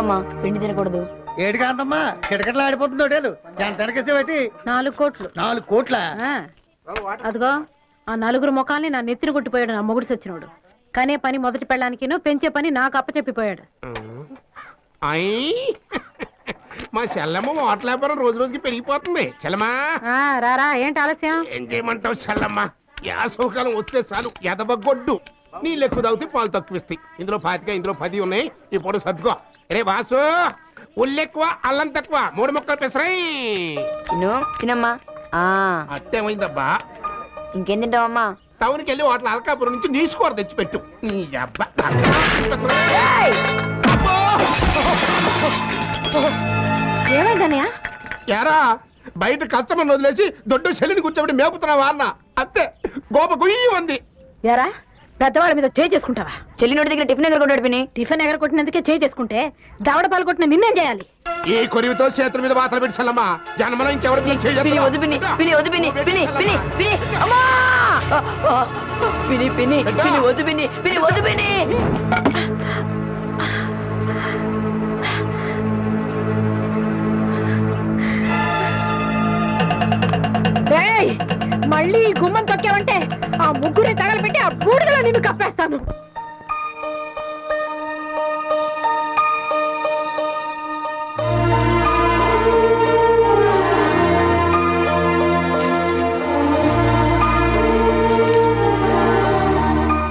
చెప్పమ్మా, పిండి తినకూడదు. ఏడు కాంతమ్మా కిటకిటలు ఆడిపోతుంది హోటలు ఎంత 4 కోట్లు. 4 కోట్ల. అదిగో ఆ 4 ముఖాల్ని నా నెత్తిన కొట్టిపోయాడు నా మొగుడు సచ్చినోడు. కనే పని మొదటి పెళ్ళానికి పెంచే పని నాకు అప్పచెప్పిపోయాడు. మా చెల్లమ్మ వాటర్ వ్యాపారం రోజు రోజుకి పెరిగిపోతుంది. చెల్లమ్మా రారా, ఏంటి ఆలస్యం? ఏం చేయమంటావు చెల్లమ్మ? యాసవకాలం వస్తే చాలు ఎదబగొడ్డు. నీళ్ళు ఎక్కువ తాగితే పాలు తక్కువిస్తాయి. ఇందులో 25 ఇందులో 10 ఉన్నాయి. ఇప్పుడు సర్దుకో. రే బాసు, ఉల్లెక్కువ అల్లం తక్కువ 3 ముక్కలు పెసరాయి. తినమ్మా. అట్టేమైందబ్బా? ఇంకేం తింటావమ్మా? టౌన్కి వెళ్ళి వాటిని అల్కాపురం నుంచి నీసుకోర తెచ్చిపెట్టు. ఏమైందన్నయ్య? యారా బయట కస్టమర్ వదిలేసి దొడ్డు చెల్లిని కూర్చోబెట్టి మేపుతున్నావా అన్న? అంతే గోప గుయ్యి ఉంది. యారా పెద్దవాళ్ళ మీద చేయి చేసుకుంటావా? చెల్లి నోటి దగ్గర టిఫిన్ ఎగరగొట్టాడు పిని. టిఫిన్ ఎగరగొట్టినందుకే చేయి చేసుకుంటే దవడ పాలు కొట్టిన నిన్నేం చేయాలి? ఈ కొరివితో చేతుల మీద వాతలు పెట్టి చల్లమ్మా. జన్మలో ఇంకెవరి మీద మళ్ళీ ఈ గుమ్మం తొక్కావంటే ఆ ముగ్గురిని తగలబెట్టి ఆ బూడిదలో నిన్ను కప్పేస్తాను.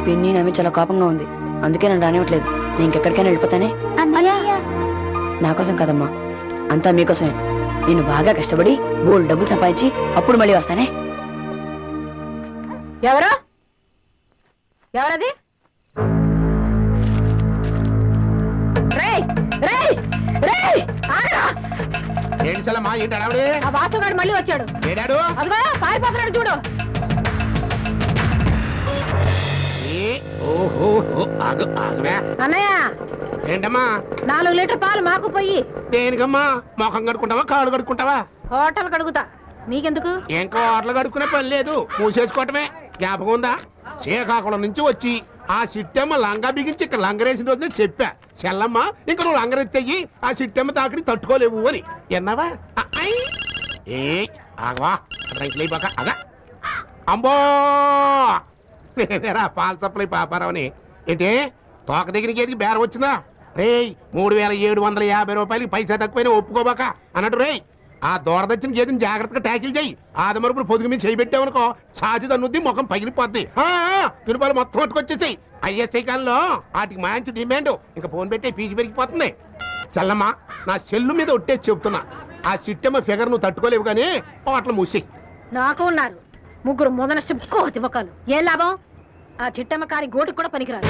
పిన్ని నమ్మి చాలా కోపంగా ఉంది, అందుకే నన్ను రానివ్వట్లేదు. నేను ఇంకెక్కడికైనా వెళ్ళిపోతానే. నా కోసం కదమ్మా, అంతా మీకోసమే. నేను బాగా కష్టపడి బోల్డ్ డబ్బులు సంపాదించి అప్పుడు మళ్ళీ వస్తానే. ఎవరది? ఏంటి చల్లమ్మా? ఏంటి అడావిడి? ఆ వాసుగాడు మళ్ళీ వచ్చాడు. ఏడాడు? అదిగో పారిపోతున్నాడు చూడు. అన్నయ్య ఏంటమ్మా? 4 లీటర్ పాలు మాకు పోయి. దేనికమ్మా? మొఖం కడుక్కుంటావా కాళ్ళు కడుక్కుంటావా? హోటల్ కడుగుతా, నీకెందుకు? ఇంకా హోటల్ కడుక్కునే పని లేదు, మూసేసుకోవటమే. జ్ఞాపకం ఉందా? శ్రీకాకుళం నుంచి వచ్చి ఆ సిట్టమ్మ లంగా బిగించి ఇక్కడ లంగరేసిన రోజునే చెప్పా, చెల్లమ్మ ఇంక నువ్వు లంగరెత్తయ్యి ఆ సిట్టమ్మ తాకిడి తట్టుకోలేవు అని. ఎన్నావా? ఆగవా రైతులైపోక అగా అంబో నేనేరా పాల సప్లై పాపారావుని. ఏంటి తోక దగ్గరికి ఏది బేరం వచ్చిందా? రే 3750 రూపాయలకి పైసా తక్కువైనా ఒప్పుకోబాక అన్నట్టు. రే ఆ దూరదచ్చిన గేదెని జాగ్రత్తగా ట్యాకిల్ చేయి. ఆదమరుపులు పొదుగు మీద చేయబెట్టావనుకో ఛాతి తన్నుద్ది, ముఖం పగిలిపోద్ది. తిరుపాలు మొత్తం పట్టుకొచ్చేసాయి. ఐఎస్ఐ కాలంలో వాటికి మంచి డిమాండ్. ఇంకా ఫోన్ పెట్టే ఫీజు పెరిగిపోతుంది. చల్లమ్మ నా సెల్లు మీద ఒట్టేసి చెబుతున్నా, ఆ సిట్టమ్మ ఫిగర్ నువ్వు తట్టుకోలేవు కానీ అట్లా మూసేయి. నాకు ఉన్నారు 3 మొదనష్టం కోతి మొక్కలు. ఏం లాభం? ఆ చిట్టమ్మ కారి గోటుకు కూడా పనికిరాదు.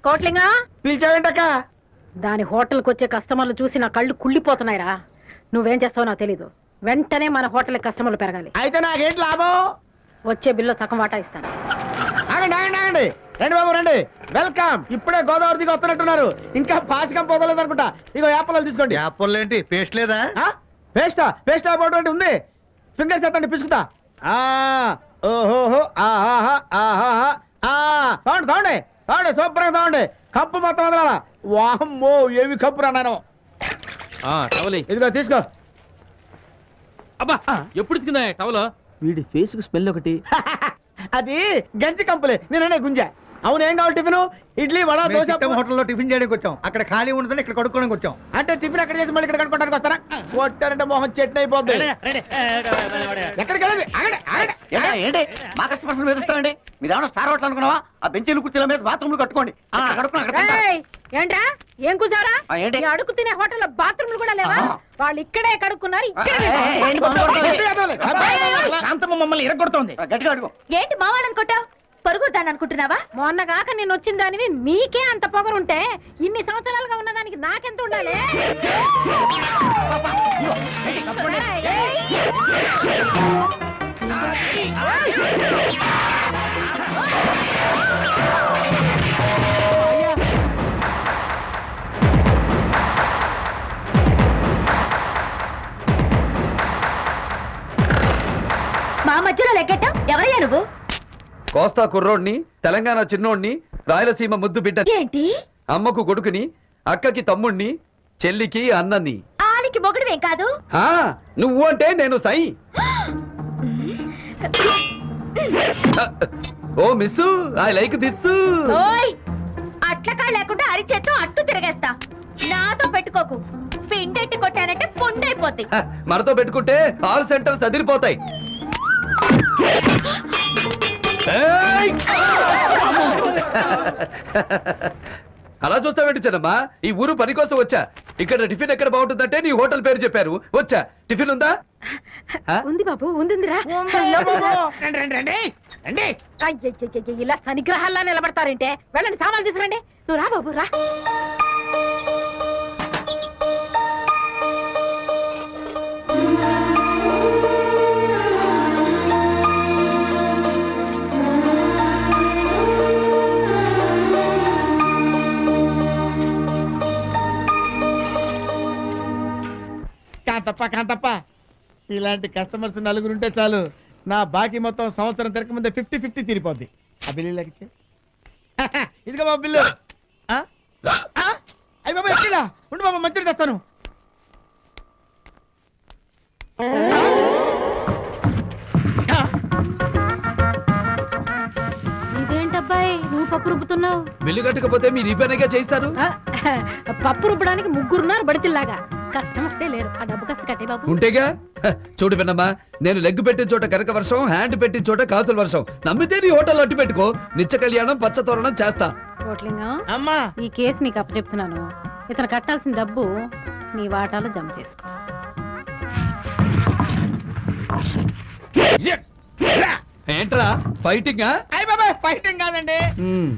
కోట్లింగా పిలిచావేంటక్క? దాని హోటల్కి వచ్చే కస్టమర్లు చూసి నా కళ్ళు కుళ్ళిపోతున్నాయిరా. నువ్వేం చేస్తావో నాకు తెలీదు. వెంటనే మన హోటల్ కస్టమర్లు పెరగాలి. అయితే నాకేంటి లాభం? వచ్చే బిల్లు సగం వాటా ఇస్తాను. ఆగండి ఆగండి ఆగండి, రండి బాబు రండి, వెల్కమ్. ఇప్పుడే గోదావరి దిగి వస్తున్నట్టున్నారు, ఇంకా పాసికం పోదలేదు అనుకుంటా. ఇగో యాపలు తీసుకోండి. యాపల్ ఏంటి? పేస్ట్ లేదా? పేస్టా? పేస్ట్ పౌడర్ ఉంది, ఫింగర్స్ ఎత్తండి పిసుకుతా. ఓహోహో ఆహాహా ఆహాహా. తాండి తాండి తాండి, శుభ్రంగా తాండి. కప్పు మొత్తం వదలాల. వామ్మో ఏవి కప్పు రాను. ఇదిగో తీసుకో. అబ్బా ఎప్పుడు తిందా టవలో? వీడి ఫేస్ కు స్మెల్ ఒకటి. అది గంజి కంపులే, నేననే గుంజా. అవును ఏం కావాలి టిఫిన్? ఇడ్లీ వడ దోశ. హోటల్లో టిఫిన్ చేయడానికి వచ్చాం. అక్కడ ఖాళీ ఉండదని ఇక్కడ కడుక్కోడానికి వచ్చాం. అంటే టిఫిన్ ఎక్కడ చేసి మళ్ళీ ఇక్కడ కనుక్కోడానికి వస్తారా? కొట్టారంటే మొహం చెట్టు అయిపోద్ది. ఎక్కడికి వెళ్ళండి? ఆగండి, ఆగండి. ఏంటి మా కస్టమర్స్ మీద ఇస్తామండి? మీరు ఏమైనా స్టార్ హోటల్ అనుకున్నావా? ఆ బెంచీలు కుర్చీల మీద బాత్రూమ్లు కట్టుకోండి. ఏంట్రా ఏం కూర్చోరా? ఏంటి? అడుగు తినే హోటల్లో బాత్రూమ్లు కూడా లేవా? వాళ్ళు ఇక్కడే కడుక్కున్నారు. శాంతమ్మ మమ్మల్ని ఇరగొడుతోంది. గట్టిగా అడుగు. ఏంటి మా వాళ్ళని కొట్టావు? పొరుగుతాను అనుకుంటున్నావా? మొన్నగాక నేను వచ్చిన దానివి నీకే అంత పొగరుంటే ఇన్ని సంవత్సరాలుగా ఉన్నదానికి నాకెంత ఉండాలి? మా మధ్యలో లెగ్గట్టం ఎవరయ్యా నువ్వు? కోస్తా కుర్రోడ్ని, తెలంగాణ చిన్నోడ్ని, రాయలసీమ ముద్దు బిడ్డ. ఏంటి? అమ్మకు కొడుకుని, అక్కకి తమ్ముణ్ణి, చెల్లికి అన్నని. ఆలికి మొగుడువేం కాదు. నువ్వు అంటే నేను సై. ఓ మిస్సు, ఐ లైక్ దిస్. ఓయ్ అట్లకా లేకుండా అరిచేత్తో అట్టు తిరగేస్తా. నాతో పెట్టుకోకు. పిండెట్టి కొట్టానంటే పుండైపోద్ది. మనతో పెట్టుకుంటే ఆల్ సెంటర్స్ అదిరిపోతాయి. అలా చూస్తావేంటి చెన్నమ్మా? ఈ ఊరు పని కోసం వచ్చా. ఇక్కడ టిఫిన్ ఎక్కడ బాగుంటుందంటే నీ హోటల్ పేరు చెప్పారు. వచ్చా. టిఫిన్ ఉందా? ఉంది బాబు, ఉందిరా. ఇలా నిగ్రహాల్లా నిలబడతారంటే వెళ్ళండి, సామాన్లు తీసుకురండి. నువ్వు రా బాబు, రా. కాంతప్ప ఇలాంటి కస్టమర్స్ నలుగురుంటే చాలు. నా బాకీ మొత్తం సంవత్సరం తిరక ముందే 50-50 తీరిపోద్ది. ఆ బిల్లు ఇలాగిచ్చే. ఇదిగో బాబు బిల్లు. అయ్యి బాబా ఎక్కిలా ఉండు బాబా, మంచిది తెస్తాను. ఇదేంటబ్బాయి నువ్వు పప్పు రుబ్బుతున్నావు? బిల్లు కట్టకపోతే మీరు ఈ పనిగా చేయిస్తారు. పప్పు రుబ్బడానికి ముగ్గురున్నారు బడితిల్లాగా. కస్టమర్సే లేరు. ఆ డబ్బు కాస్త కట్టే బాబు. ఉంటేగా. చూడు విన్నమ్మా, నేను లెగ్ పెట్టిన చోట కనక వర్షం, హ్యాండ్ పెట్టిన చోట కాసుల వర్షం. నమ్మితే నీ హోటల్ అట్టు పెట్టుకో. నిత్య కళ్యాణం పచ్చ తోరణం చేస్తా. కోట్లింగం, అమ్మా ఈ కేసు నీకు అప్పచెప్తున్నాను. ఇతను కట్టాల్సిన డబ్బు నీ వాటాలో జమ చేసుకో. ఏంట్రా ఫైటింగ్? అయ్యి బాబా ఫైటింగ్ కాదండి,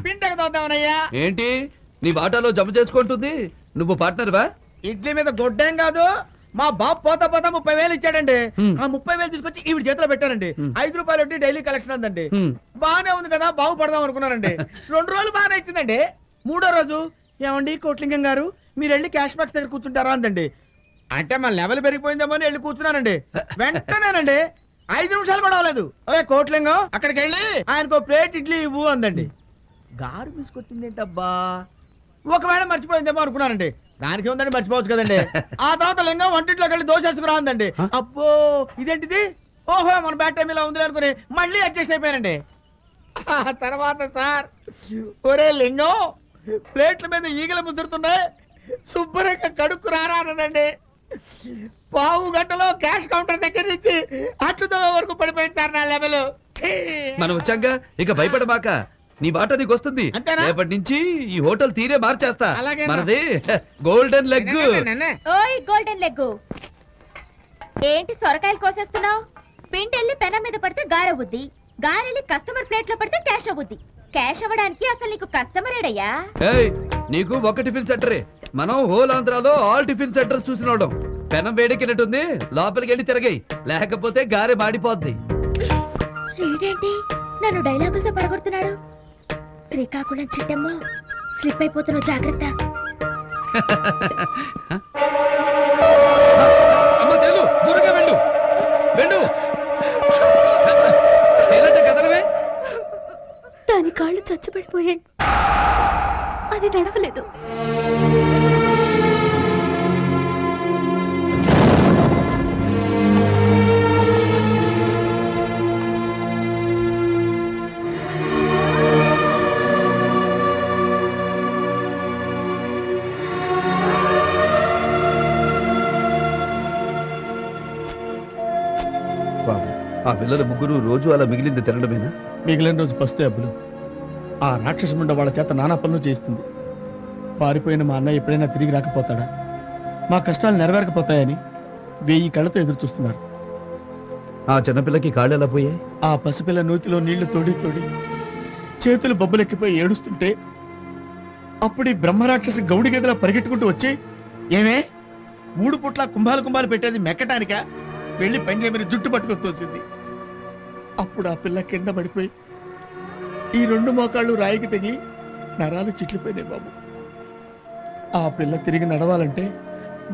పిండక తోద్దామనయ్యా. ఏంటి నీ వాటాలో జమ చేసుకుంటుంది? నువ్వు పార్ట్నర్వా? ఇడ్లీ మీద గొడ్డేం కాదు. మా బాబు పోతా 30,000 ఇచ్చాడండి. ఆ 30,000 తీసుకొచ్చి ఈవిడ చేతిలో పెట్టానండి. 5 రూపాయలు వడ్డీ డైలీ కలెక్షన్ అందండి. బాగానే ఉంది కదా, బాగుపడదాం అనుకున్నానండి. 2 రోజులు బాగానే ఇచ్చిందండి. 3వ రోజు ఏమండి కోట్లింగం గారు మీరు వెళ్ళి క్యాష్ బాక్స్ దగ్గర కూర్చుంటారా అందండి. అంటే మన లెవెల్ పెరిగిపోయిందేమో అని వెళ్ళి కూర్చున్నానండి. వెంటనేనండి 5 నిమిషాలు కూడా అవ్వలేదు. ఓకే కోట్లింగం అక్కడికి వెళ్ళి ఆయనకు ప్లేట్ ఇడ్లీ ఇవ్వు అందండి. గారు తీసుకొచ్చిందేంటబ్బా, ఒకవేళ మర్చిపోయిందేమో అనుకున్నానండి. దానికి ఉందండి, మర్చిపోవచ్చు కదండి. ఆ తర్వాత లింగం వంటింట్లోకి వెళ్ళి దోశ వేసుకురా ఉందండి. అబ్బో ఇదేంటిది, ఓహో మన బ్యాట్ టైం ఇలా ఉంది అనుకుని మళ్ళీ అడ్జస్ట్ అయిపోయానండి. ఆ తర్వాత సార్, ఒరే లింగం ప్లేట్ల మీద ఈగలు ముదురుతున్నాయి, శుభ్రంగా కడుక్కు రారా అన్నదండి. పావు గంటలో క్యాష్ కౌంటర్ దగ్గర నుంచి అట్లుతో వరకు పడిపోయింది సార్ నా లెవెల్. మనం వచ్చాక ఇక భయపడమాక. నీ మాట నీకు వస్తుంది. రేపటి నుంచి ఈ హోటల్ తీరే మార్చేస్తా. మనది గోల్డెన్ లెగ్. ఓయ్ గోల్డెన్ లెగ్ ఏంటి సొరకాయలు కోసేస్తున్నావు? పిండెళ్ళి పెనం మీద పడితే గారవుద్ది, గారెళ్ళి కస్టమర్ ప్లేట్ లో పడితే క్యాష్ అవుద్ది. క్యాష్ అవ్వడానికి అసలు నీకు కస్టమర్ ఏడయ్యా? నీకు ఒక టిఫిన్ సెంటరే, మనం హోల్ ఆంధ్రాలో ఆల్ టిఫిన్ సెంటర్స్ చూసినోడం. పెనం వేడెక్కినట్టుంది, లోపలికి వెళ్ళి తిరగాయి, లేకపోతే గారె మాడిపోద్ది. ఏంటి నన్ను డైలాగులతో పడగొడుతున్నాడు? శ్రీకాకుళం చిట్టమ్మ స్లిప్ అయిపోతున్నావు, జాగ్రత్త. దూరంగా వెళ్ళు, వెళ్ళు. కదలవే. దాని కాళ్ళు చచ్చిపడిపోయాయి, అది నడవలేదు. ఆ పిల్లల ముగ్గురు రోజు అలా మిగిలింది తినడమేనా? మిగిలిన రోజు పస్తే అబ్బులు ఆ రాక్షసుముండ వాళ్ళ చేత నానా పనులు చేయిస్తుంది. పారిపోయిన మా అన్నయ్య ఎప్పుడైనా తిరిగి రాకపోతాడా, మా కష్టాలు నెరవేరకపోతాయని 1000 కళ్ళతో ఎదురు చూస్తున్నారు. ఆ చిన్నపిల్లకి కాళ్ళు ఎలా పోయాయి? ఆ పసిపిల్ల నూతిలో నీళ్లు తోడి తోడి చేతులు బొబ్బలెక్కిపోయి ఏడుస్తుంటే అప్పుడు ఈ బ్రహ్మరాక్షసి గౌడి గదిలా పరిగెట్టుకుంటూ వచ్చి, ఏమే 3 పుట్ల కుంభాలు పెట్టేది మెక్కటానికా, వెళ్ళి పంజేమిని జుట్టు పట్టుకొని తోసింది. అప్పుడు ఆ పిల్ల కింద పడిపోయి ఈ 2 మోకాళ్ళు రాయికి తెగి నరాలు చిట్లిపోయినాయి బాబు. ఆ పిల్ల తిరిగి నడవాలంటే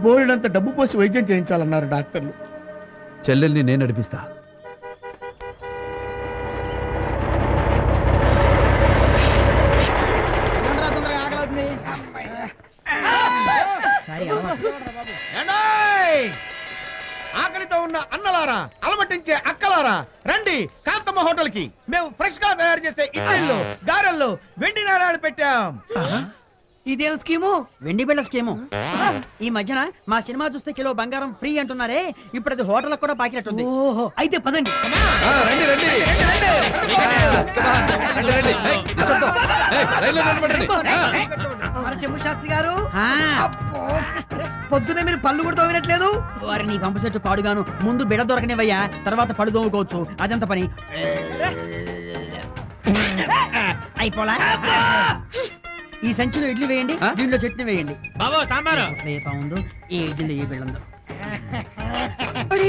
బోల్డంత డబ్బు పోసి వైద్యం చేయించాలన్నారు డాక్టర్లు. చెల్లెల్ని నేను నడిపిస్తా. ఆకలితో ఉన్న అన్నలారా, అలమటించే అక్కలారా, రండి కాంతమ్మ హోటల్ కి. మేము ఫ్రెష్ గా తయారు చేసే ఇడ్లీలు, గారెల్లో వెండి నారాయణ పెట్టాం. ఇదేం స్కీము? వెండి బిళ్ళ స్కీము. ఈ మధ్యన మా సినిమా చూస్తే కిలో బంగారం ఫ్రీ అంటున్నారే, ఇప్పుడు అది హోటల్ కూడా బాకినట్టుంది. ఓహో, అయితే పదండి. రండి రండి చెంబు శాస్త్రి గారు, పొద్దునే మీరు పళ్ళు కూడా తోమినట్లేదు. వారిని పంపు చెట్టు పాడుగాను. ముందు బిడ దొరకనివయ్యా, తర్వాత పళ్ళు తోముకోవచ్చు. అదంత పని అయిపోలా. ఈ సంచిలో ఇడ్లీ వేయండి, దీంట్లో చట్నీ వేయండి. బాబా సాంబారు ఉంది, ఈ ఇడ్లీ ఈ బిళ్ళందు.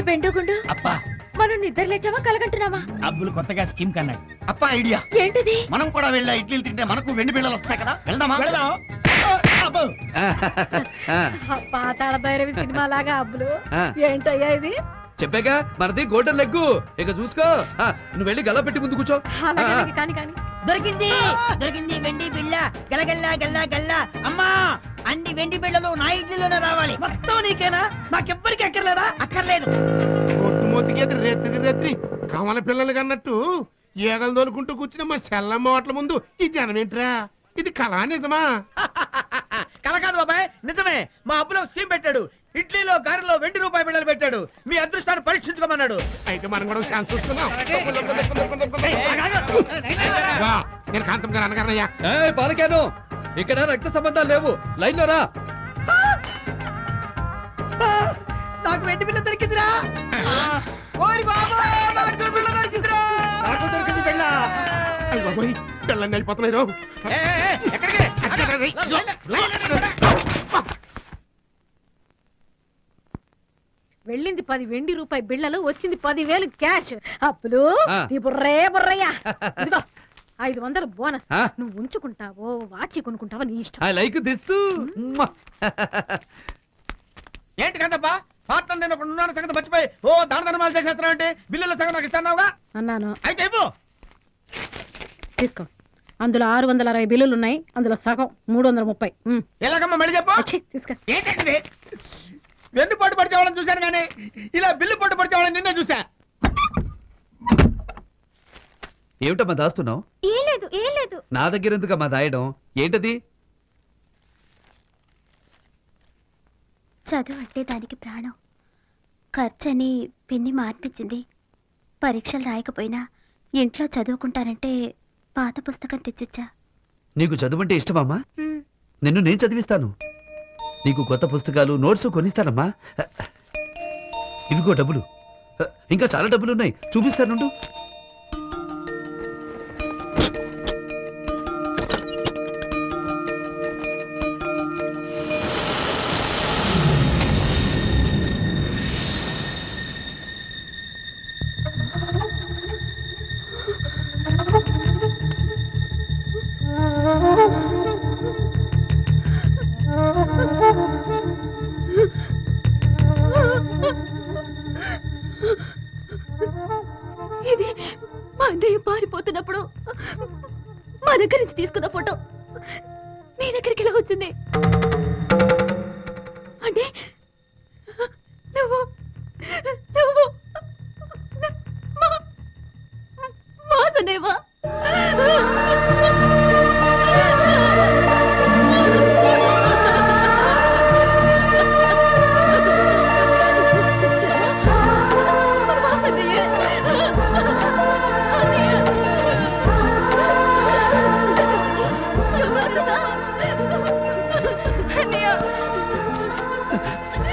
బెండుగుండు అప్పా మనం నిద్ర లేచామా కలగంటున్నావా? అబ్బులు కొత్తగా స్కీమ్ కన్నాడు. అప్పా ఐడియా ఏంటిది? మనం కూడా వెళ్ళా ఇడ్లీలు తింటే మనకు వెండి బిళ్ళలు వస్తాయి కదా, వెళ్దామా? పాతాళ భైరవి సినిమా లాగా అబ్బులు. ఏంటయ్యా ఇది? చెప్పాగా మనది గోల్డెన్ లెగ్గు. ఇక చూసుకో. నువ్వు వెళ్ళి గల్ల పెట్టి ముందు కూర్చో. దొరికింది దొరికింది వెండి బిళ్ళ. గలగల్లా గల్లా గల్లా. అమ్మా, అన్ని వెండి బిళ్ళలు నా ఇడ్లీలోనే రావాలి. మొత్తం నీకేనా? నాకెవ్వరికి అక్కర్లేదా? అక్కర్లేదు. కొట్టుమోతికి రెత్రి కమల పిల్లలు కన్నట్టు ఈగలు దొరుకుంటూ కూర్చుని మా సెల్లమ్మ వాట్ల ముందు ఈ జనం ఏంట్రా? ఇది కళా నిజమా? కల కాదు బాబాయ్, నిజమే. మా అబ్బులో స్కీమ్ పెట్టాడు. ఇడ్లీలో గారెలో ₹20 బిళ్ళలు పెట్టాడు. మీ అదృష్టాన్ని పరీక్షించుకోమన్నాడు. అయితే మనం కూడా ఛాన్స్ చూస్తున్నాం. నేను కాంతం గారు అనగారయ్యా. పాలకాను, ఇక్కడ రక్త సంబంధాలు లేవు. లైన్ లో రా. నాకు వెండి బిళ్ళ దొరికిందిరా. నాకు దొరికింది బిళ్ళ. అయ్య బాబోయ్, పిల్లల్ని అయిపోతున్నాయి. వెళ్ళింది 10 వెండి రూపాయి బిళ్ళలు, వచ్చింది 10,000 క్యాష్. అప్పులు ఈ బుర్రే బుర్రయ్యా. ఇదిగో 500 బోనస్. నువ్వు ఉంచుకుంటావో వాచి కొనుక్కుంటావో నీ ఇష్టం. I like this. ఏంటి కంటప్ప, పార్ట్నర్ నేను ఒక ఉన్నాను సంగతి మర్చిపోయి దాన ధర్మాలు చేసేస్తున్నా అంటే బిల్లులో సగం నాకు ఇస్తాన్నావుగా? అన్నాను. అయితే ఇవ్వు. తీసుకో. అందులో 660 బిల్లులు ఉన్నాయి, అందులో సగం 330. ఎలాగమ్మా మళ్ళీ చెప్పు. తీసుకో. ఏంటంటే వెన్ను పోటు పడితే వాళ్ళని చూశాను కానీ ఇలా బిల్లు పోటు పడితే వాళ్ళని నిన్నే చూసా. ఏమిటమ్మా దాస్తున్నావు? ఏం లేదు ఏం లేదు. నా దగ్గర ఎందుకమ్మా దాయడం? ఏంటది? చదువు అంటే దానికి ప్రాణం. ఖర్చని పిన్ని మార్పించింది. పరీక్షలు రాయకపోయినా ఇంట్లో చదువుకుంటానంటే పాత పుస్తకం తెచ్చిచ్చా. నీకు చదువంటే ఇష్టమమ్మా? నిన్ను నేను చదివిస్తాను. నీకు కొత్త పుస్తకాలు నోట్స్ కొనిస్తానమ్మా. ఇవిగో డబ్బులు. ఇంకా చాలా డబ్బులు ఉన్నాయి, చూపిస్తానుండు. ఇది మా అన్నయ్య పారిపోతున్నప్పుడు మా దగ్గర నుంచి తీసుకున్న ఫోటో నీ దగ్గరికి ఎలా వచ్చింది? అంటే నువ్వు నువ్వు మోసనేవా?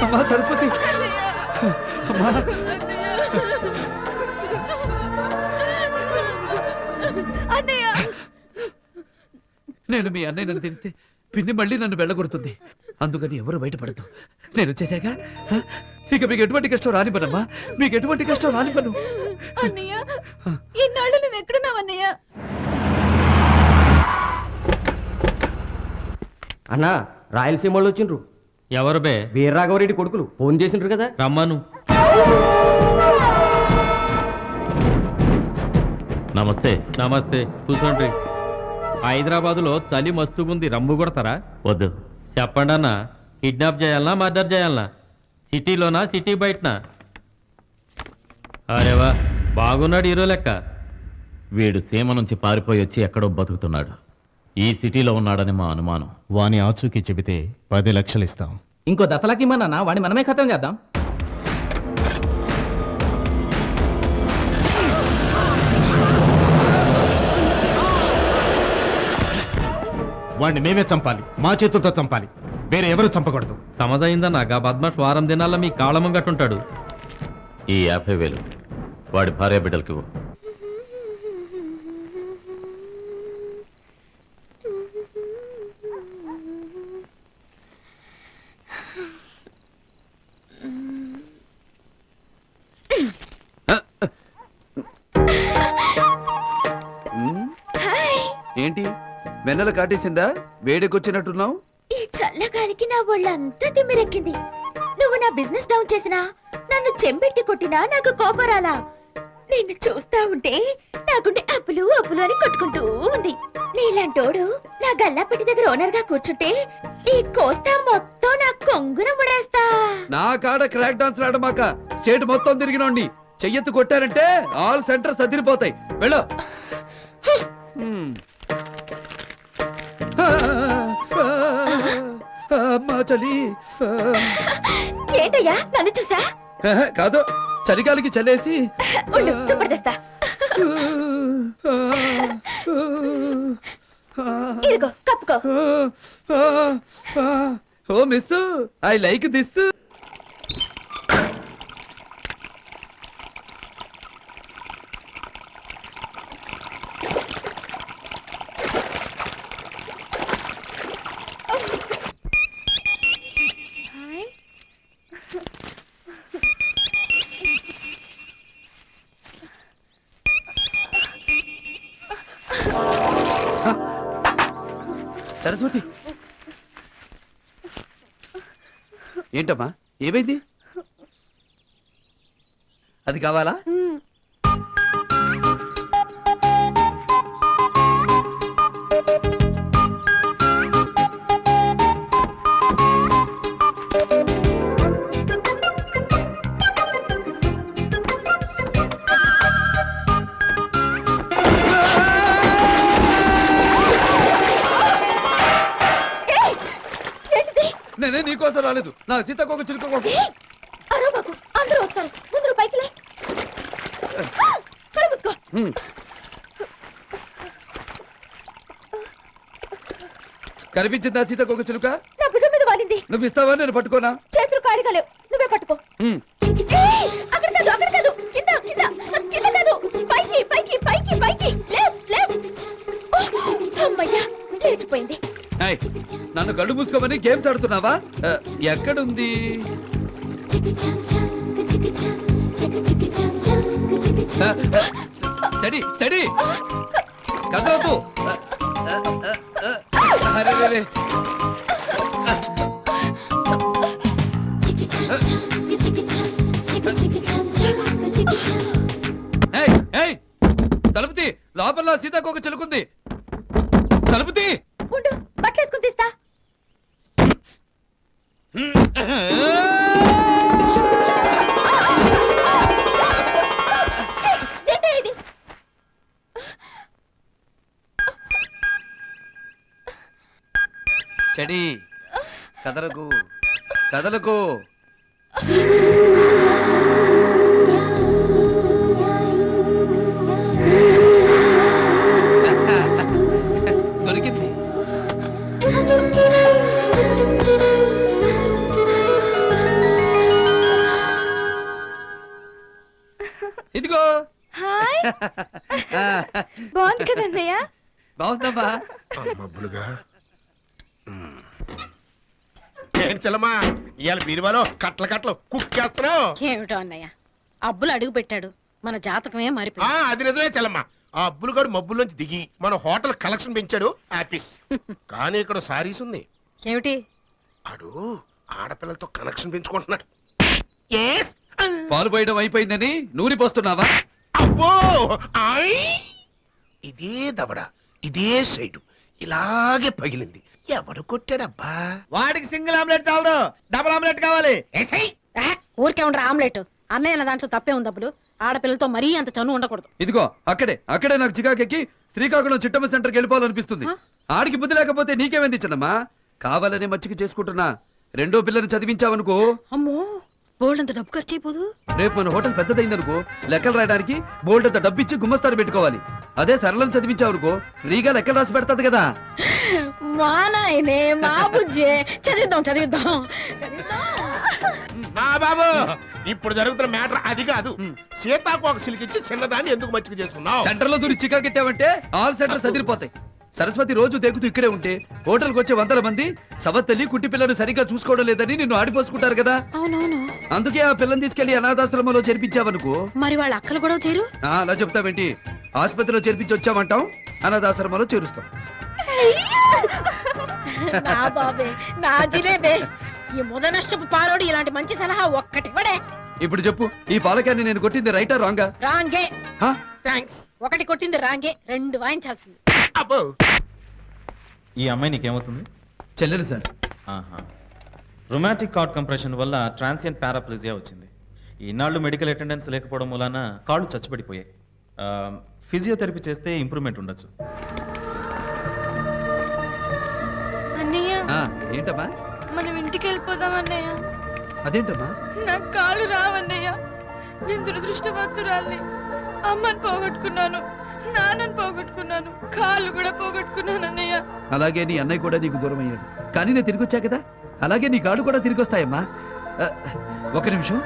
అమ్మా సరస్వతి, అమ్మా నేను మీ అన్నయ్యను తెలిస్తే పిన్ని మళ్ళీ నన్ను వెళ్ళగొడుతుంది. అందుకని ఎవరు బయటపడదు. నేను వచ్చేసాక ఇక మీకు ఎటువంటి కష్టం రానిపనమ్మా, మీకు ఎటువంటి కష్టం రానిపను. అన్నయ్య, ఇన్నాళ్ళు నువ్వు ఎక్కడున్నావన్నయ్య? అన్నా రాయలసీమ వాళ్ళు వచ్చిండ్రు. ఎవరు బే? వీరరాఘవరెడ్డి కొడుకులు ఫోన్ చేసిండ్రు కదా. రమ్మను. నమస్తే. నమస్తే, కూర్చోండి. హైదరాబాదులో చలి మస్తుగుంది, రమ్ము కొడతారా? వద్దు. చెప్పండి అన్న, కిడ్నాప్ చేయాలనా మర్డర్ చేయాలనా? సిటీలోనా సిటీ బయటనా? అరేవా, బాగున్నాడు హీరో లెక్క. వీడు సీమ నుంచి పారిపోయి వచ్చి ఎక్కడో బతుకుతున్నాడు. ఈ సిటీలో ఉన్నాడని మా అనుమానం. వాని ఆచూకీ చెబితే 10 లక్షలు ఇస్తాం. ఇంకో దశలకి ఇమ్మన్నా వాడిని మనమే ఖతం చేద్దాం. వాడిని మేమే చంపాలి, మా చేతులతో చంపాలి, వేరే ఎవరు చంపకూడదు. సమజైందన్నా, గా బద్మాష్ వారం దినాల్లో మీ కాళమం గట్టుంటాడు. ఈ 50,000 వాడి భార్య బిడ్డలకి ఇవ్వు. ఏంటి వెన్నెల కాటేసిందా? వేడికొచ్చినట్టున్నావు. ఈ చల్లగాలికి నా ఒళ్ళంతా తిమ్మిరెక్కింది. నువ్వు నా బిజినెస్ డౌన్ చేసినా, నన్ను చెంబెట్టి కొట్టినా నాకు కోపం రాలా. నిన్ను చూస్తా ఉంటే నాకుంటే అప్పులు అప్పులు అని కొట్టుకుంటూ ఉంది. నీలాంటోడు నా గల్లాపెట్టి దగ్గర ఓనర్ గా కూర్చుంటే ఈ కోస్తా మొత్తం నా కొంగున ముడేస్తా. నా కాడ క్రాక్ డాన్స్ రాడమాక. స్టేట్ మొత్తం తిరిగినోండి. చెయ్యెత్తు కొట్టారంటే ఆల్ సెంటర్ సదిరిపోతాయి. వెళ్ళు. అమ్మా చలి. ఏంటయ్యా నన్ను చూసా? కాదు, చలిగాలికి చలేసి తెస్తా. ఇదిగో కప్పుకో. Oh miss, I like this. Saraswati, ఏంటమ్మా ఏమైంది? అది కావాలా? నేనే నీకోసం రాలేదు, నా సీతాకోక చిలుక కోసం. అందరూ వస్తారు, ముందు పైకి లే. కనిపించిందా సీతాకోక చిలుక? నా భుజం మీద వాలింది. నువ్వు ఇస్తావా? నేను పట్టుకోనా? చేతులు ఖాళీగా లేవు, నువ్వే పట్టుకో. అక్కడ కాదు, అక్కడ కాదు, కింద కింద కింద కాదు, పైకి పైకి పైకి పైకి. అమ్మయ్యా, లేచిపోయింది. నన్ను కళ్ళు మూసుకోమని గేమ్స్ ఆడుతున్నావా? ఎక్కడుంది? స్టడీ స్టడీ కదలొద్దు. అరే తలుపుతి, లోపల సీతాకోక చిలుకుంది. తలుపుతి. ఉండు, బట్టలేసుకుని తీస్తా. చెడి కదలకు కదలకు. దొరికింది. బాగుంది కదన్నయ్య. బాగుందమ్మా. మబ్బులుగా ఏంటి చెల్లమ్మా ఇవాళ బీరువాలో కట్ల కట్టలు కుక్కేస్తున్నావు? ఏమిటో అన్నయ్య, అబ్బులు అడుగు పెట్టాడు, మన జాతకమే మారిపోయింది. అది నిజమే చెల్లమ్మా. ఆ అబ్బులుగాడు మబ్బుల్లోంచి దిగి మన హోటల్ కలెక్షన్ పెంచాడు ఆఫీస్. కానీ ఇక్కడ సారీస్ ఉంది. ఏమిటి? అడు ఆడపిల్లలతో కనెక్షన్ పెంచుకుంటున్నాడు. పాలు పోయడం అయిపోయిందని నూనె పోస్తున్నావా? అబ్బో ఇదే దవడ ఇదే సైడు ఇలాగే పగిలింది. ఎవడు కొట్టాడబ్బా? వాడికి సింగిల్ ఆమ్లెట్ చాలదు, డబుల్ ఆమ్లెట్ కావాలి. ఊరికే ఉండరా ఆమ్లెట్. అన్నయ్య దాంట్లో తప్పే ఉంది. అప్పుడు ఆడపిల్లలతో మరీ అంత చనువు ఉండకూడదు. ఇదిగో అక్కడే నాకు చికాకెక్కి శ్రీకాకుళం చిట్టమ్మ సెంటర్కి వెళ్ళిపోవాలనిపిస్తుంది. ఆడికి బుద్ధి లేకపోతే నీకేమైంది చిన్నమ్మా? కావాలనే మచ్చిక చేసుకుంటున్నా. రెండో పిల్లని చదివించావనుకో, అమ్మో బోల్డంత డబ్బు ఖర్చు అయిపోదు. రేపు మన హోటల్ పెద్దదైందనుకో, లెక్కలు రాయడానికి బోల్డంత డబ్బు ఇచ్చి గుమ్మస్తాను పెట్టుకోవాలి. అదే సరళం చదివించావనుకో, ఫ్రీగా లెక్కలు రాసి పెడతాది కదా. మా నాయనే మా బుజ్జే, చదివిద్దాం. నా బాబు ఇప్పుడు జరుగుతున్న మ్యాటర్ అది కాదు. సీతాకు ఒక సిలికిచ్చి చిన్నదాన్ని ఎందుకు మచ్చిక చేసుకున్నావు? సెంటర్ లో దూరి చికాకెట్టావంటే ఆల్ సెంటర్ సదిరిపోతాయి. సరస్వతి రోజు దేకుతూ ఇక్కడే ఉంటే హోటల్కి వచ్చే 100 మంది సవత్తల్లి కుట్టి పిల్లను సరిగ్గా చూసుకోవడం లేదని నిన్ను ఆడిపోసుకుంటారు కదా. అవునవును. అందుకే ఆ పిల్లని తీసుకెళ్లి అనాథాశ్రమంలో చేర్పించావనుకో, మరి వాళ్ళ అక్కలు కూడా చేరు. అలా చెప్తావేంటి? ఆసుపత్రిలో చేర్పించి వచ్చామంటాం, అనాథాశ్రమంలో చేరుస్తాం. నా బాబే నా జిలేబే, ఈ ముద నష్టపు పాలోడు ఇలాంటి మంచి సలహా ఒక్కటి పడే. ఇప్పుడు చెప్పు, ఈ పాలకాన్ని నేను కొట్టింది రైటా రాంగా? రాంగే. థాంక్స్. ఒకటి కొట్టింది రాంగే, 2 వాయించాల్సింది. అబ్బో ఈ అమ్మాయి నీకేమవుతుంది? చెల్లెలు సార్. రొమాటిక్ కార్డ్ కంప్రెషన్ వల్ల ట్రాన్సియంట్ పారాప్లిజియా వచ్చింది. ఈనాళ్ళు మెడికల్ అటెండెన్స్ లేకపోవడం వలన కాళ్ళు చచ్చుబడిపోయాయి. ఫిజియోథెరపీ చేస్తే ఇంప్రూవ్మెంట్ ఉండొచ్చు. అన్నయ్య ఏంటమ్మా? మనం ఇంటికి వెళ్ళిపోదాం అన్నయ్య. అదేంటమ్మా? నాకు కాళ్ళు రావన్నయ్య. నేను దురదృష్టవంతురాల్ని. అమ్మని పోగొట్టుకున్నాను, నాన్నని పోగొట్టుకున్నాను, కాళ్ళు కూడా పోగొట్టుకున్నాను అన్నయ్య. అలాగే నీ అన్నయ్య కూడా నీకు దూరం అయ్యాడు. కానీ నేను తిరిగి వచ్చా కదా, అలాగే నీ కాళ్ళు కూడా తిరిగి వస్తాయమ్మా. ఒక నిమిషం.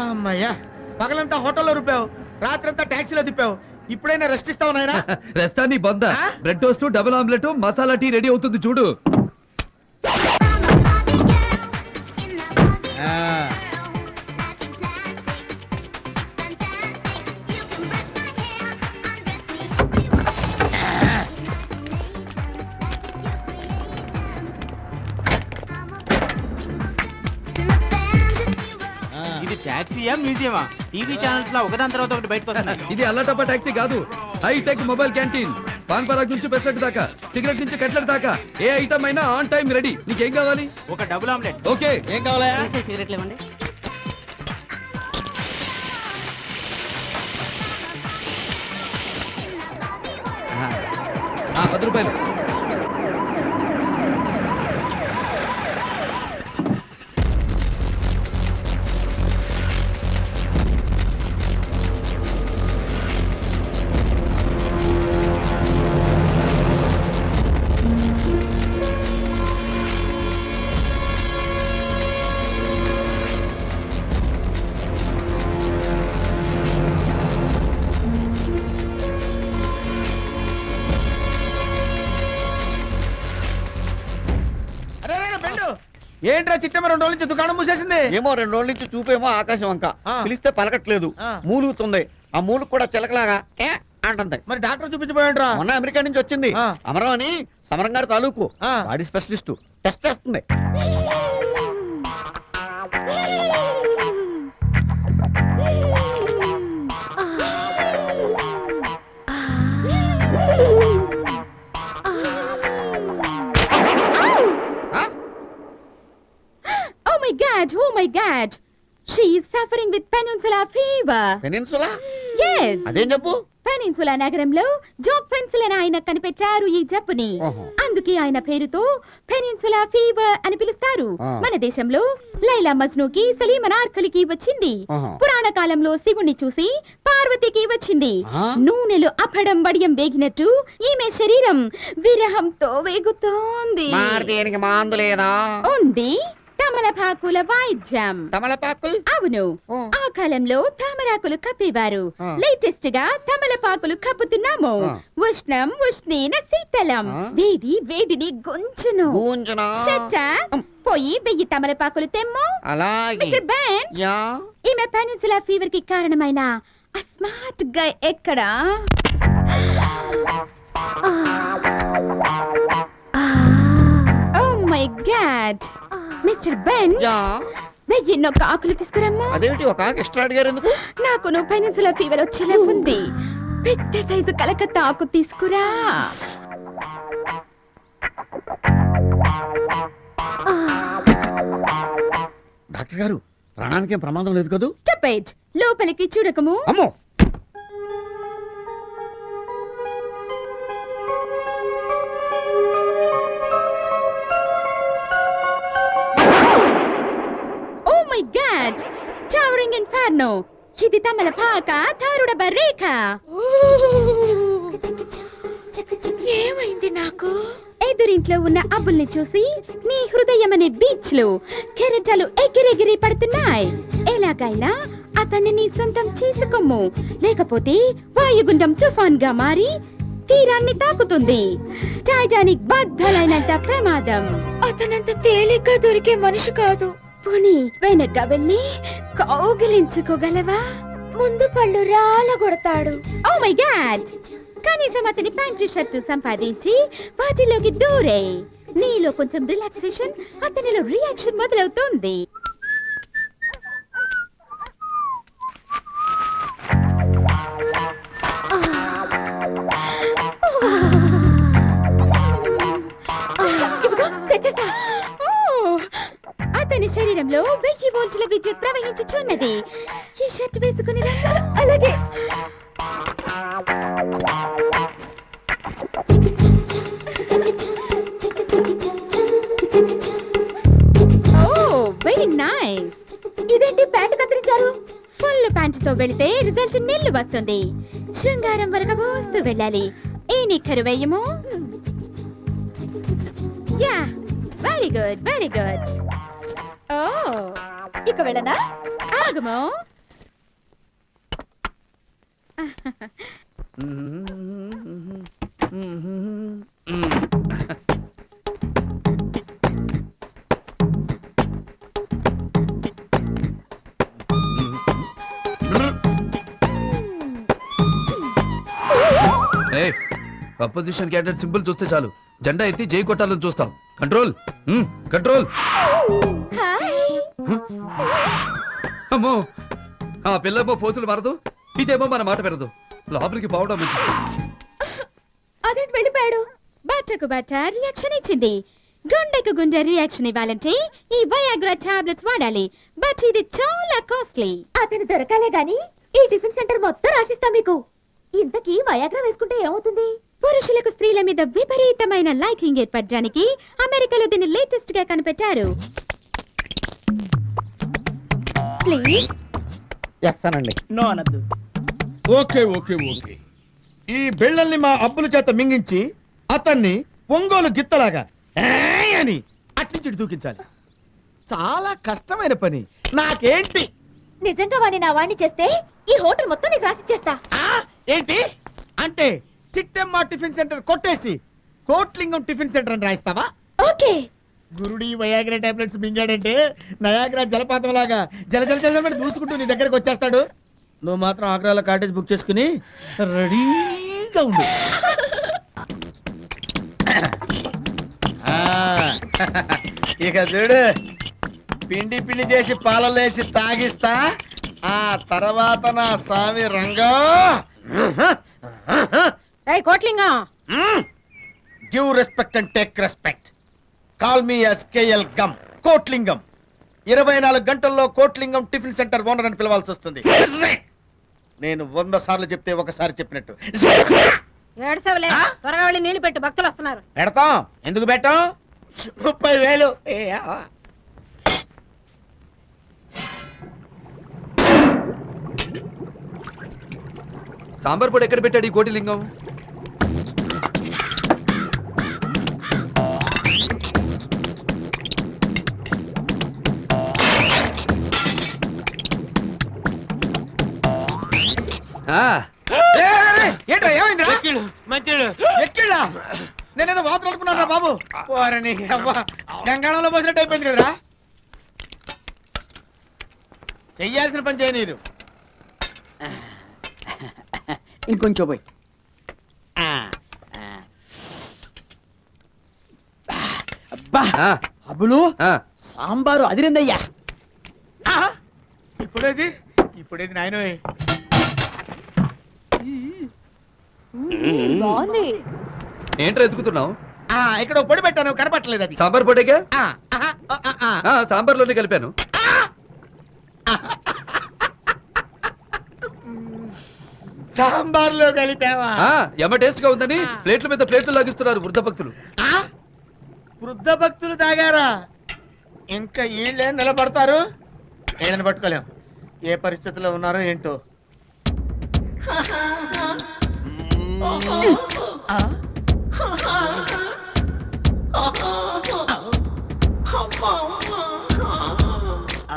అమ్మయ్యా, పగలంతా హోటల్లో రూపావు, రాత్రంతా ట్యాక్సీలో తిప్పావు. ఇప్పుడైనా రెస్ట్ ఇస్తావు నాయనా? రెస్టా నీ బంద. Bread toast, double omelette, masala tea ready అవుతుంది చూడు. ఇది టాక్సీయా మ్యూజియమా? టీవీ ఛానల్స్ లో ఒకదాని తర్వాత ఒకటి బయటకు వస్తున్నాయి. ఇది అల్లటప్ప టాక్సీ కాదు, hi-tech mobile canteen. Pan Parag నుంచి పెసరట్ దాకా, సిగరెట్ నుంచి కట్లెట్ దాకా ఏ ఐటమ్ అయినా ఆన్ టైం రెడీ. నీకేం కావాలి? ఒక డబుల్ ఆమ్లెట్. ఓకే. ఏం కావాలా? సిగరెట్లు ఇవ్వండి. ₹10. ఏంట్రా చిట్టమ్మ 2 రోజుల నుంచి దుకాణం మూసేసింది? ఏమో 2 రోజుల నుంచి చూపేమో ఆకాశం వంక. పిలిస్తే పలకట్లేదు, మూలుగుతుంది. ఆ మూలుగు కూడా చిలకలాగా అంటుంది. మరి డాక్టర్ చూపించబోయంట్రా? మొన్న అమెరికా నుంచి వచ్చింది. అమరం అని సమరం గారి తాలూకు బాడీ స్పెషలిస్ట్ టెస్ట్ చేస్తుంది. Oh my God! She is suffering with peninsular fever. Peninsula? Yes. అదేం చెప్పు? పెనిన్సులా నగరంలో జోక్ పెన్సిల్ అని ఆయన కనిపెట్టారు ఈ జబ్బుని. అందుకు అందుకే ఆయన పేరుతో పెనిన్సులా ఫీవర్ అని పిలుస్తారు. మన దేశంలో లైలా మజ్నూకి సలీం అనార్కలికి వచ్చింది. పురాణ కాలంలో శివుణ్ణి చూసి పార్వతికి వచ్చింది. నూనెలు అప్పడం బడియం వేగినట్టు ఈమె శరీరం విరహంతో వేగుతోంది. ఉంది తమలపాకుల వాయిద్యం. తమలపాకులు? అవును, ఆ కాలంలో తామరాకులు కప్పేవారు. లేటెస్ట్ గా తమలపాకులు కప్పుతున్నాము. ఉష్ణం ఉష్ణీన శీతలం. వేడి వేడిని గుంజును. పోయి 1000 తమలపాకులు తెమ్ము. మిస్టర్ బెన్, ఈమె పెనిన్సులా ఫీవర్ కి కారణమైన స్మార్ట్ గా ఎక్కడా? Oh my god, mister Ben, 1001 ఆకులు తీసుకురమ్మా. అదేమిటి ఒక ఆకు ఎక్స్ట్రా అడిగారు ఎందుకు? నాకు పెనిన్సులా ఫీవర్ వచ్చేలా ఉంది. పెద్ద సైజు కలకత్తా ఆకు తీసుకురా. డాక్టర్ గారు, ప్రాణానికి ఏం ప్రమాదం లేదు కదూ? స్టూపిడ్, లోపలికి చూడకము. అమ్మో, మై గాడ్, టవరింగ్ ఇన్ఫర్నో. ఇది తమలపాక తారుడ బర్రేక. ఏమైంది నాకు? ఎదురింట్లో ఉన్న అబ్బుల్ని చూసి నీ హృదయం అనే బీచ్ లో కెరటాలు ఎగిరెగిరి పడుతున్నాయి. ఎలాగైనా అతన్ని నీ సొంతం చేసుకోము, లేకపోతే వాయుగుండం తుఫాన్ గా మారి తీరాన్ని తాకుతుంది. టైటానిక్ బద్దలైనంత ప్రమాదం. అతనంత తేలిగ్గా దొరికే మనిషి కాదు. పోనీ వెనక వెళ్ళి కౌగిలించుకోగలవా? ముందు పళ్ళు రాలగొడతాడు. ఓ మై గాడ్, కనీసం అతని ప్యాంటు షర్టు సంపాదించి వాటిలోకి దూరే. నీలో కొంచెం రిలాక్సేషన్, అతనిలో రియాక్షన్ మొదలవుతుంది. అతని శరీరంలో 1000 వోల్టుల విద్యుత్ ప్రవహించుచున్నది. ఈ షర్ట్ వేసుకుని అలాగే. Very nice. ఇదేంటి ప్యాంటు కత్తిరించారు? ఫుల్ ప్యాంటుతో వెళితే రిజల్ట్ నీళ్లు వస్తుంది. శృంగారం వరకు పోస్తూ వెళ్ళాలి. ఏ నిక్కరు వేయము. Yeah, very good, very good. ఓ, ఇక వెళ్ళనా? ఆగము. అపోజిషన్ క్యాండిడేట్ సింబల్ చూస్తే చాలు జెండా ఎత్తి జై కొట్టాలని చూస్తాం. Control, control. అమ్మో, ఆ పిల్లేమో పోతులు మారదు, ఇదేమో మన మాట పెరదు. లోపలికి పోవడం మంచిది. అదేంటి వెళ్ళిపోయాడు? బాటకు బాట రియాక్షన్ ఇచ్చింది. గుండెకు గుండె రియాక్షన్ ఇవ్వాలంటే ఈ వయాగ్రా టాబ్లెట్స్ వాడాలి. బట్ ఇది చాలా కాస్ట్లీ. అతను దొరకాలే గాని ఈ టిఫిన్ సెంటర్ మొత్తం రాసిస్తాం మీకు. ఇంతకీ వయాగ్రా వేసుకుంటే ఏమవుతుంది? పురుషులకు స్త్రీల మీద విపరీతమైన లైకింగ్ ఏర్పడడానికి అమెరికాలో దీన్ని లేటెస్ట్ గా కనిపెట్టారు. ప్లీజ్. చేస్తానండి. నో అనద్దు. Okay okay okay. ఈ బిళ్ళల్ని మా అబ్బుల చేత మింగించి అతన్ని ఒంగోలు గిత్తలాగా అని అట్నుంచి దూకించాలి. చాలా కష్టమైన పని. నాకేంటి? నిజంగా వాడిని నా వాడిని చేస్తే ఈ హోటల్ మొత్తం నీకు రాసిచ్చేస్తా. ఏంటి అంటే చిట్టెమ్మ టిఫిన్ సెంటర్ కొట్టేసి కోట్లింగం టిఫిన్ సెంటర్ అని రాయిస్తావా? ఓకే. గురుడి వయాగ్రా టాబ్లెట్స్ మింగాడంటే నయాగ్రా జలపాతం లాగా జల జల జల దూసుకుంటూ నీ దగ్గరకు వచ్చేస్తాడు. నువ్వు మాత్రం ఆగ్రాలో కాటేజ్ బుక్ చేసుకుని రెడీగా ఉండు. ఇక చూడు, పిండి పిండి చేసి పాలలేసి తాగిస్తా. ఆ తర్వాత నా Swami Ranga. Kotlingam, give respect and take respect. Call me as KL గమ్ కోట్లింగం. 24 గంటల్లో కోట్లింగం టిఫిన్ సెంటర్ ఓనర్ అని పిలవాల్సి వస్తుంది. నేను 100 సార్లు చెప్తే ఒకసారి చెప్పినట్టు. ఏడ్చవలే, త్వరగా వెళ్ళి నీళ్లు పెట్టు, భక్తులు వస్తున్నారు. పెడతాం, ఎందుకు పెట్టాం? 30,000. సాంబార్ పొడి ఎక్కడ పెట్టాడు ఈ కోటిలింగం? ఏంట్రా ఏమైందిరా? ఎక్కిళ్ళా? నేనేదో వాతలు అనుకున్నాను బాబు. వారని గంగాళంలో పోసినట్టు అయిపోయింది కదరా. చెయ్యాల్సిన పని చేయ నీరు. ఇంకొంచెం పోయి. అబ్బా అబ్బులు, సాంబారు అదిరిందయ్యా. ఇప్పుడేది నాయనో. బాగుంది. ఏంట్రా ఎత్తుకుతున్నావు? ఇక్కడ ఒక పొడి పెట్టాను, కనపట్టలేదు. అది సాంబార్ పొడిగా? సాంబార్లోనే కలిపాను. సాంబార్లో కలిపావా? ఎమ టేస్ట్ గా ఉందని ప్లేట్ల మీద ప్లేట్లు లాగిస్తున్నారు వృద్ధ భక్తులు. వృద్ధ భక్తులు తాగారా? ఇంకా వీళ్ళే నిలబడతారు. ఏదైనా పట్టుకోలేం. ఏ పరిస్థితిలో ఉన్నారో ఏంటో.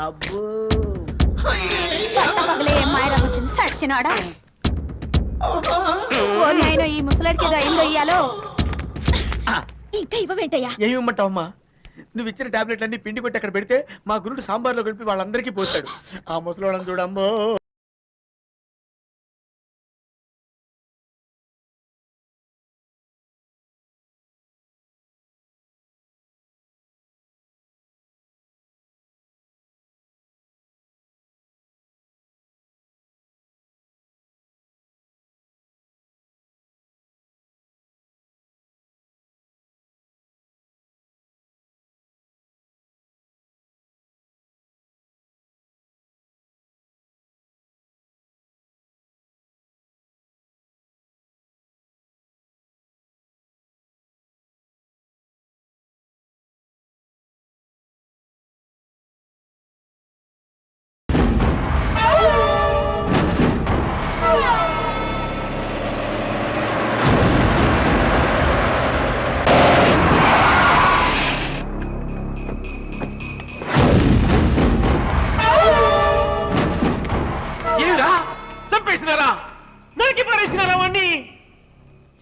అబ్బో మాయరా వచ్చింది సచ్చినాడా. ఈ ముసలాడికి ఏదో అయిందో ఇయ్యాలో. ఇంకా ఇవ్వవేంటయ్యా? ఏమిమ్మంటావమ్మా? నువ్వు ఇచ్చిన టాబ్లెట్ అన్ని పిండి కొట్టి అక్కడ పెడితే మా గురుడు సాంబార్లో కలిపి వాళ్ళందరికీ పోసాడు. ఆ ముసలోళ్ళని చూడమ్మో.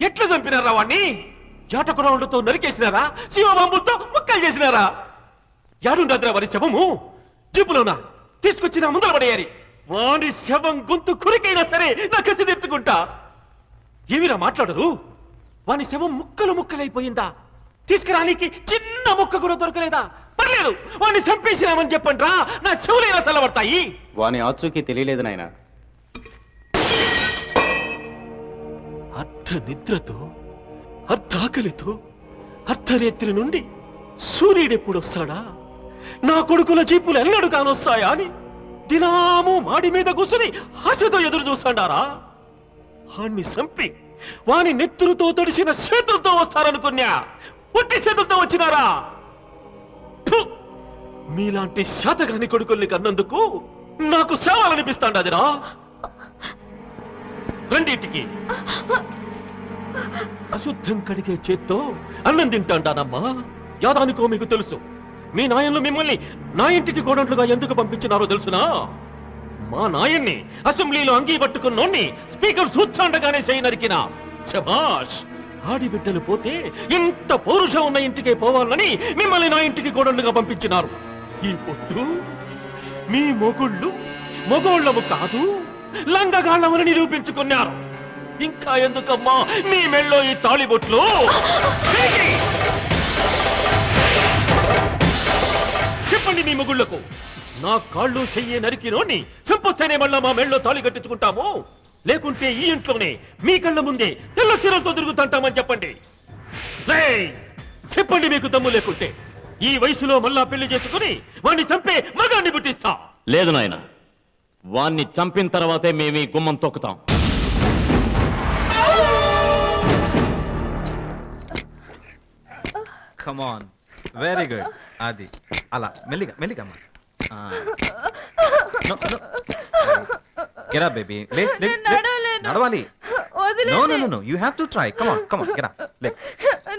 ఎట్లా చంపినారా వాణ్ణి? జాటకురావులతో నరికేసినారా? శివబాంబులతో ముక్కలు చేసినారా? యాడుండద్రా వారి శవము? జీపులోనా తీసుకొచ్చిన ముందర పడేయాలి. వాడి శవం గొంతు కురికైనా సరే నా కసి తెచ్చుకుంటా. ఏమిరా మాట్లాడరు? వాని శవం ముక్కలు ముక్కలైపోయిందా? తీసుకురానికి చిన్న ముక్క కూడా దొరకలేదా? పర్లేదు, వాడిని చంపేసినామని చెప్పండి రా, నా చెవులైనా చల్లబడతాయి. వాని ఆచూకీ తెలియలేదు నాయన. అర్ధ నిద్రతో, అర్ధాకలితో, అర్ధరేత్రి నుండి సూర్యుడెప్పుడు వస్తాడా, నా కొడుకుల జీపులు ఎన్నడు కానొస్తాయా అని దినాము మాడి మీద కూర్చుని ఆశతో ఎదురు చూస్తాడారా? వాణ్ణి చంపి వాని నెత్తురుతో తడిసిన చేతులతో వస్తారనుకున్నా, ఒట్టి చేతులతో వచ్చినారా? మీలాంటి శాతగాని కొడుకుల్ని కన్నందుకు నాకు సేవాలనిపిస్తాండదిరా. రెండింటికి అశుద్ధం కడిగే చేత్తో అన్నం తింటాండానమ్మా. యాదానికో మీకు తెలుసు. మీ నాయన్లు మిమ్మల్ని నా ఇంటికి కోడట్లుగా ఎందుకు పంపించినారో తెలుసునా? మా నాయన్ని అసెంబ్లీలో అంగీ పట్టుకున్నోన్ని స్పీకర్ సూచాండగానే చేయనరికినా. శభాష్! ఆడిబిడ్డలు పోతే ఇంత పౌరుషం ఉన్న ఇంటికే పోవాలని మిమ్మల్ని నా ఇంటికి కోడళ్లుగా పంపించినారు. ఈ పొద్దు మీ మొగుళ్ళు మొగోళ్ళము కాదు, లంగగాళ్ళమని నిరూపించుకున్నారు. ఇంకా ఎందుకమ్మా మీ మెళ్ళో ఈ తాళిబొట్లు? చెప్పండి మీ మొగుళ్లకు, నా కాళ్ళు చెయ్యే నరికినోని చంపొస్తేనే మళ్ళా మా మెళ్ళో తాళి కట్టించుకుంటాము, లేకుంటే ఈ ఇంట్లోనే మీ కళ్ళ ముందే తెల్ల సీరలతో తిరుగుతుంటామని చెప్పండి. చెప్పండి మీకు దమ్ము లేకుంటే. ఈ వయసులో మళ్ళా పెళ్లి చేసుకుని వాణ్ణి చంపే మగాన్ని పుట్టిస్తా. లేదు నాయన, వాణ్ణి చంపిన తర్వాతే మేము ఈ గుమ్మం తొక్కుతాం. కమాన్ వెరీ గుడ్ అది అలా మెల్లిగా మెల్లిగా అమ్మా గెట్ అప్ బేబీ లే నడవాలి no no no no you have to try come on get up లే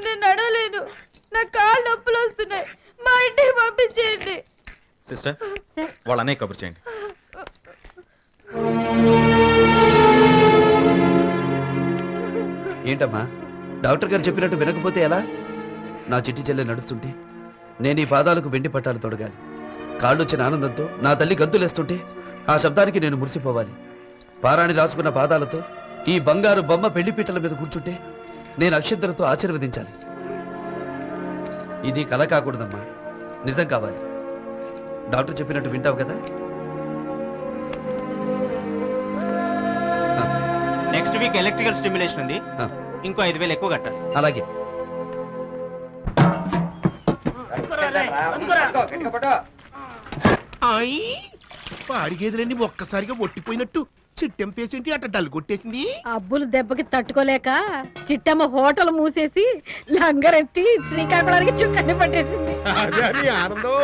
నేను నడవలేను నా కాళ్ళు నొప్పులు వస్తున్నాయి మా ఇంటికి పంపించేయండి సిస్టర్ వాళ్ళనే కబుర్ చేయండి ఏంటమ్మా డాక్టర్ గారు చెప్పినట్టు వినకపోతే ఎలా? నా చిట్టి చెల్లె నడుస్తుంటే నేను ఈ పాదాలకు వెండి పట్టాలు తొడగాలి. కాళ్ళొచ్చిన ఆనందంతో నా తల్లి గంతులేస్తుంటే ఆ శబ్దానికి నేను మురిసిపోవాలి. పారాణి రాసుకున్న పాదాలతో ఈ బంగారు బొమ్మ పెళ్లిపీటల మీద కూర్చుంటే నేను అక్షంతలతో ఆశీర్వదించాలి. ఇది కల కాకూడదమ్మా, నిజం కావాలి. డాక్టర్ చెప్పినట్టు వింటావు కదా? నెక్స్ట్ వీక్ ఎలక్ట్రికల్ స్టిమ్యులేషన్ ఉంది, ఇంకో 5,000 ఎక్కువ కట్టాలి. అలాగే. పాడిగేదులన్నీ ఒక్కసారిగా ఒట్టిపోయినట్టు చిట్టెం పేషెంట్ అట్ట డల్ కొట్టేసింది. అబ్బులు దెబ్బకి తట్టుకోలేక చిట్టమ్మ హోటల్ మూసేసి లంగరెత్తి శ్రీకాకుళానికి చుక్కని పట్టేసింది. అదే ఆనందం.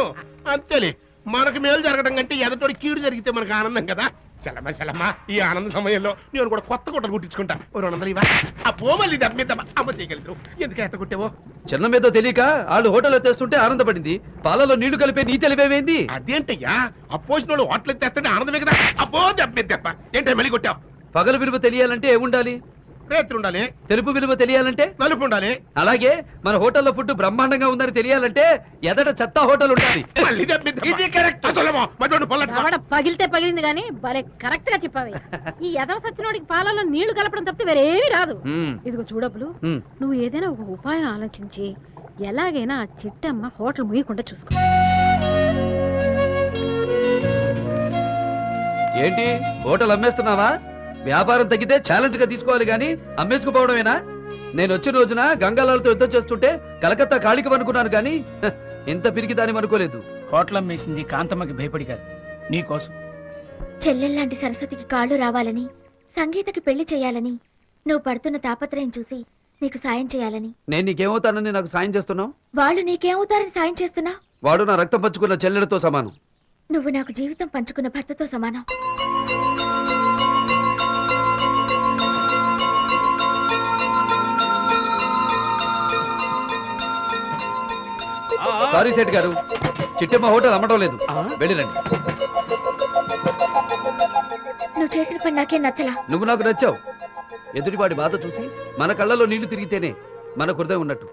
అంతేలే, మనకు మేలు జరగడం కంటే ఎదటోడి కీడు జరిగితే మనకు ఆనందం కదా. చలమ్మా ఈ ఆనంద సమయంలో నేను కూడా కొత్త గుట్టలు కుట్టించుకుంటా. 200 ఇవ్వ. అబ్బో మళ్ళీ దమ్మిద్దామా అమ్మ చేయగలరు. ఎందుకు ఎట్ట కుట్టావో చిన్న మీద తెలియక వాళ్ళు హోటల్ ఎత్తేస్తుంటే ఆనందపడింది. పాలలో నీళ్లు కలిపే నీ తెలివేమైంది? అదేంటయ్యా, అపోజిట్ వాళ్ళు హోటల్ ఎత్తేస్తుంటే ఆనందమే కదా. అబ్బో దెబ్బ ఏంటో మళ్ళీ కొట్టావు. పగలు విలువ తెలియాలంటే ఏముండాలి? రేత్రి ఉండాలి. తెలుపు విలువ తెలియాలంటే నలుపు ఉండాలి. అలాగే మన హోటల్లో ఫుడ్ బ్రహ్మాండంగా ఉందని తెలియాలంటే ఎదట చెత్త హోటల్ ఉండాలి. ఇది కరెక్ట్. పగిలితే పగిలింది గానీ భలే కరెక్ట్ గా చెప్పావి. ఈ ఎదవ సచ్చినోడికి పాలలో నీళ్లు కలపడం తప్పితే వేరేమీ రాదు. ఇదిగో చూడబ్బులు, నువ్వు ఏదైనా ఒక ఉపాయం ఆలోచించి ఎలాగైనా ఆ చిట్టమ్మ హోటల్ ముయ్యకుండా చూసుకో. ఏంటి హోటల్ అమ్మేస్తున్నావా? వ్యాపారం తగ్గితే ఛాలెంజ్ గా తీసుకోవాలి గానీ అమ్మేసుకుపోవడమేనా? నేను వచ్చిన రోజున గంగాలాలతో యుద్ధం చేస్తుంటే కలకత్తా కాళికం అనుకున్నాను కానీ ఇంత పిరికిదాని అనుకోలేదు. హోటల్ అమ్మేసింది కాంతమ్మకి భయపడి కాదు, నీకోసం. చెల్లెల్లాంటి సరస్వతికి కాళ్ళు రావాలని, సంగీతకి పెళ్లి చేయాలని, నువ్వు పడుతున్న తాపత్రయం చూసి నీకు సాయం చేయాలని. నేను నీకేమవుతానని నాకు సాయం చేస్తున్నావు? వాళ్ళు నీకేమవుతారని సాయం చేస్తున్నా? వాడు నా రక్తం పంచుకున్న చెల్లెలతో సమానం. నువ్వు నాకు జీవితం పంచుకున్న భర్తతో సమానం. సారీ సేట్ గారు, చిట్టమ్మ హోటల్ అమ్మటం లేదు, వెళ్ళిరండి. నువ్వు చేసిన పని నాకేం నచ్చలా. నువ్వు నాకు నచ్చావు. ఎదుటివాడి బాధ చూసి మన కళ్ళలో నీళ్లు తిరిగితేనే మన హృదయం ఉన్నట్టు.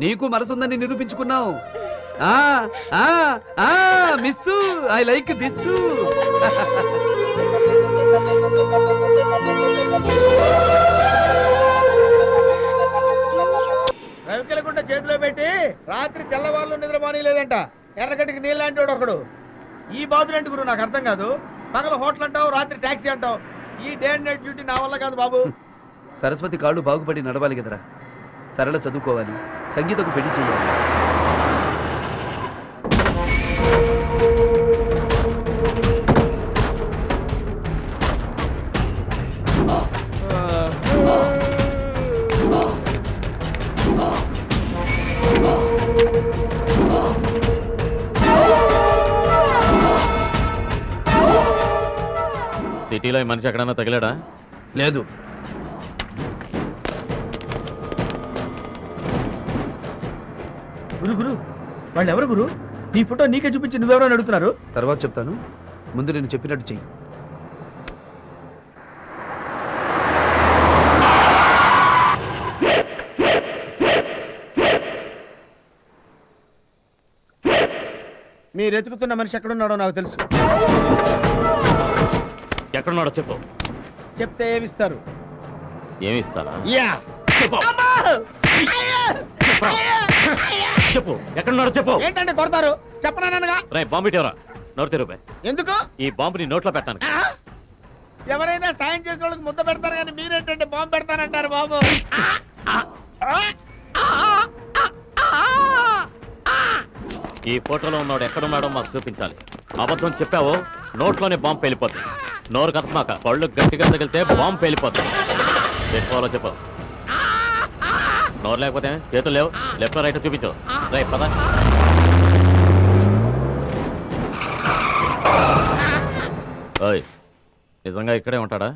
నీకు మనసుందని నిరూపించుకున్నావు. Miss I like this. రవికెలకుంట చేతిలో పెట్టి రాత్రి తెల్లవాళ్ళు నిద్రపోనీ లేదంట. ఎర్రగడ్డికి నీళ్ళు అంటాడు ఒకడు. ఈ బాధులంటే గురు నాకు అర్థం కాదు. పగల హోటల్ అంటావు, రాత్రి టాక్సీ అంటావు. ఈ డే అండ్ నైట్ డ్యూటీ నా వల్ల కాదు బాబు. సరస్వతి కాళ్ళు బాగుపడి నడవాలి కదరా. సరళ చదువుకోవాలి, సంగీతకు పెళ్లి చేయాలి. సిటీలో ఈ మనిషి ఎక్కడన్నా తగిలాడా? లేదు. గురు వాళ్ళు ఎవరు గురు? నీ ఫోటో నీకే చూపించి నువ్వెవరని అడుగుతున్నారు? తర్వాత చెప్తాను, ముందు నేను చెప్పినట్టు చెయ్యి. మీరు ఎతుకుతున్న మనిషి ఎక్కడున్నాడో నాకు తెలుసు. ఎక్కడున్నాడో చెప్పు. చెప్తే ఏమిస్తారు? ఏమిస్తారా? యా చెప్పు, ఎక్కడున్నాడో చెప్పు. ఏంటంటే కొడతారు? చెప్పనానగా. రే బాంబు ఇటీవరా, నోరు తెరుపే. ఎందుకు? ఈ బాంబు నీ నోట్లో పెట్టాను. ఎవరైనా సాయం చేసిన వాళ్ళకి ముద్ద పెడతారు కానీ మీరేంటంటే బాంబు పెడతానంటారు బాబు. ఈ ఫోటోలో ఉన్నాడు ఎక్కడున్నాడో మాకు చూపించాలి. అబద్ధం చెప్పావో నోట్లోనే బాంబు పేలిపోతుంది. నోరు కత్తమాక, పళ్ళు గట్టిగా తగిలితే బాంబు పేలిపోతుంది. చెప్పాలో చెప్పు. నోరు లేకపోతే చేతులు లేవు, లెఫ్ట్ రైట్ చూపించు. రైట్ పద. ఓయ్, నిజంగా ఇక్కడే ఉంటాడా?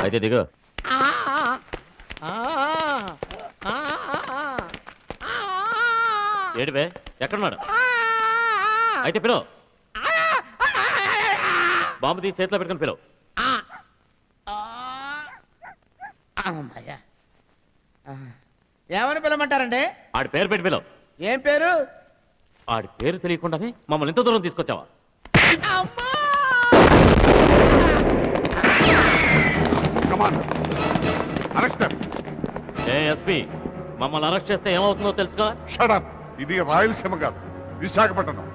అయితే దిగు. ఏడివే, ఎక్కడున్నాడు? అయితే పిలువు. బాంబు తీసి చేతిలో పెట్టుకుని పిలువు. ఏమని పిలవమంటారండి? ఆడి పేరు పెట్టి పిలువు. ఏం పేరు? ఆడి పేరు తెలియకుండానే మమ్మల్ని ఇంత దూరం తీసుకొచ్చావా? ఎస్పీ, మమ్మల్ని అరెస్ట్ చేస్తే ఏమవుతుందో తెలుసుగా? షడప్. ఇది రాయలసీమ కాదు, విశాఖపట్నం.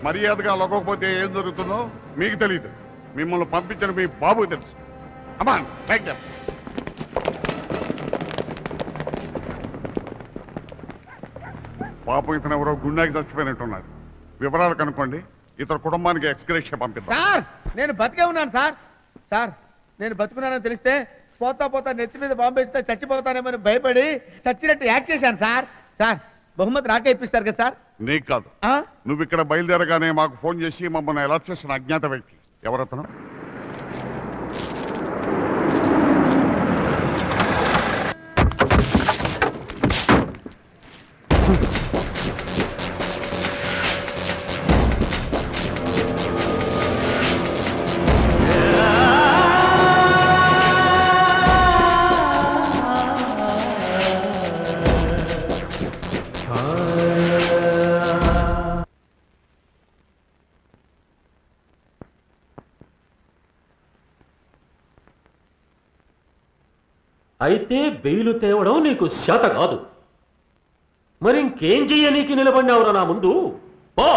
మర్యాదగా లొగకపోతే ఏం జరుగుతుందో మీకు తెలియదు. మిమ్మల్ని పంపించిన మీ బాబుకి తెలుసు. Aman take them. పాపం ఇతను ఎవరో గుండాకి చచ్చిపోయినట్టున్నాడు. వివరాలు కనుక్కోండి. ఇతర కుటుంబానికి ఎక్స్గ్రేషియా పంపిద్దాం. సార్, నేను బతికే ఉన్నాను సార్. సార్, నేను బతుకున్నానని తెలిస్తే పోతా పోతా నెత్తి మీద బాంబు వేస్తే చచ్చిపోతానేమని భయపడి చచ్చినట్టు యాక్ట్ చేశాను సార్. సార్, బహుమతి నాకే ఇప్పిస్తారు కదా సార్? నీకు కాదు. నువ్వు ఇక్కడ బయలుదేరగానే మాకు ఫోన్ చేసి మమ్మల్ని అలర్ట్ చేసిన అజ్ఞాత వ్యక్తి ఎవరతను? అయితే బెయిలు తేవడం నీకు శాత కాదు. మరి ఇంకేం చెయ్యనీకి నిలబడినావురా నా ముందు? పో.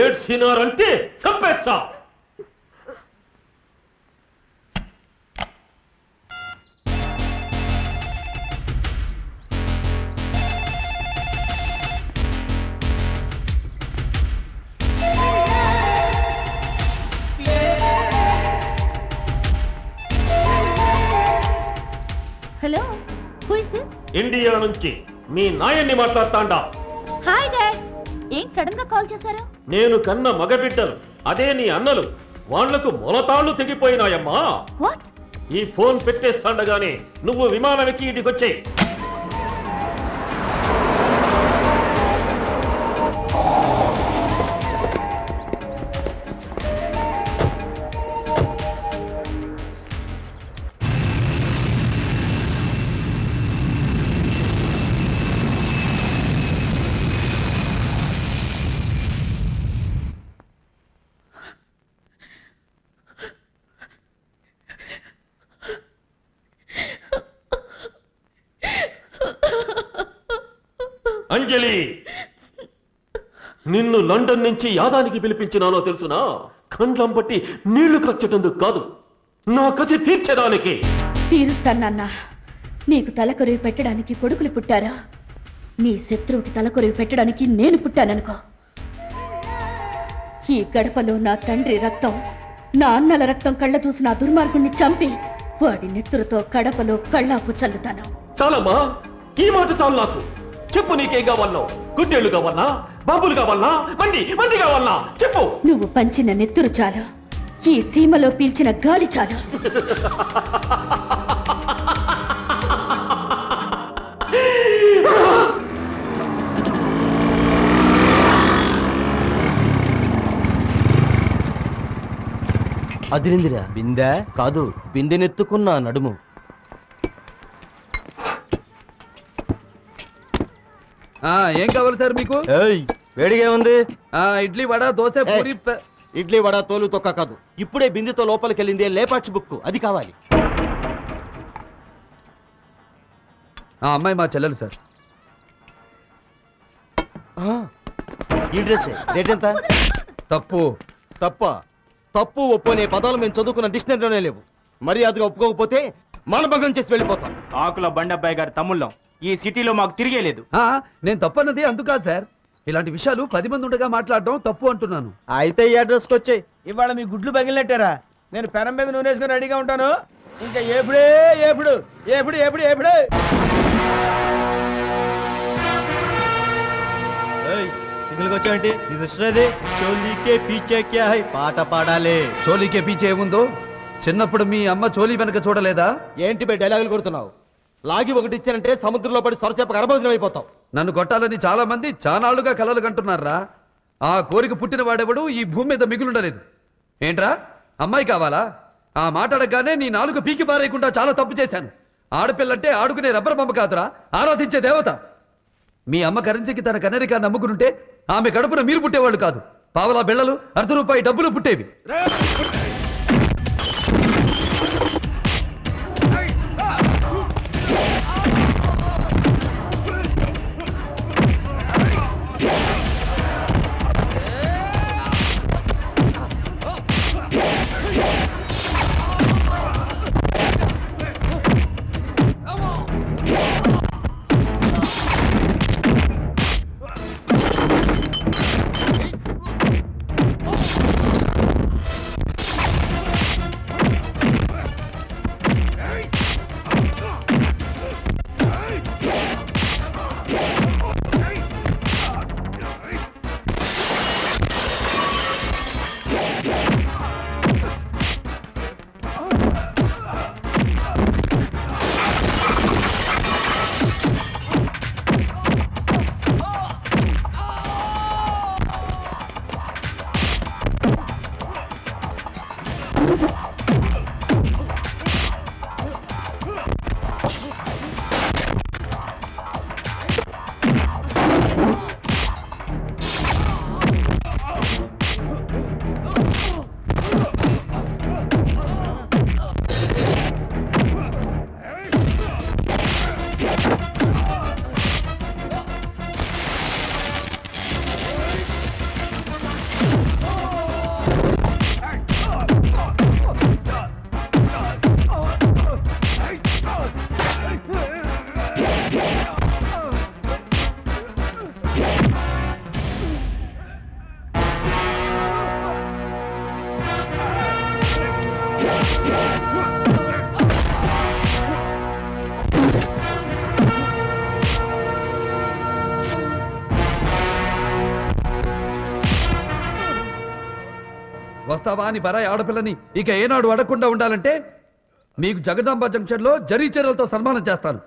ఏడ్చినారంటే చంపేచ్చా. Hello, who is this? India నుంచి మీ నాయన్ని మాట్లాడతాండా. Hi dad. ఏం సడన్ గా కాల్ చేశారు? నేను కన్న మగబిడ్డలు, అదే నీ అన్నలు, వాళ్లకు మొలతాళ్లు తెగిపోయినాయమ్మా. వాట్? ఈ ఫోన్ పెట్టేస్తాండగానే నువ్వు విమానం ఎక్కి ఇటుకొచ్చేయి. అంజలి, నిన్ను లండన్ నుంచి యాదానికి పిలిపించినానో తెలుసునా? కండ్లం పట్టి నీళ్లు కచ్చటందుకు కాదు, నా కసి తీర్చడానికి. తీరుస్తానన్నా. నీకు తలకొరివి పెట్టడానికి కొడుకులు పుట్టారా? నీ శత్రువుకి తలకొరివి పెట్టడానికి నేను పుట్టాననుకో. ఈ గడపలో నా తండ్రి రక్తం, నా అన్నల రక్తం కళ్ళ చూసి నా దుర్మార్గుణ్ణి చంపి వాడి నెత్తురుతో కడపలో కళ్ళాపు చల్లుతాను. చాలమ్మా, ఈ మాట చాలు నాకు. చెప్పు, నీకేం కావాలన్నా? గుడ్డేళ్లు కావాలన్నా? బాంబులు కావాలన్నా? మండి కావాలన్నా? చెప్పు. నువ్వు పంచిన నెత్తురు చాలు, ఈ సీమలో పీల్చిన గాలి చాలు. అదిరిందిరా. బిందె కాదు, బిందెనెత్తుకున్న నడుము. ఏం కావాలి సార్ మీకు? వేడిగా ఉంది. ఇడ్లీ వడ, దోశ, పూరి. ఇడ్లీ వడ తోలు తొక్క కాదు, ఇప్పుడే బిందెతో లోపలికి వెళ్ళింది లేపాక్షి బుక్, అది కావాలి. అమ్మాయి మా చెల్లెలు సార్. ఈ డ్రెస్ రేట్ ఎంత? తప్పు. తప్పు ఒప్పు అనే పదాలు మేము చదువుకున్న డిక్షనరీలోనే లేవు. మర్యాదగా ఒప్పుకోకపోతే మానభంగం చేసి వెళ్ళిపోతాం. ఆకుల బండబ్బాయి గారి తమ్ముళ్ళం ఈ సిటీలో మాకు తిరిగే లేదు. నేను తప్పన్నది అందుకా సార్. ఇలాంటి విషయాలు 10 మంది ఉండగా మాట్లాడడం తప్పు అంటున్నాను. అయితే ఈ అడ్రస్కి వచ్చాయి. ఇవాళ మీ గుడ్లు పగిలినట్టారా? నేను పెనం మీద నూనె వేసుకొని రెడీగా ఉంటాను. ఇంకా ఎప్పుడే ఎప్పుడు ఎప్పుడు ఎప్పుడు ఎప్పుడు సింగిల్కి వచ్చావంటి నీ సిస్టర్ అది చోలీకే పీచే క్యా హై పాట పాడాలి. చోలీకే పీచే ఏముందో చిన్నప్పుడు మీ అమ్మ చోలీ వెనక చూడలేదా? ఏంటి బై డైలాగులు కొడుతున్నావు? లాగి ఒకటి ఇచ్చానంటే సముద్రంలో పడి సొరచేప గర్భోజనం అయిపోతావు. నన్ను కొట్టాలని చాలా మంది చానాళ్లుగా కలలు కంటున్నారా? ఆ కోరిక పుట్టిన వాడెవడు ఈ భూమి మీద మిగులుండలేదు. ఏంట్రా అమ్మాయి కావాలా? ఆ మాట అడగగానే నీ నాలుగు పీకి పారేయకుండా చాలా తప్పు చేశాను. ఆడపిల్లంటే ఆడుకునే రబ్బర్ బొమ్మ కాదురా, ఆరాధించే దేవత. మీ అమ్మ కరెన్సీకి తన కన్నరికా నమ్ముకునుంటే ఆమె కడుపున మీరు పుట్టేవాళ్ళు కాదు. పావలా బిళ్ళలు ₹1 డబ్బులు పుట్టేవి. వస్తావా అని బరాయి ఆడపిల్లని ఇక ఏనాడు అడగకుండా ఉండాలంటే మీకు జగదాంబ జంక్షన్లో జరీ చీరలతో సన్మానం చేస్తాను.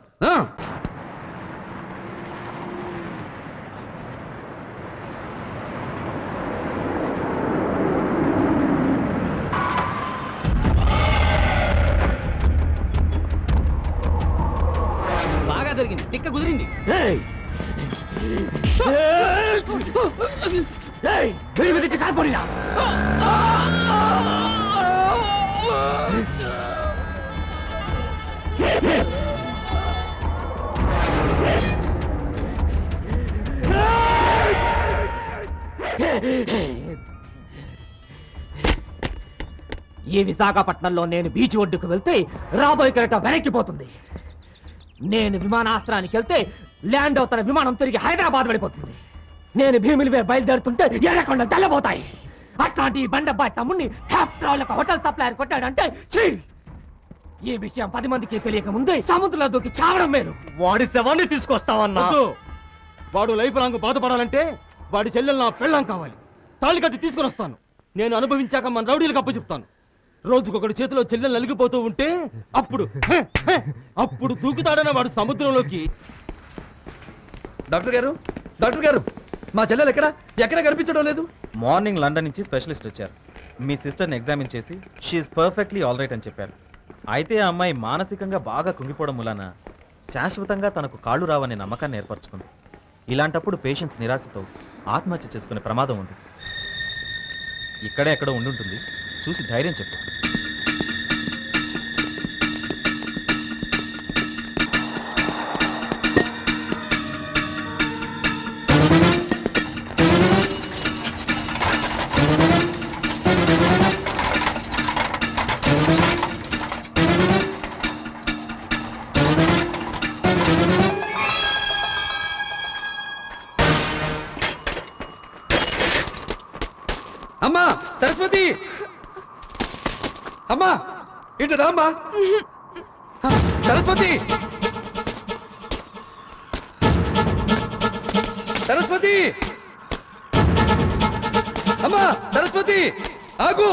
బాగా జరిగింది, తిక్క కుదిరింది. కాల్పోయినా ఈ విశాఖపట్నంలో నేను బీచ్ ఒడ్డుకు వెళ్తే రాబోయే కెరట వెనక్కిపోతుంది. నేను విమానాశ్రయానికి వెళ్తే ల్యాండ్ అవుతున్న విమానం తిరిగి హైదరాబాద్ వెళ్ళిపోతుంది. నేను భీమిలివే బయలుదేరుతుంటే ఎర్రకొండ తెల్లబోతాయి. అట్లాంటి బండబ్బాయి తమ్ముడిని హోటల్ సప్లైయర్ కొట్టాడంటే ఈ విషయం 10 మందికి తెలియక ముందే సముద్రంలో దూకి చావడం మేలు. వాడి శవాన్ని తీసుకొస్తావన్నా? వాడు లైఫ్ లాంగ్ బాధపడాలంటే వాడి చెల్లెలు నా పెళ్ళం కావాలి. తాళి కట్టి తీసుకుని వస్తాను. నేను అనుభవించాక మన రౌడీలకు అప్పు చెప్తాను. రోజుకొకటి చేతిలో చెల్లెలు నలిగిపోతూ ఉంటే అప్పుడు దూకుతాడన్న వాడు సముద్రంలోకి. డాక్టర్ గారు, డాక్టర్ గారు, మా చెల్లెలు ఎక్కడ కనిపించడం లేదు. మార్నింగ్ లండన్ నుంచి స్పెషలిస్ట్ వచ్చారు. మీ సిస్టర్ని ఎగ్జామిన్ చేసి షీఈస్ పర్ఫెక్ట్లీ ఆల్ రైట్ అని చెప్పారు. అయితే ఆ అమ్మాయి మానసికంగా బాగా కుంగిపోవడం వలన శాశ్వతంగా తనకు కాళ్ళు రావనే నమ్మకాన్ని ఏర్పరచుకుంది. ఇలాంటప్పుడు పేషెంట్స్ నిరాశతో ఆత్మహత్య చేసుకునే ప్రమాదం ఉంది. ఇక్కడే ఎక్కడో ఉండుంటుంది, చూసి ధైర్యం చెప్పు. అమ్మా సరస్వతి, అమ్మా ఇటు రామ్మా. సరస్వతి, సరస్వతి, అమ్మా సరస్వతి ఆగు.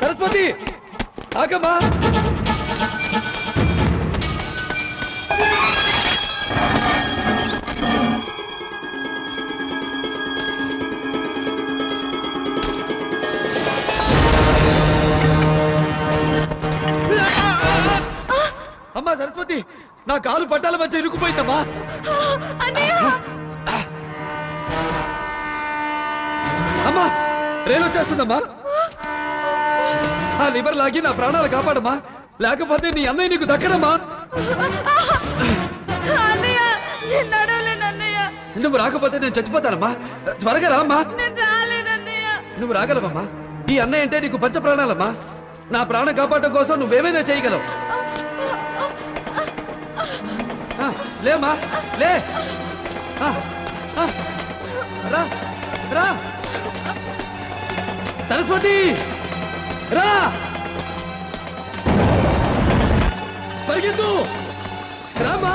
సరస్వతి ఆగమ్మా. అమ్మా సరస్వతి, నా కాలు పట్టాల మధ్య ఇరుక్కుపోయిందమ్మా. అమ్మా రైలు వచ్చేస్తుందమ్మా. ఆ లివర్ లాగి నా ప్రాణాలు కాపాడమ్మా, లేకపోతే నీ అన్నయ్య నీకు దక్కడమ్మా. నువ్వు రాకపోతే నేను చచ్చిపోతానమ్మా. త్వరగా రామ్మా. నువ్వు రాగలవమ్మా. ఈ అన్నయ్య అంటే నీకు పంచ ప్రాణాలమ్మా. నా ప్రాణం కాపాడటం కోసం నువ్వేమైనా చేయగలవు. లేమ్మా లే. రా రా సరస్వతి, రా పరిగెత్తు. రామా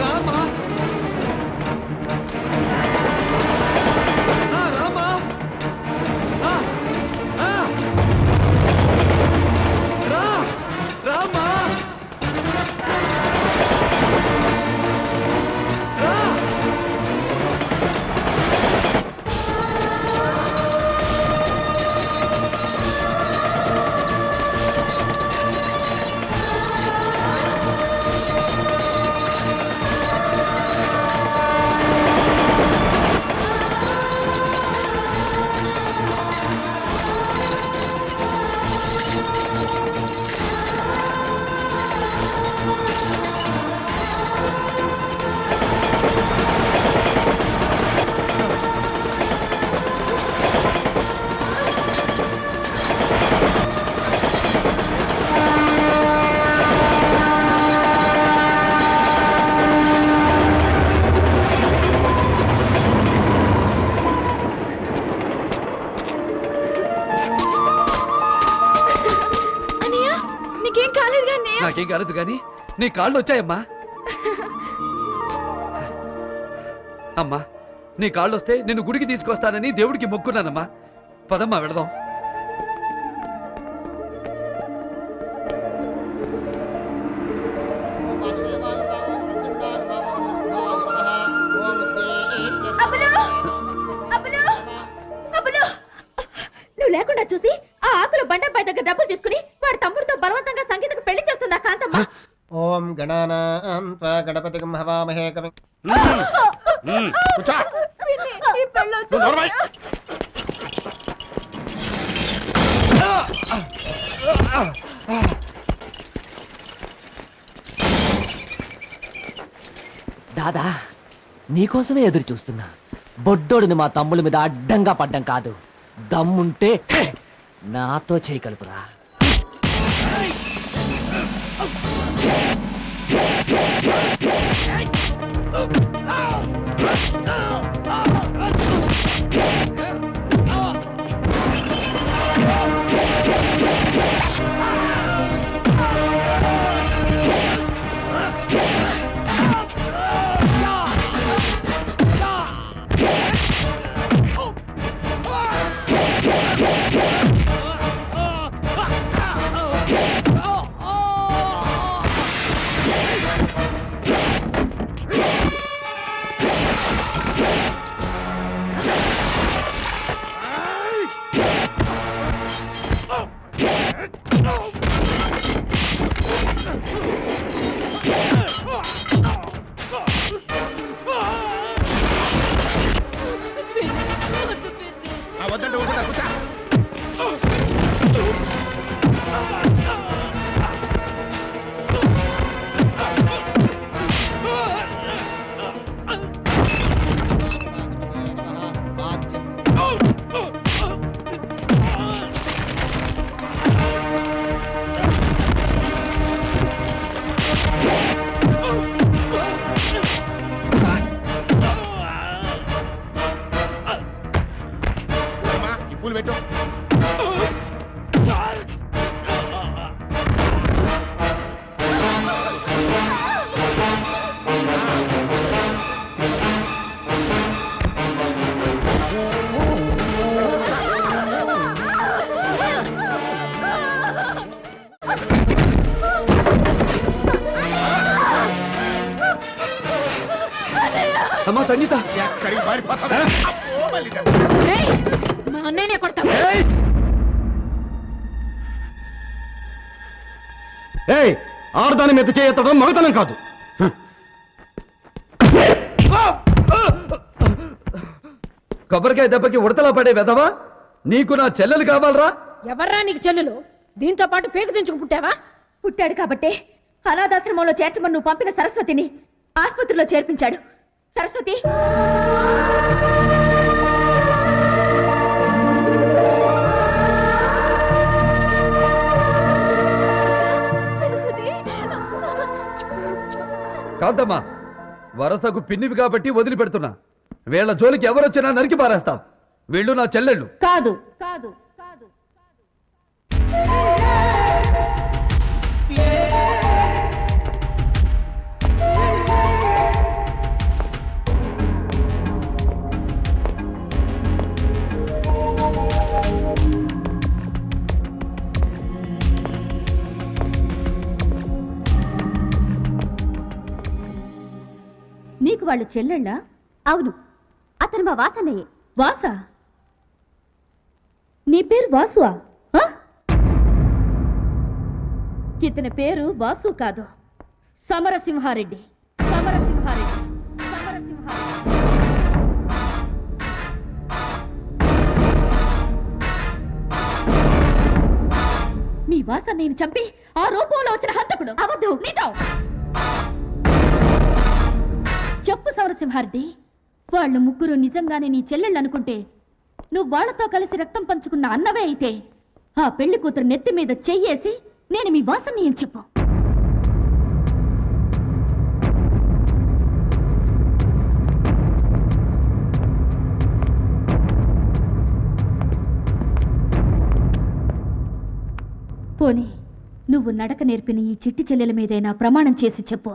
రామా రామా. రా రామా. నాకేం కాలేదు కానీ నీ కాళ్ళు వచ్చాయమ్మా. అమ్మా నీ కాళ్ళు వస్తే నిన్ను గుడికి తీసుకొస్తానని దేవుడికి మొక్కున్నానమ్మా. పదమ్మా వెళదాం. నువ్వు లేకుండా చూసి ఆ ఆకుల బండపై దగ్గర డబ్బులు తీసుకుని వాడి తమ్ముడితో బలవంతంగా సంగీతకు పెళ్లి చేస్తుందా కాంతమ్మ. ఓం గణానాన్వా గణపతిం హవామహే కవిం. దాదా నీకోసమే ఎదురు చూస్తున్నా. బొడ్డోడిని మా తమ్ముడి మీద అడ్డంగా పడ్డం కాదు, దమ్ముంటే నాతో చేయగలుపురా. వద్దంటే ఊరుకుంటా, కూర్చో. అడుగులు పెట్టు. అమ్మా సంగీత, ఎక్కడికి పారిపోతావు? అబ్బో, మళ్ళీ మా అన్నయ్యనే కొడతా. ఏయ్, ఆడదాని మీద చేయత్తడం మగతనం కాదు. కొబ్బరికాయ దెబ్బకి ఉడతలా పడే వెదవా, నీకు నా చెల్లెలు కావాలరా? ఎవర్రా నీకు చెల్లెలు? దీంతో పాటు పేకు తెంచుకు పుట్టావా? పుట్టాడు కాబట్టే అనాథాశ్రమంలో చేర్చమని నువ్వు పంపిన సరస్వతిని ఆసుపత్రిలో చేర్పించాడు. సరస్వతి, కాదమ్మా, వరసకు పిన్నివి కాబట్టి వదిలిపెడుతున్నా. వీళ్ళ జోలికి ఎవరొచ్చినా నరికి పారేస్తాం. వీళ్ళు నా చెల్లెళ్ళు కాదు. కాదు కాదు నీకు వాళ్ళు చెల్లెళ్ళా? అవును, అతను మా వాసన్నయ్యే. వాసా? నీ పేరు వాసువా? ఇతని పేరు వాసు కాదు, సమరసింహారెడ్డి. సమరసింహారెడ్డి, సమరసింహారెడ్డి. మీ వాసన్నయ్యని చంపి ఆ రూపంలో వచ్చిన హంతకుడు. అవద్దు, నిజం చెప్పు సమరసింహారెడ్డి. వాళ్ళు ముగ్గురు నిజంగానే నీ చెల్లెళ్ళు అనుకుంటే, నువ్వు వాళ్లతో కలిసి రక్తం పంచుకున్న అన్నవే అయితే, ఆ పెళ్లి కూతురు నెత్తి మీద చెయ్యేసి నేను మీ వాసన్ని అని చెప్పు. పోనీ నువ్వు నడక నేర్పిన ఈ చిట్టి చెల్లెల మీదైనా ప్రమాణం చేసి చెప్పు,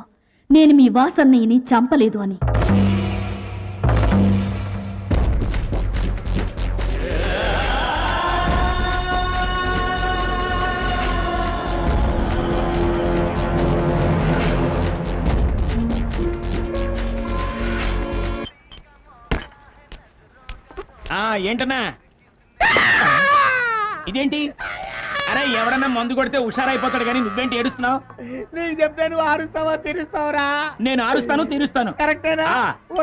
నేను మీ వాసన్నయ్యని చంపలేదు అని. ఏంటన్నా ఇదేంటి? అరే, ఎవడన్నా మందు కొడితే హుషారైపోతాడు కానీ నువ్వేంటి ఏడుస్తున్నావు? నీకు చెప్తే నువ్వు ఆరుస్తావా తీరుస్తావురా? నేను ఆరుస్తాను, తీరుస్తాను. కరెక్టేనా?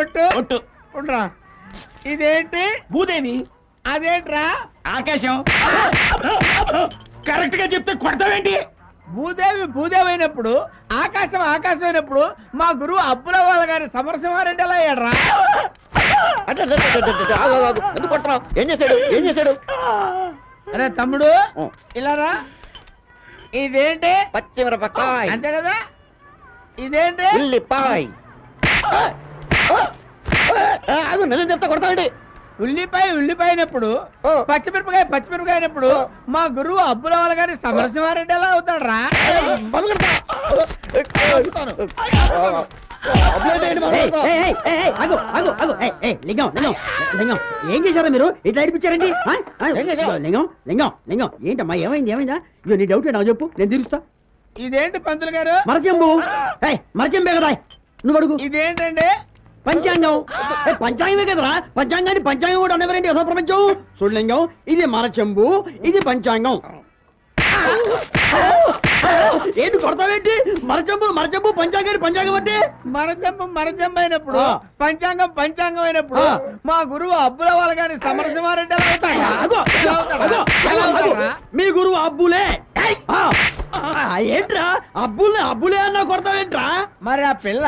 ఒట్టు ఒట్టు. ఉండ్రా. ఇదేంటి? భూదేవి. అదేంట్రా? ఆకాశం. కరెక్ట్ గా చెప్తే కొడతావేంటి? భూదేవి భూదేవి అయినప్పుడు, ఆకాశం ఆకాశం అయినప్పుడు మా గురువు అబ్బుల వాళ్ళ గారి సమరసింహారెడ్డి ఎలా అయ్యాడ్రా? ఎందుకు కొడుతున్నావు? ఏం చేశాడు? ఏం చేశాడు? అరే తమ్ముడు, ఇలారా. ఇదేంటి? పచ్చిమిరపకాయ. అంతే కదా. ఇదేంటి? ఉల్లిపాయ. అది నిజం చెప్తా కొడతామండి. ఉల్లిపాయ ఉల్లిపాయ అయినప్పుడు, పచ్చిమిరపకాయ పచ్చిమిరపకాయ అయినప్పుడు మా గురువు అబ్బుల వాళ్ళ గారి సమరసింహారెడ్డి ఎలా అవుతాడు రా? ఏం చేశారా మీరు? ఇట్లా అడిపించారండి? లింగం లింగం లింగం ఏంటమ్మా? ఏమైంది? ఏమైందా? ఇదో నీ డౌట్ నాకు చెప్పు, నేను తీరుస్తా. ఇదేంటి పంతులు గారు? మరచెంబు. మరచెంబే కదా, నువ్వు అడుగు. ఇదేంటండి? పంచాంగం. పంచాంగమే కదరా. పంచాంగాన్ని పంచాంగం కూడా అనేవరేంటి? అసలు ప్రపంచం చూడలింగం. ఇది మరచెంబు, ఇది పంచాంగం. ఏంటి కొడతావేంటి? మరచెంబు మరచెంబు, పంచాంగాన్ని పంచాంగం అంటే మరచెంబు మరచెంబు అయినప్పుడు, పంచాంగం పంచాంగం అయినప్పుడు మా గురువు అబ్బుల వాళ్ళ గారి సమరసింహారెడ్డి ఎలా అవుతాడు? మీ గురువు అబ్బులే. ఏంట్రా అబ్బుల్ని అబ్బులే అన్నా కొడతావేంట్రా? మరి ఆ పిల్ల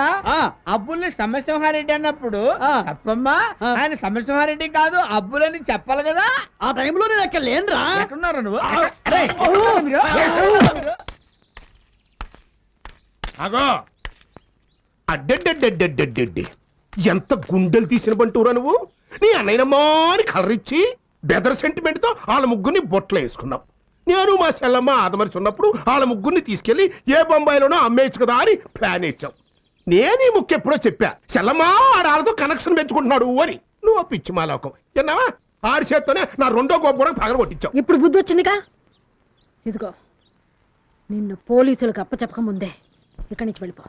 అబ్బుల్ని సమరసింహారెడ్డి అన్నప్పుడు తప్పమ్మా, ఆయన సమరసింహారెడ్డి కాదు అబ్బులని చెప్పాలి కదా. ఆ టైంలో నేను అక్కడ లేనురా. ఎక్కడున్నారా నువ్వు? అగో, అడ్డడ్డడ్డడ్డడ్డడ్డి, ఎంత గుండెలు తీసిన బంటూరా నువ్వు. నీ అన్నయ్యనమ్మా అని కలరిచ్చి బెదర్ సెంటిమెంట్ తో వాళ్ళ ముగ్గురిని బొట్లో వేసుకున్నాం. నేను మా సెల్లమ్మ ఆదమరిచి ఉన్నప్పుడు వాళ్ళ ముగ్గురిని తీసుకెళ్లి ఏ బొంబాయిలోనో అమ్మేయచ్చు కదా అని ప్లాన్ వేసాం. నేను ఈ ముఖ్య ఎప్పుడో చెప్పా, సెల్లమ్మ ఆడాలతో కనెక్షన్ పెంచుకుంటున్నాడు అని. నువ్వు పిచ్చి మాలోకం విన్నావా? ఆడి చేత్తోనే నా రెండో గొప్ప కూడా పగల కొట్టించావు. ఇప్పుడు బుద్ధి వచ్చిందిగా. ఇదిగో నిన్ను పోలీసులకు అప్పచెప్పక ముందే ఇక్కడి నుంచి వెళ్ళిపో.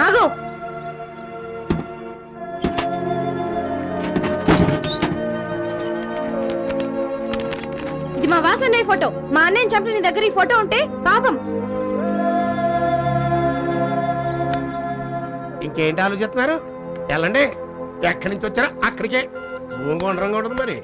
ఆగు. ఇది మా వాసన్నయ్య ఫోటో. మా అన్నయ్యని చంపిన నీ దగ్గర ఈ ఫోటో ఉంటే పాపం. ఇంకేంటి ఆలోచిస్తున్నారు? వెళ్ళండి. ఎక్కడి నుంచి వచ్చారో అక్కడికే. భూమి గుండ్రంగా ఉంటుంది మరి.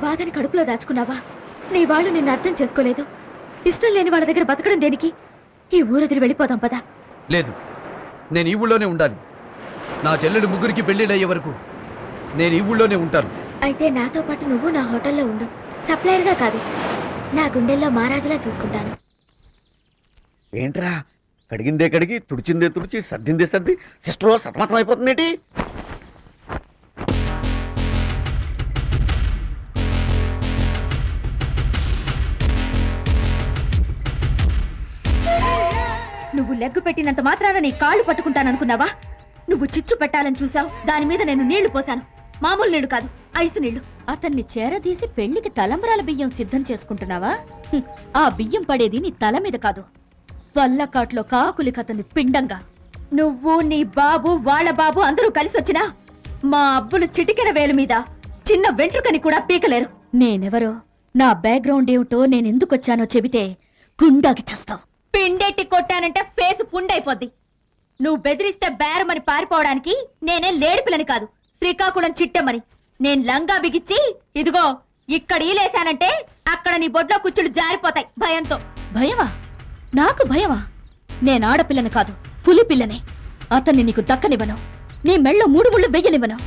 బాధని కడుపులో దాచుకున్నావా? నీ వాళ్ళు నిన్ను అర్థం చేసుకోలేదు. ఇష్టం లేని వాళ్ళ దగ్గర బతకడం దేనికి? ఈ ఊరదిరి వెళ్ళిపోదాం పదా. లేదు, నేను ఈ ఊళ్ళోనే ఉండాలి. నా చెల్లెలు ముగ్గురికి పెళ్లిళ్ళయ్యే వరకు నేను ఈ ఊళ్ళోనే ఉంటాను. అయితే నాతో పాటు నువ్వు నా హోటల్లో ఉండు. సప్లైర్గా కాదు, నా గుండెల్లో మహారాజులా చూసుకుంటాను. ఏంట్రా కడిగిందే కడిగి తుడిచిందే తుడిచి సర్దిందే సర్ది సిస్టర్లో సతమతం అయిపోతుందేంటి? నువ్వు లెగ్గు పెట్టినంత మాత్రాన నీ కాళ్ళు పట్టుకుంటాననుకున్నావా? నువ్వు చిచ్చు పెట్టాలని చూసావు, దాని మీద నేను నీళ్లు పోసాను. మామూలు నీళ్లు కాదు, ఐసు నీళ్లు. అతన్ని చేరదీసి పెళ్లికి తలంబ్రాల బియ్యం సిద్ధం చేసుకుంటున్నావా? ఆ బియ్యం పడేది నీ తల మీద కాదు, వల్లకాట్లో కాకులి కథని పిండంగా. నువ్వు నీ బాబు వాళ్ళ బాబు అందరూ కలిసి వచ్చినా మా అబ్బులు చిటికెన వేలు మీద చిన్న వెంట్రుకని కూడా పీకలేరు. నేనెవరో, నా బ్యాక్గ్రౌండ్ ఏమిటో, నేనెందుకొచ్చానో చెబితే గుండాకి చస్తావు. పిండెట్టి కొట్టానంటే ఫేసు పుండైపోద్ది. నువ్వు బెదిరిస్తే బేరమని పారిపోవడానికి నేనే లేడిపిల్లని కాదు, శ్రీకాకుళం చిట్టమని. నేను లంగా బిగిచ్చి ఇదిగో ఇక్కడ ఈలేశానంటే అక్కడ నీ బొడ్లో కుచ్చులు జారిపోతాయి భయంతో. భయమా? నాకు భయమా? నేను ఆడపిల్లని కాదు, పులి పిల్లని. అతన్ని నీకు దక్కనివ్వను, నీ మెళ్ళో 3 ముళ్ళు వెయ్యనివ్వను.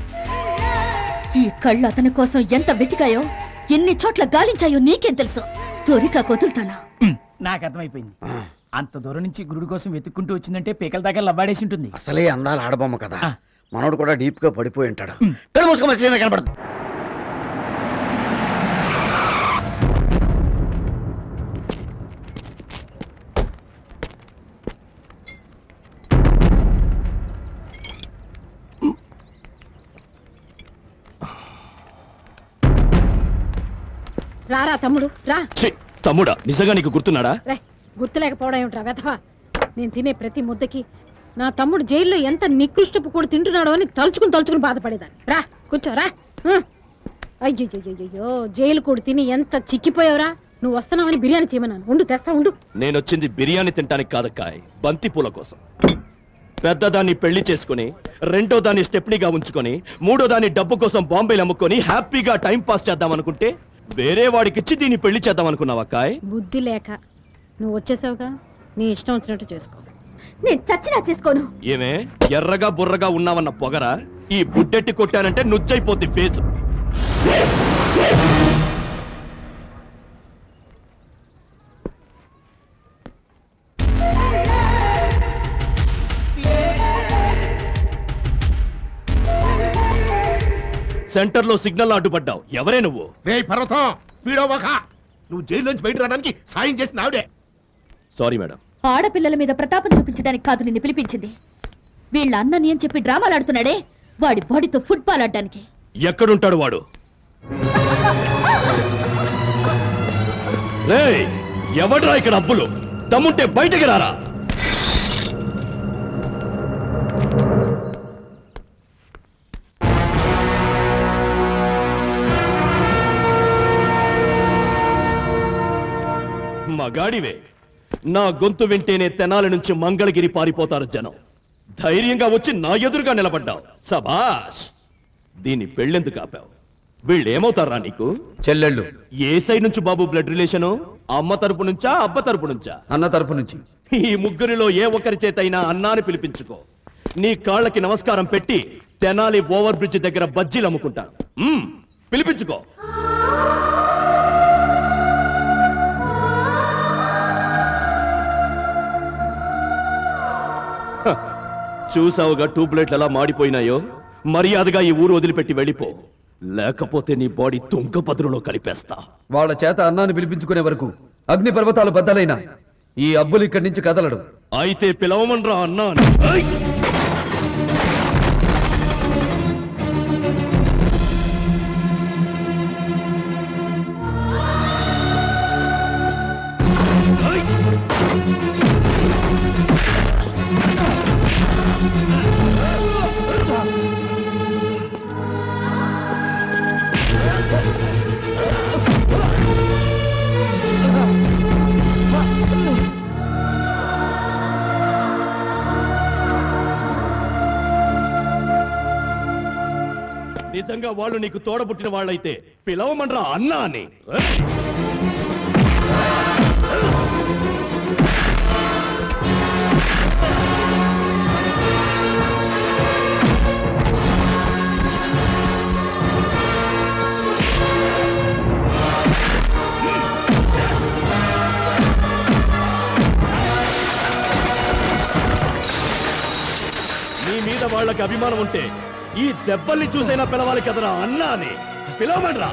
ఈ కళ్ళు అతని కోసం ఎంత వెతికాయో, ఎన్ని చోట్ల గాలించాయో నీకేం తెలుసు. త్వరిగా కొదులుతానా? నాకు అర్థమైపోయింది. అంత దూరం నుంచి గురుడు కోసం వెతుక్కుంటూ వచ్చిందంటే పీకల దాకా లవ్వాడేసి ఉంటుంది. అసలే అందాల ఆడబొమ్మ కదా, మనోడు కూడా డీప్ గా పడిపోయి ఉంటాడు. కనబడుతుంది. రారా తమ్ముడు రా. తమ్ముడా, నిజంగా నీకు గుర్తున్నాడా? గుర్తులేకపోవడం ఏమిట్రా వెధవా. నేను తినే ప్రతి ముద్దకి నా తమ్ముడు జైల్లో ఎంత నికృష్టపు కూడా తింటున్నాడో అని తలుచుకుని బాధపడేదాన్ని. రా కూర్చోరా. అయ్యో జైలు కూడా తిని ఎంత చిక్కిపోయావురా. నువ్వు వస్తున్నావని బిర్యానీ చేయమన్నాను. ఉండు తెస్తా ఉండు. నేను వచ్చింది బిర్యానీ తినడానికి కాదక్కాయ్, బంతిపూల కోసం. పెద్దదాన్ని పెళ్లి చేసుకుని, రెండో దాన్ని స్టెప్నీగా ఉంచుకొని, మూడో దాన్ని డబ్బు కోసం బాంబేలు అమ్ముకొని హ్యాపీగా టైం పాస్ చేద్దాం అనుకుంటే వేరే వాడికిచ్చి దీన్ని పెళ్లి చేద్దాం అనుకున్నావా అక్కాయ్? బుద్ధి లేక నువ్వు వచ్చేసావుగా, నీ ఇష్టం వచ్చినట్టు చేసుకో. నేను చచ్చినా చేసుకోను. ఏమే ఎర్రగా బుర్రగా ఉన్నావన్న పొగరా? ఈ బుడ్డెట్టి కొట్టానంటే నుచ్చైపోద్ది ఫేసు. సెంటర్ లో సిగ్నల్ అడ్డుపడ్డావు. ఎవరే నువ్వు? రే పర్వతం వీడోవక, నువ్వు జైల్లోంచి బయట రావడానికి సాయం చేసిన ఆవిడే. Sorry madam. ఆడపిల్లల మీద ప్రతాపం చూపించడానికి కాదు నిన్ను పిలిపించింది. వీళ్ళ అన్నని అని చెప్పి డ్రామాలు ఆడుతున్నాడే, వాడి బాడీతో ఫుట్బాల్ ఆడడానికి. ఎక్కడుంటాడు వాడు? ఎవడ్రా ఇక్కడ అబ్బులు? దమ్ముంటే బయటకి రారా. మగాడివే. నా గొంతు వింటేనే తెనాలి నుంచి మంగళగిరి పారిపోతారు జనం. ధైర్యంగా వచ్చి నా ఎదురుగా నిలబడ్డావు. సభాష్. దీన్ని పెళ్ళెందుకు ఆపావు? వీళ్ళేమవుతారా నీకు? చెల్లెళ్ళు. ఏ సైడ్ నుంచి బాబు బ్లడ్ రిలేషను? అమ్మ తరపు నుంచా, అబ్బ తరపు నుంచా? అన్న తరపు నుంచి. ఈ ముగ్గురిలో ఏ ఒక్కరి చేతైనా అన్నాని పిలిపించుకో. నీ కాళ్ళకి నమస్కారం పెట్టి తెనాలి ఓవర్ బ్రిడ్జ్ దగ్గర బజ్జీలు అమ్ముకుంటాను. పిలిపించుకో. చూసావుగా ట్యూబ్లైట్లు ఎలా మాడిపోయినాయో. మర్యాదగా ఈ ఊరు వదిలిపెట్టి వెళ్ళిపో, లేకపోతే నీ బాడీ తుంగపదురులో కలిపేస్తా. వాళ్ళ చేత అన్నాన్ని పిలిపించుకునే వరకు అగ్ని పర్వతాలు బద్దలైనా ఈ అబ్బులు ఇక్కడి నుంచి కదలడు. అయితే పిలవమనరా అన్నా. నిజంగా వాళ్ళు నీకు తోడబుట్టిన వాళ్ళైతే పిలవమనరా అన్నా అని. నీ మీద వాళ్ళకి అభిమానం ఉంటే ఈ దెబ్బల్ని చూసైనా పిలవాలి కదరా అన్నా అని. పిలవమనరా.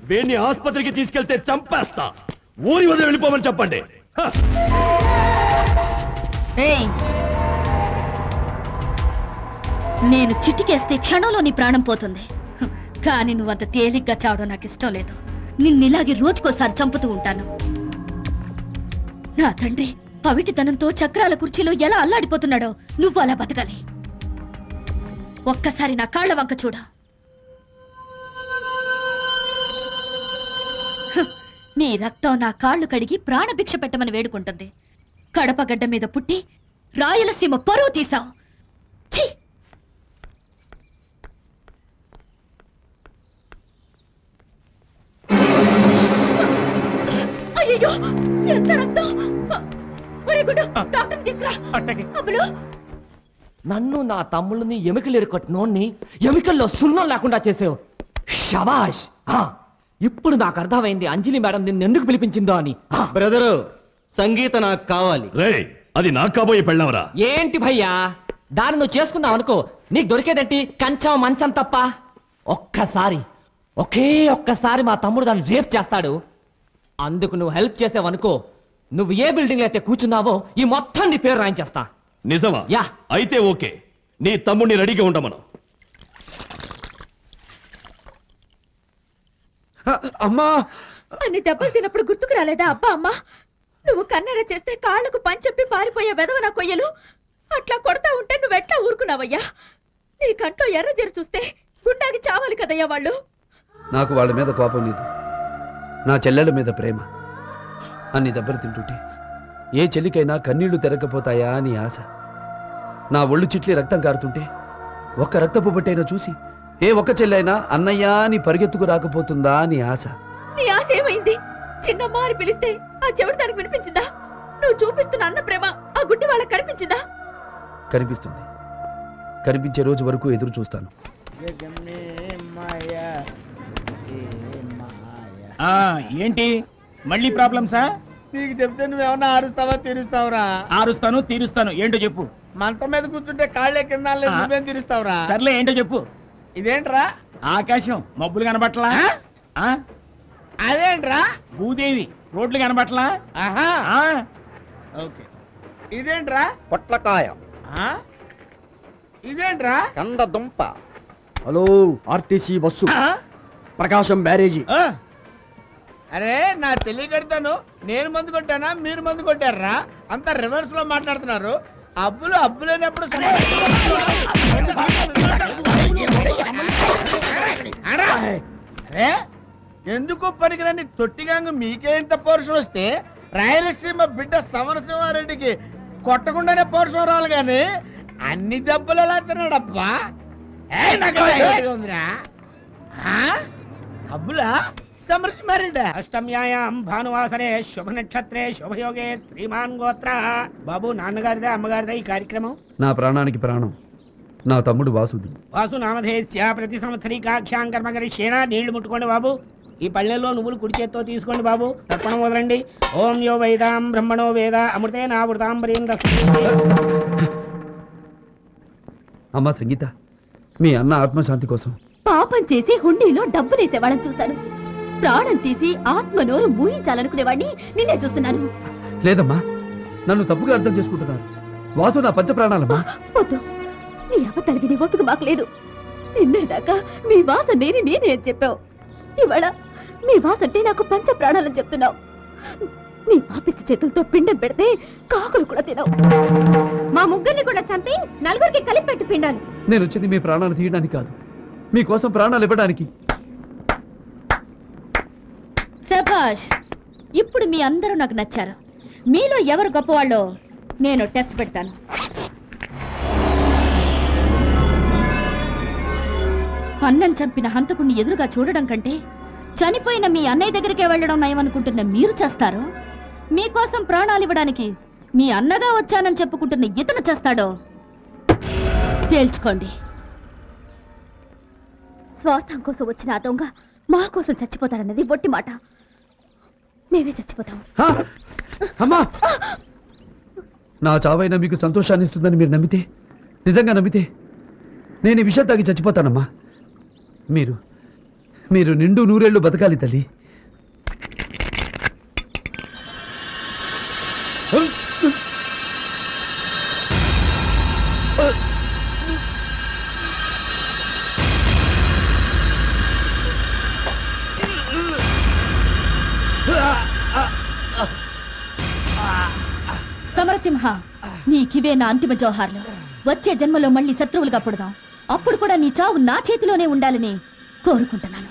వీడిని ఆసుపత్రికి తీసుకెళ్తే చంపేస్తా. ఊరి వదిలి వెళ్ళిపోమని చెప్పండి. నేను చిటికేస్తే క్షణంలో నీ ప్రాణం పోతుంది. కానీ నువ్వంత తేలిగ్గా చావడం నాకు ఇష్టం లేదు. నిన్నిలాగే రోజుకోసారి చంపుతూ ఉంటాను. నా తండ్రి అవిటితనంతో చక్రాల కుర్చీలో ఎలా అల్లాడిపోతున్నాడో నువ్వు అలా బతకాలి. ఒక్కసారి నా కాళ్ల వంక చూడ. నీ రక్తం నా కాళ్ళు కడిగి ప్రాణభిక్ష పెట్టమని వేడుకుంటుంది. కడపగడ్డ మీద పుట్టి రాయలసీమ పరువు తీసావు. ఛీ! అయ్యో, ఎంత రక్తం! ఒరే గుడ్డు, డాక్టర్ని తీసుకురా. అబ్బులు, నన్ను నా తమ్ముళ్ళని ఎముకలు ఎరుకట్నోన్ని ఎముకల్లో సున్నం లేకుండా చేసావు. షబాష్. ఇప్పుడు నాకు అర్థమైంది అంజలి మేడం నిన్ను ఎందుకు పిలిపించిందో అని. బ్రదరు, సంగీత నాకు కావాలి. రే, అది నాకు కాబోయే పెళ్ళవరా? ఏంటి భయ్యా, దాన్ని నువ్వు చేసుకున్నావు అనుకో, నీకు దొరికేదేంటి కంచం మంచం తప్ప. ఒక్కసారి మా తమ్ముడు దాన్ని రేప్ చేస్తాడు. అందుకు నువ్వు హెల్ప్ చేసావనుకో, నువ్వు ఏ బిల్డింగ్ అయితే కూర్చున్నావో ఈ మొత్తం నీ పేరు రాయించేస్తా. నిజమా? యా. అయితే ఓకే, నీ తమ్ముడిని రెడీగా ఉండమను. అమ్మా, అన్ని దెబ్బలు తిన్నప్పుడు గుర్తుకు రాలేదా అబ్బా అమ్మా? నువ్వు కన్నెర చేస్తే కాళ్ళకు పని చెప్పి పారిపోయే వెదవ నా కొయ్యలు అట్లా కొడతా ఉంటే నువ్వెట్లా ఊరుకున్నావయ్యా? నీ కంట్లో ఎర్రజీరు చూస్తే గుండాకి చావాలి కదయ్యా వాళ్ళు. నాకు వాళ్ళ మీద కోపం లేదు, నా చెల్లెల మీద ప్రేమ. అన్ని దెబ్బలు తింటుంటే ఏ చెల్లికైనా కన్నీళ్లు తెరకపోతాయా అని ఆశ. నా ఒళ్ళు చిట్లి రక్తం కారుతుంటే ఒక్క రక్తపు బొట్టైనా చూసి ఏ ఒక్క చెల్లైనా అన్నయ్యా అని పరిగెత్తుకు రాకపోతుందా అని ఆశ. నీ ఆశ ఏమైంది? చిన్నమ్మ అని పిలిస్తే ఆ చెవిటి దానికి వినిపించిందా? నువ్వు చూపిస్తున్న అన్న ప్రేమ ఆ గుడ్డి వాళ్ళకి కనిపించిందా? కనిపిస్తుంది. కనిపించే రోజు వరకు ఎదురు చూస్తాను. ఏంటి మళ్ళీ ప్రాబ్లమ్సా? నీకు చెప్తే నువ్వేమన్నా ఆరుస్తావా తీరుస్తావురా? ఆరుస్తాను తీరుస్తాను. ఏంటో చెప్పు. మంచం మీద కూర్చుంటే కాళ్ళే కింద నువ్వేం తీరుస్తావురా? సర్లే ఏంటో చెప్పు. ఇదేంట్రా? ఆకాశం మబ్బులు కనబట్లా? అదేంట్రా? భూదేవి రోడ్లు కనబట్లా? ఓకే. ఇదేంట్రా? పొట్లకాయ. ఇదేంట్రా? కంద దుంప. హలో, ఆర్టీసీ బస్సు, ప్రకాశం బ్యారేజీ. అరే నా తెలియకడతాను. నేను మందు కొట్టానా మీరు మందు కొట్టారా? అంతా రివర్స్ లో మాట్లాడుతున్నారు. అబ్బులు అబ్బులేనప్పుడు అరే ఎందుకు పనికిరాని తొట్టిగాంగు మీకే ఇంత పౌరుషం వస్తే రాయలసీమ బిడ్డ సమరసింహారెడ్డికి కొట్టకుండానే పౌరుషం రావాలి కానీ అన్ని దెబ్బలు ఎలా తిన్నాడబ్బా? ఉందిరా అబ్బులా సమరసింహారెడ్డి. అష్టమ్యాయాం భానువాసరే శుభ నక్షత్రే శుభయోగే శ్రీమాన్ గోత్ర. బాబు నాన్నగారిదే అమ్మగారిదే ఈ కార్యక్రమం? నా ప్రాణానికి ప్రాణం నా తమ్ముడు వాసుది. వాసు నామధేస్య ప్రతి సంవత్సరీకాఖ్యాం కర్మకరిష్యేణ. నీళ్లు ముట్టుకోండి బాబు. ఈ పళ్ళెల్లో నువ్వులు కుడి చేత్తో తీసుకోండి బాబు. తర్పణం వదలండి. ఓం యో వైదాం బ్రహ్మణో వేద అమృతే నావృతాంబరీం దస్మై. అమ్మా సంగీత, మీ అన్న ఆత్మశాంతి కోసం పాపం చేసి హుండీలో డబ్బులేసేవాళ్ళని చూశాను. ప్రాణం తీసి ఆత్మ నోరు మూయించాలనుకునేవాడిని నిన్నే చూస్తున్నాను. లేదమ్మా, నన్ను తప్పుగా అర్థం చేసుకుంటున్నారు. వాసు నా పంచ ప్రాణాలమ్మా. వద్దు, నీ అబద్ధాలు విని ఓపిక మాకు లేదు. నిన్నటిదాకా మీ వాస నేనే అని చెప్పావు. ఇవాళ మీ వాస అంటే నాకు పంచ ప్రాణాలని చెప్తున్నావు. నీ పాపిష్టి చేతులతో పిండం పెడితే కాకులు కూడా తినవు. మా ముగ్గురిని కూడా చంపి నలుగురికి కలిపి పెట్టి పిండాలి. నేను వచ్చింది మీ ప్రాణాలు తీయడానికి కాదు, మీకోసం ప్రాణాలు ఇవ్వడానికి. శభాష్, ఇప్పుడు మీ అందరూ నాకు నచ్చారు. మీలో ఎవరు గొప్పవాళ్ళో నేను టెస్ట్ పెడతాను. అన్నం చంపిన హంతకుణ్ణి ఎదురుగా చూడడం కంటే చనిపోయిన మీ అన్నయ్య దగ్గరికే వెళ్ళడం నయమనుకుంటున్న మీరు చేస్తారో, మీకోసం ప్రాణాలు ఇవ్వడానికి మీ అన్నగా వచ్చానని చెప్పుకుంటున్న ఇతను చేస్తాడో తేల్చుకోండి. స్వార్థం కోసం వచ్చిన ఆ దొంగ మా కోసం చచ్చిపోతాడన్నది ఒట్టి మాట. మేమే చచ్చిపోతాం. అమ్మా, నా చావైనా మీకు సంతోషాన్ని ఇస్తుందని మీరు నమ్మితే, నిజంగా నమ్మితే నేను ఈ విషయం తాగి చచ్చిపోతానమ్మా. మీరు నిండు నూరేళ్లు బతకాలి తల్లి. సమరసింహ, నీకివే నా అంతిమ జోహార్లు. వచ్చే జన్మలో మళ్ళీ శత్రువులుగా పుడదాం. అప్పుడు కూడా నీ చావు నా చేతిలోనే ఉండాలని కోరుకుంటున్నాను.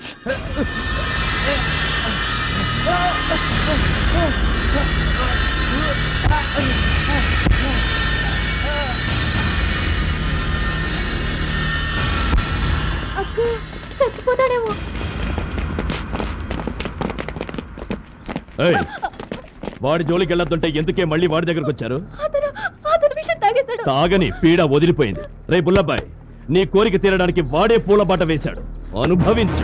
అక్క చచ్చిపోతాడేమో. వాడి జోలికి వెళ్ళొద్దంటే ఎందుకే మళ్ళీ వాడి దగ్గరకు వచ్చారు? అతను విషయం తాగేశాడు. తాగని పీడ వదిలిపోయింది. రే బుల్లబ్బాయ్, నీ కోరిక తీరడానికి వాడే పూలబాట వేశాడు. అనుభవించు.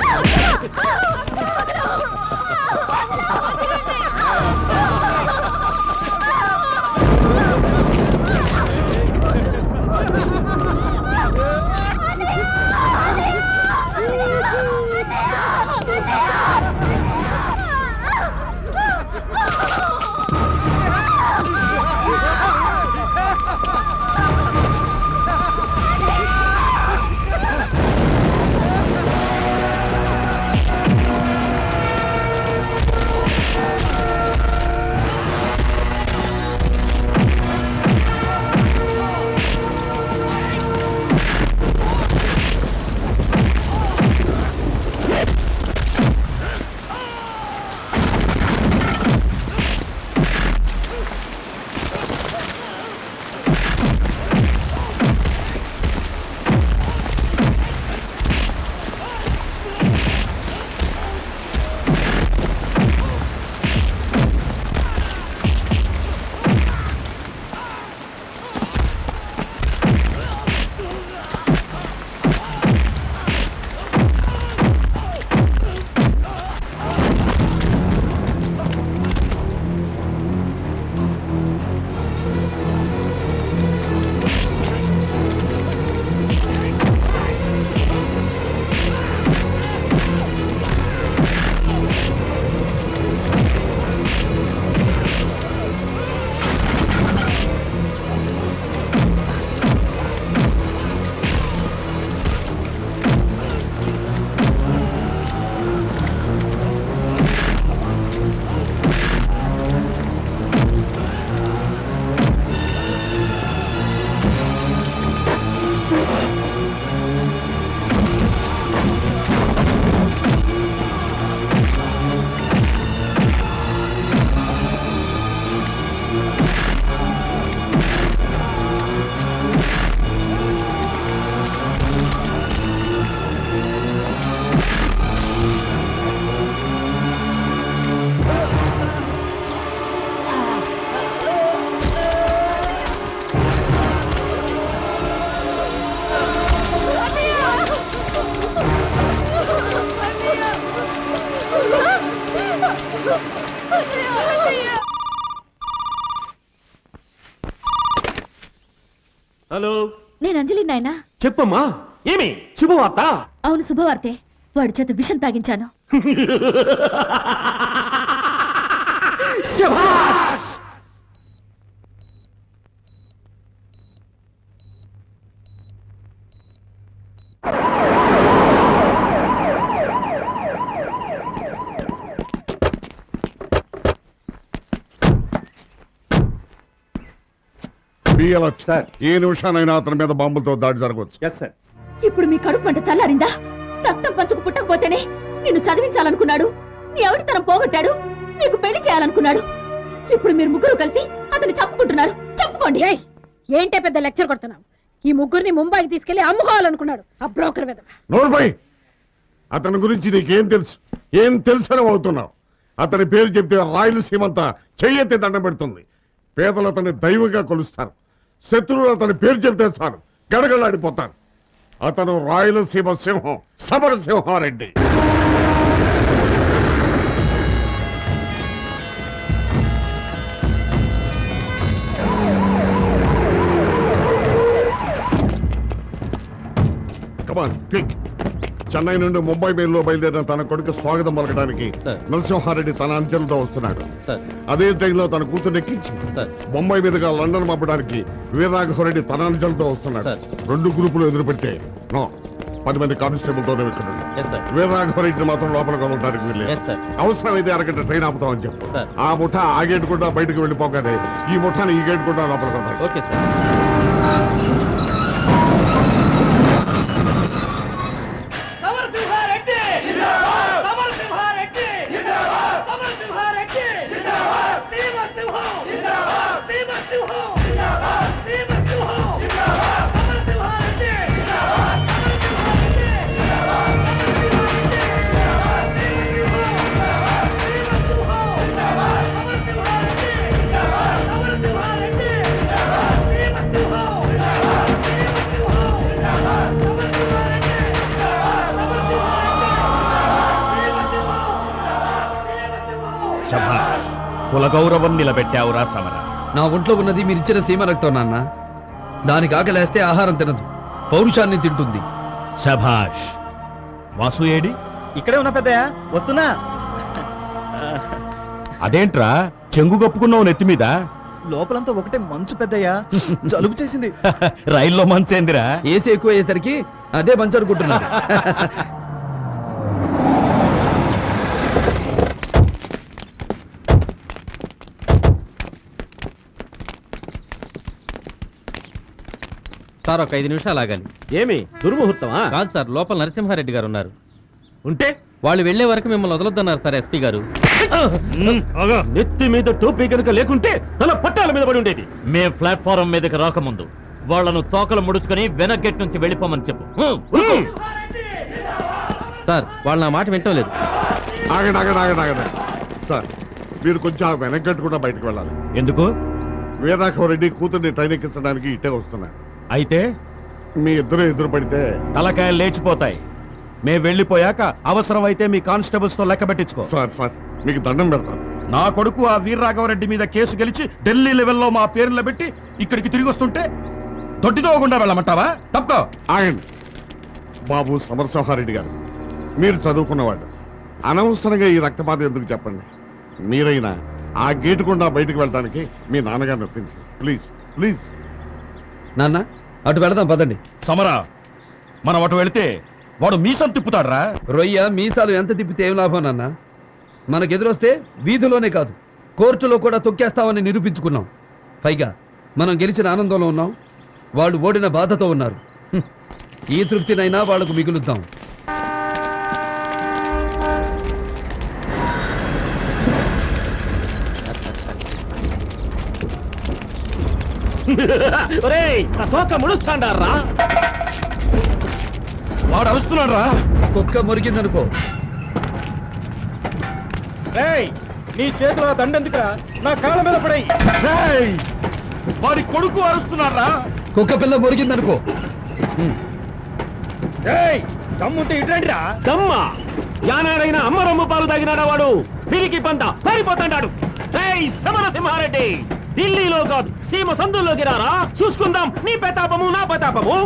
హలో, నేను అంజలి నాయనా. చెప్పమ్మా, ఏమి శుభవార్త? అవును, శుభవార్తే. వాడి చేత విషం తాగించాను. సార్, ఏ నిమిషానైనా అతని మీద బాంబులతో దాడి జరగవచ్చు. ఇప్పుడు మీ కడుపు మంట చల్లారిందా? రక్తం పంచుకు పుట్టకపోతేనే నిన్ను చదివించాలనుకున్నాడు, నీ ఎవరితనం పోగొట్టాడు, నీకు పెళ్లి చేయాలనుకున్నాడు. ఇప్పుడు మీరు ముగ్గురు కలిసి అతన్ని చంపుకుంటున్నారు. చంపుకోండి. ఏంటే పెద్ద లెక్చర్ కొడుతున్నావు? ఈ ముగ్గురిని ముంబైకి తీసుకెళ్లి అమ్ముకోవాలనుకున్నాడు ఆ బ్రోకర్ విధవ. నోర్బై, అతని గురించి నీకేం తెలుసు? ఏం తెలుసని అవుతున్నావు? అతని పేరు చెప్తే రాయలసీమంతా చెయ్యెత్తి దండం పెడుతుంది. పేదలు అతన్ని దైవంగా కొలుస్తారు. శత్రువులు అతని పేరు చెప్తే చాలు గడగలాడిపోతారు. అతను రాయలసీమ సింహం, సమరసింహారెడ్డి. Come on quick. చెన్నై నుండి ముంబై మెయిల్లో బయలుదేరిన తన కొడుకు స్వాగతం పలకడానికి నరసింహారెడ్డి తన అంచెలతో వస్తున్నాడు. అదే ట్రైన్లో తన కూతురు ఎక్కించి బొంబాయి మీదుగా లండన్ పంపడానికి వీరరాఘవరెడ్డి తన అంచెలతో వస్తున్నాడు. 2 గ్రూపులు ఎదురుపెట్టే 10 మంది కానిస్టేబుల్ తోనే ఇక్కడ వీరరాఘవరెడ్డిని మాత్రం లోపలికి వెళ్ళడానికి వెళ్ళలేదు. అవసరమైతే అరగంట ట్రైన్ ఆపుతామని చెప్పు. ఆ ముఠా ఆ గేట్ కూడా బయటకు వెళ్ళిపోగానే ఈ ముఠాని ఈ గేట్ కూడా లోపలికి వెళ్తాడు. కుల గౌరవం నిలబెట్టావురా సమర. నా ఒంట్లో ఉన్నది మీరిచ్చిన సీమ రక్తం నాన్న. దానికి ఆకలేస్తే ఆహారం తినదు, పౌరుషాన్ని తింటుంది. శభాష్. వాసు ఏడి? ఇక్కడే ఉన్నా పెద్దయ్య, వస్తున్నా. అదేంట్రా చెంగు కప్పుకున్నావు నెత్తి మీద? లోపలంతా ఒకటే మంచు పెద్దయ్య, జలుబు చేసింది. రైల్లో మంచేందిరా? ఏసీ ఎక్కువ అయ్యేసరికి అదే మంచు అనుకుంటున్నాను. సార్, ఒక 5 నిమిషాలు ఆగాలి. ఏమి దుర్ముహూర్తమా? కాదు సార్, లోపల నరసింహారెడ్డి గారు ఉన్నారు. ఉంటే వాళ్ళు వెళ్లే వరకు మిమ్మల్ని వదలొద్దన్నారు సార్ ఎస్పీ గారు. నెత్తి మీద టోపీ కనుక లేకుంటే తల పట్టాల మీద పడి ఉండేది. మేం ప్లాట్ఫారం మీదకి రాకముందు వాళ్ళను తోకలు ముడుచుకొని వెనక్ గేట్ నుంచి వెళ్ళిపోమని చెప్పు. సార్, వాళ్ళు నా మాట వింటం లేదు. ఆగండి సార్, మీరు కొంచెం ఆ వెనక్ కూడా బయటకు వెళ్ళాలి. ఎందుకు? వీరరాఘవరెడ్డి కూతుర్ని ట్రైన్ ఎక్కించడానికి ఇట్టే వస్తున్నారు. అయితే మీ ఇద్దరు ఎదురు పడితే తలకాయలు లేచిపోతాయి. మేము వెళ్ళిపోయాక అవసరమైతే మీ కానిస్టేబుల్స్ తో లెక్క పెట్టించుకో. సార్ మీకు దండం పెడతాను. నా కొడుకు ఆ వీరరాఘవరెడ్డి మీద కేసు గెలిచి ఢిల్లీ లెవెల్లో మా పేర్లు పెట్టి ఇక్కడికి తిరిగి వస్తుంటే దొడ్డిదోకుండా వెళ్ళమంటావా? తప్పుకో. ఆగండి బాబు సమరసింహారెడ్డి గారు, మీరు చదువుకున్నవాడు. అనవసరంగా ఈ రక్తపాత ఎందుకు చెప్పండి. మీరైనా ఆ గేటు గుండా బయటకు వెళ్ళడానికి మీ నాన్నగారిని ఒప్పించండి ప్లీజ్. నాన్న, అటు వెళదాం పదండి. సమరా, మనం అటు వెళితే వాడు మీసం తిప్పుతాడ్రా. రొయ్య మీసాలు ఎంత తిప్పితే ఏం లాభం నాన్న? మనకెదురొస్తే వీధిలోనే కాదు, కోర్టులో కూడా తొక్కేస్తామని నిరూపించుకున్నాం. పైగా మనం గెలిచిన ఆనందంలో ఉన్నాం, వాళ్ళు ఓడిన బాధతో ఉన్నారు. ఈ తృప్తినైనా వాళ్లకు మిగులుద్దాం. ముడుస్తాండారా? వాడు అరుస్తున్నాడు రా. కుక్క మురిగిందనుకో. నీ చేతిలో దండెందుకురా? నా కాళ్ళ మీద పడేయ్. వాడి కొడుకు అరుస్తున్నాడు రా. కుక్క పిల్ల మురిగిందనుకో. దమ్ముంటే ఇటండిరా. దమ్మా? యానాడైనా అమ్మ రొమ్ము పాలు తాగినాడా వాడు పిరికి పంట పారిపోతాడు. సమరసింహారెడ్డి, ఢిల్లీలో కాదు సీమ సందుల్లోకి రారా, చూసుకుందాం నీ ప్రతాపము నా ప్రతాపము.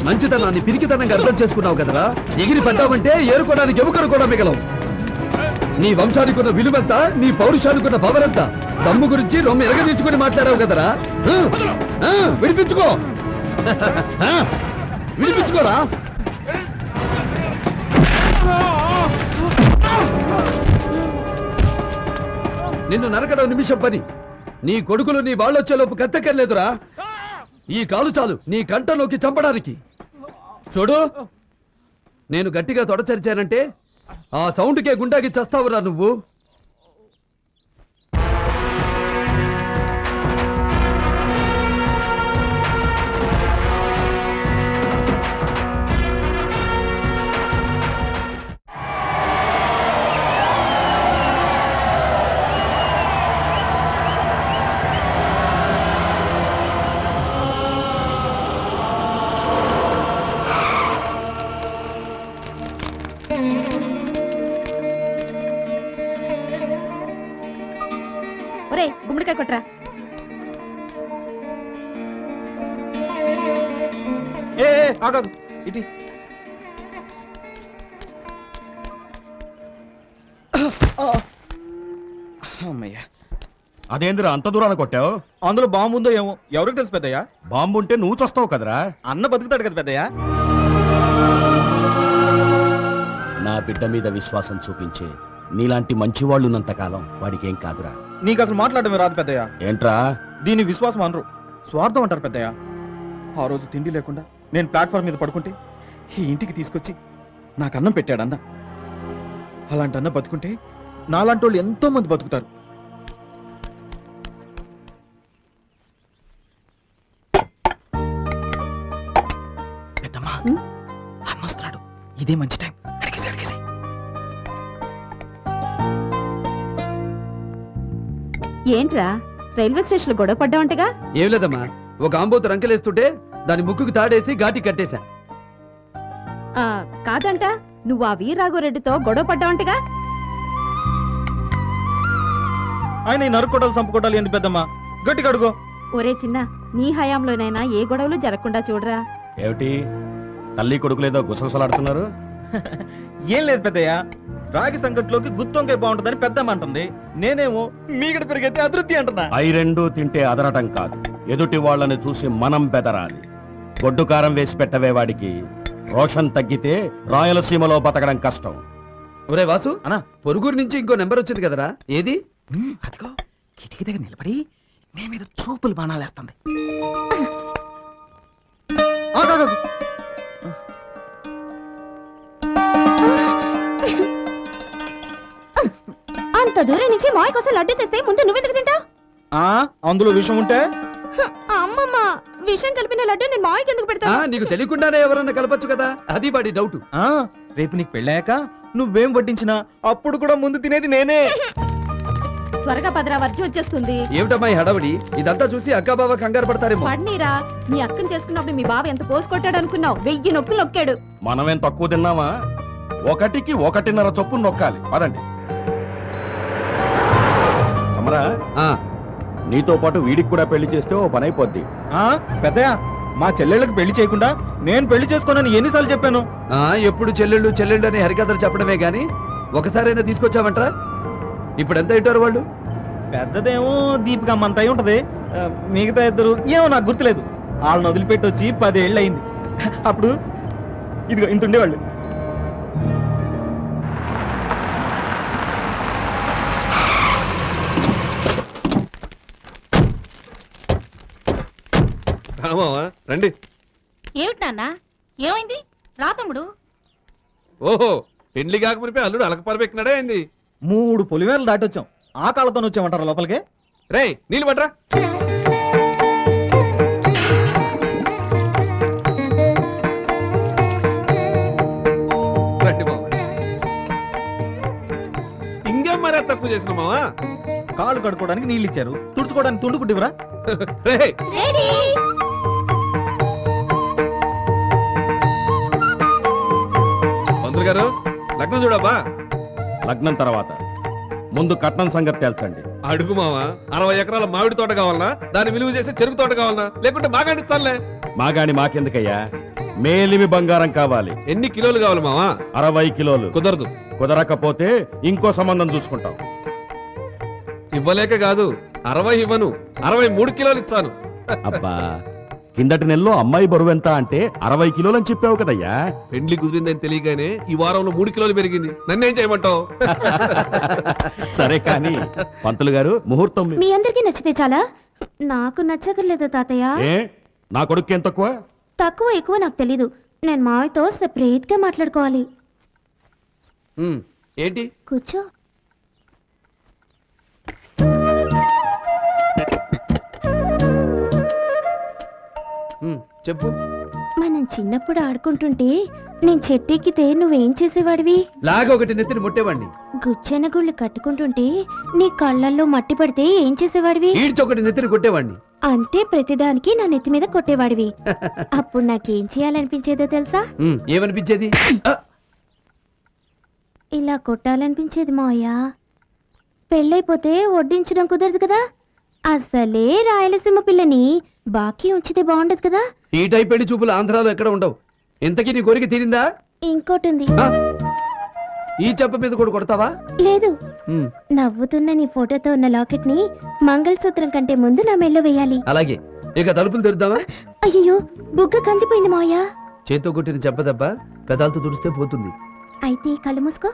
మంచితనాన్ని పిరికితనంగా అర్థం చేసుకున్నావు కదరా. ఎగిరి పడ్డావంటే ఏరుకోవడానికి ఎముకలు కూడా మిగలవు. నీ వంశానికి ఉన్న విలువెంత, నీ పౌరుషానికి ఉన్న పవర్ ఎంత, దమ్ము గురించి రొమ్మ ఎరగదీసుకుని మాట్లాడావు కదరా. విడిపించుకో విడిపించుకోరా. నిన్ను నరకడం నిమిషం పని. నీ కొడుకులు నీ వాళ్ళొచ్చేలోపు కత్తెక్కర్లేదురా. ఈ కాలు చాలు నీ కంటలోకి చంపడానికి. చూడు, నేను గట్టిగా తొడచరిచానంటే ఆ సౌండ్కే గుండాకి చస్తావురా నువ్వు. ఒరే గుమ్మడికాయ కొట్రా. ఇటీ అమ్మయ్యా, అదేందిరా అంత దూరాన్ని కొట్టావు? అందులో బాంబు ఉందో ఏమో, ఎవరికి తెలుసు పెద్దయ్యా? బాంబు ఉంటే నువ్వు చస్తావు కదరా. అన్న బతుకుతాడు కదా పెద్దయ్యా. నా బిడ్డ మీద విశ్వాసం చూపించే నీలాంటి మంచివాళ్ళు ఉన్నంతకాలం వాడికి ఏం కాదురా. నీకు అసలు మాట్లాడమే రాదు పెద్దయ్యా. ఏంట్రా? దీన్ని విశ్వాసం అనరు, స్వార్థం అంటారు పెద్దయ్యా. ఆ రోజు తిండి లేకుండా నేను ప్లాట్ఫామ్ మీద పడుకుంటే ఈ ఇంటికి తీసుకొచ్చి నాకు అన్నం పెట్టాడు అన్న. అలాంటి అన్న బతుకుంటే నాలాంటి వాళ్ళు ఎంతో మంది బతుకుతారు. పెద్దమ్మా అన్న వస్తున్నాడు, ఇదే మంచి టైం. అడిగేసి అడిగేసి. ఏంట్రా రైల్వే స్టేషన్ లో గొడవ పడ్డావంటగా? ఏం లేదమ్మా, ఒక ఆంబోతు రంకెలేస్తుంటే దాని ముక్కుకు తాడేసి ఘాటి కట్టేశా. కాదంట, నువ్వు ఆ వీరరాఘవరెడ్డితో గొడవ పడ్డావంటగా? ఆయన ఈ నరుక్కోటాలు చంపుకోటాలు ఏంటి పెద్దమ్మా, గట్టిగా అడుగు. ఒరే చిన్న, నీ హయాంలోనైనా ఏ గొడవలు జరగకుండా చూడరా. ఏమిటి తల్లి కొడుకులేదో గుసగుసలాడుతున్నారు? ఏం లేదు పెద్దయ్య, రాగి సంకట్లోకి గుత్తొంకాయ బాగుంటుందని పెద్దమ్మ అంటుంది. నేనేమో మీగడ పెరిగైతే అతృప్తి అంటున్నా. అయి రెండు తింటే అదరటం కాదు, ఎదుటి వాళ్ళని చూసి మనం బెదరాలి. గొడ్డు కారం వేసి పెట్టవే వాడికి. రోషన్ తగ్గితే రాయలసీమలో బతకడం కష్టం. ఒరే వాసు, అన్నా పొరుగురు నుంచి ఇంకో నెంబర్ వచ్చింది కదరా, ఏది? అదిగో కిటికీ దగ్గర నిలబడి నీ మీద చూపులు బాణాలేస్తుంది. అంత దూరం నుంచి మాయ కోసం లడ్డు తెస్తే ముందు నువ్వెందుకు తింటావు? అందులో విషయం ఉంటే అమ్మమ్మ, విషయం కలిపిన లడ్డు నేను మాయకి ఎందుకు పెడతా? నీకు తెలియకుండానే ఎవరన్నా కలపచ్చు కదా, అది వాడి డౌట్. రేపు నీకు పెళ్ళాక నువ్వేం వడ్డించినా అప్పుడు కూడా ముందు తినేది నేనే. త్వరగా పదరా, వర్జి వచ్చేస్తుంది. ఏమిటమ్మా ఈ హడావిడి? ఇదంతా చూసి అక్క బావ కంగారు పడతారేమో. పడ్నీరా, నీ అక్కని చేసుకున్నప్పుడు మీ బావ ఎంత పోసు కొట్టాడు అనుకున్నావు? 1000 నొక్కులు నొక్కాడు. మనమేం తక్కువ తిన్నామా? 1కి 1.5 చొప్పున నొక్కాలి. పదండి. సమరా, నీతో పాటు వీడికి కూడా పెళ్లి చేస్తే ఓ పని అయిపోద్ది. పెద్దయ్య, మా చెల్లెళ్ళకి పెళ్లి చేయకుండా నేను పెళ్లి చేసుకోనని ఎన్నిసార్లు చెప్పాను? ఎప్పుడు చెల్లెళ్ళు చెల్లెళ్ళు అని హరికథలు చెప్పడమే గాని ఒకసారైనా తీసుకొచ్చావంటరా? ఇప్పుడు ఎంత ఇట్టారు వాళ్ళు? పెద్దదేమో దీపిక అమ్మంత అయి ఉంటది, మిగతా ఇద్దరు ఏమో నాకు గుర్తులేదు. వాళ్ళని వదిలిపెట్టి వచ్చి 10 ఏళ్ళు అయింది. అప్పుడు ఇదిగో ఇంత ఉండేవాళ్ళు. రండి. ఏమిటి నాన్న ఏమైంది రా తమ్ముడు. ఓహో పెళ్లి కాకపోతే అల్లుడు అలకపరపెక్కినాడే అయింది. 3 పొలిమేరలు దాటొచ్చాం. ఆ కాళ్ళతో వచ్చామంటారా లోపలికి? రే నీళ్ళు పట్రా. ఇంకేం మరీ తక్కువ చేసిన మావా? కాళ్ళు కడుక్కోవడానికి నీళ్ళు ఇచ్చారు, తుడుచుకోవడానికి తుండు కుట్టివరా? రే మంత్రి గారు లగ్నం చూడబ్బా. లగ్నం తర్వాత ముందు కట్నం సంగతి తేల్చండి. అడుగు మావా, 60 ఎకరాల మామిడి తోట కావాలనా, దాన్ని విలువ చేసే చెరుకు తోట కావాలనా, లేకుంటే మాగాడి చాలే? మాగాని మాకెందుకయ్యా, మేలిమి బంగారం కావాలి. ఎన్ని కిలోలు కావాలి మావా? 60 కిలోలు. కుదరదు. కుదరకపోతే ఇంకో సంబంధం చూసుకుంటాం. ఇవ్వలేక కాదు, 60 ఇవ్వను, 63 కిలోలు ఇచ్చాను. అబ్బా, కిందటి నెలలో అమ్మాయి బరువు ఎంత అంటే 60 కిలోలు అని చెప్పావు కదయ్యా. పెండ్లి కుదిరిందని తెలియగానే ఈ వారంలో 3 కిలోలు పెరిగింది. నన్నేం చేయమంటావు? సరే కానీ పంతులు గారు, ముహూర్తం మీ అందరికీ నచ్చితే చాలా, నాకు నచ్చకర్లేదు తాతయ్య. ఏ నా కొడుకు ఏం తక్కువ? తక్కువ ఎక్కువ నాకు తెలీదు. నేను మావితో సెపరేట్ గా మాట్లాడుకోవాలి. ఏంటి? కూర్చో. చెప్పు. మనం చిన్నప్పుడు ఆడుకుంటుంటే నేను చెట్టెక్కితే నువ్వేం చేసేవాడివి? లాగా ఒకటి నెత్తిని ముట్టేవాడిని. గుచ్చెన గుళ్ళు కట్టుకుంటుంటే నీ కళ్ళల్లో మట్టి పడితే ఏం చేసేవాడివి? ఈడ్చొకటి నెత్తిని కొట్టేవాడిని. అంతే, ప్రతిదానికి నా నెత్తి మీద కొట్టేవాడివి. అప్పుడు నాకేం చేయాలనిపించేదో తెలుసా? ఏమనిపించేది? ఇలా కొట్టాలనిపించేది మావయ్య. పెళ్ళైపోతే వడ్డించడం కుదరదు కదా. అసలే రాయలసీమ పిల్లని బాకీ ఉంచితే బాగుండదు కదా. ఈ టైప్ పెళ్లి చూపులు ఆంధ్రాలో ఎక్కడ ఉండవు. ఇంతకీ నీ కోరిక తీరిందా? ఇంకోటి ఉంది. ఈ చెప్ప మీద కూడా కొడతావా? లేదు, నవ్వుతున్న నీ ఫోటోతో ఉన్న లాకెట్ ని మంగళసూత్రం కంటే ముందు నా మెళ్ళో వేయాలి. అలాగే. ఇక తలుపులు తెరుద్దామా? అయ్యో, బుగ్గ కందిపోయింది మావయ్య. చేత్తో కొట్టిన చెప్పదబ్బ పెదాలతో తుడిస్తే పోతుంది. అయితే కళ్ళు మూసుకో.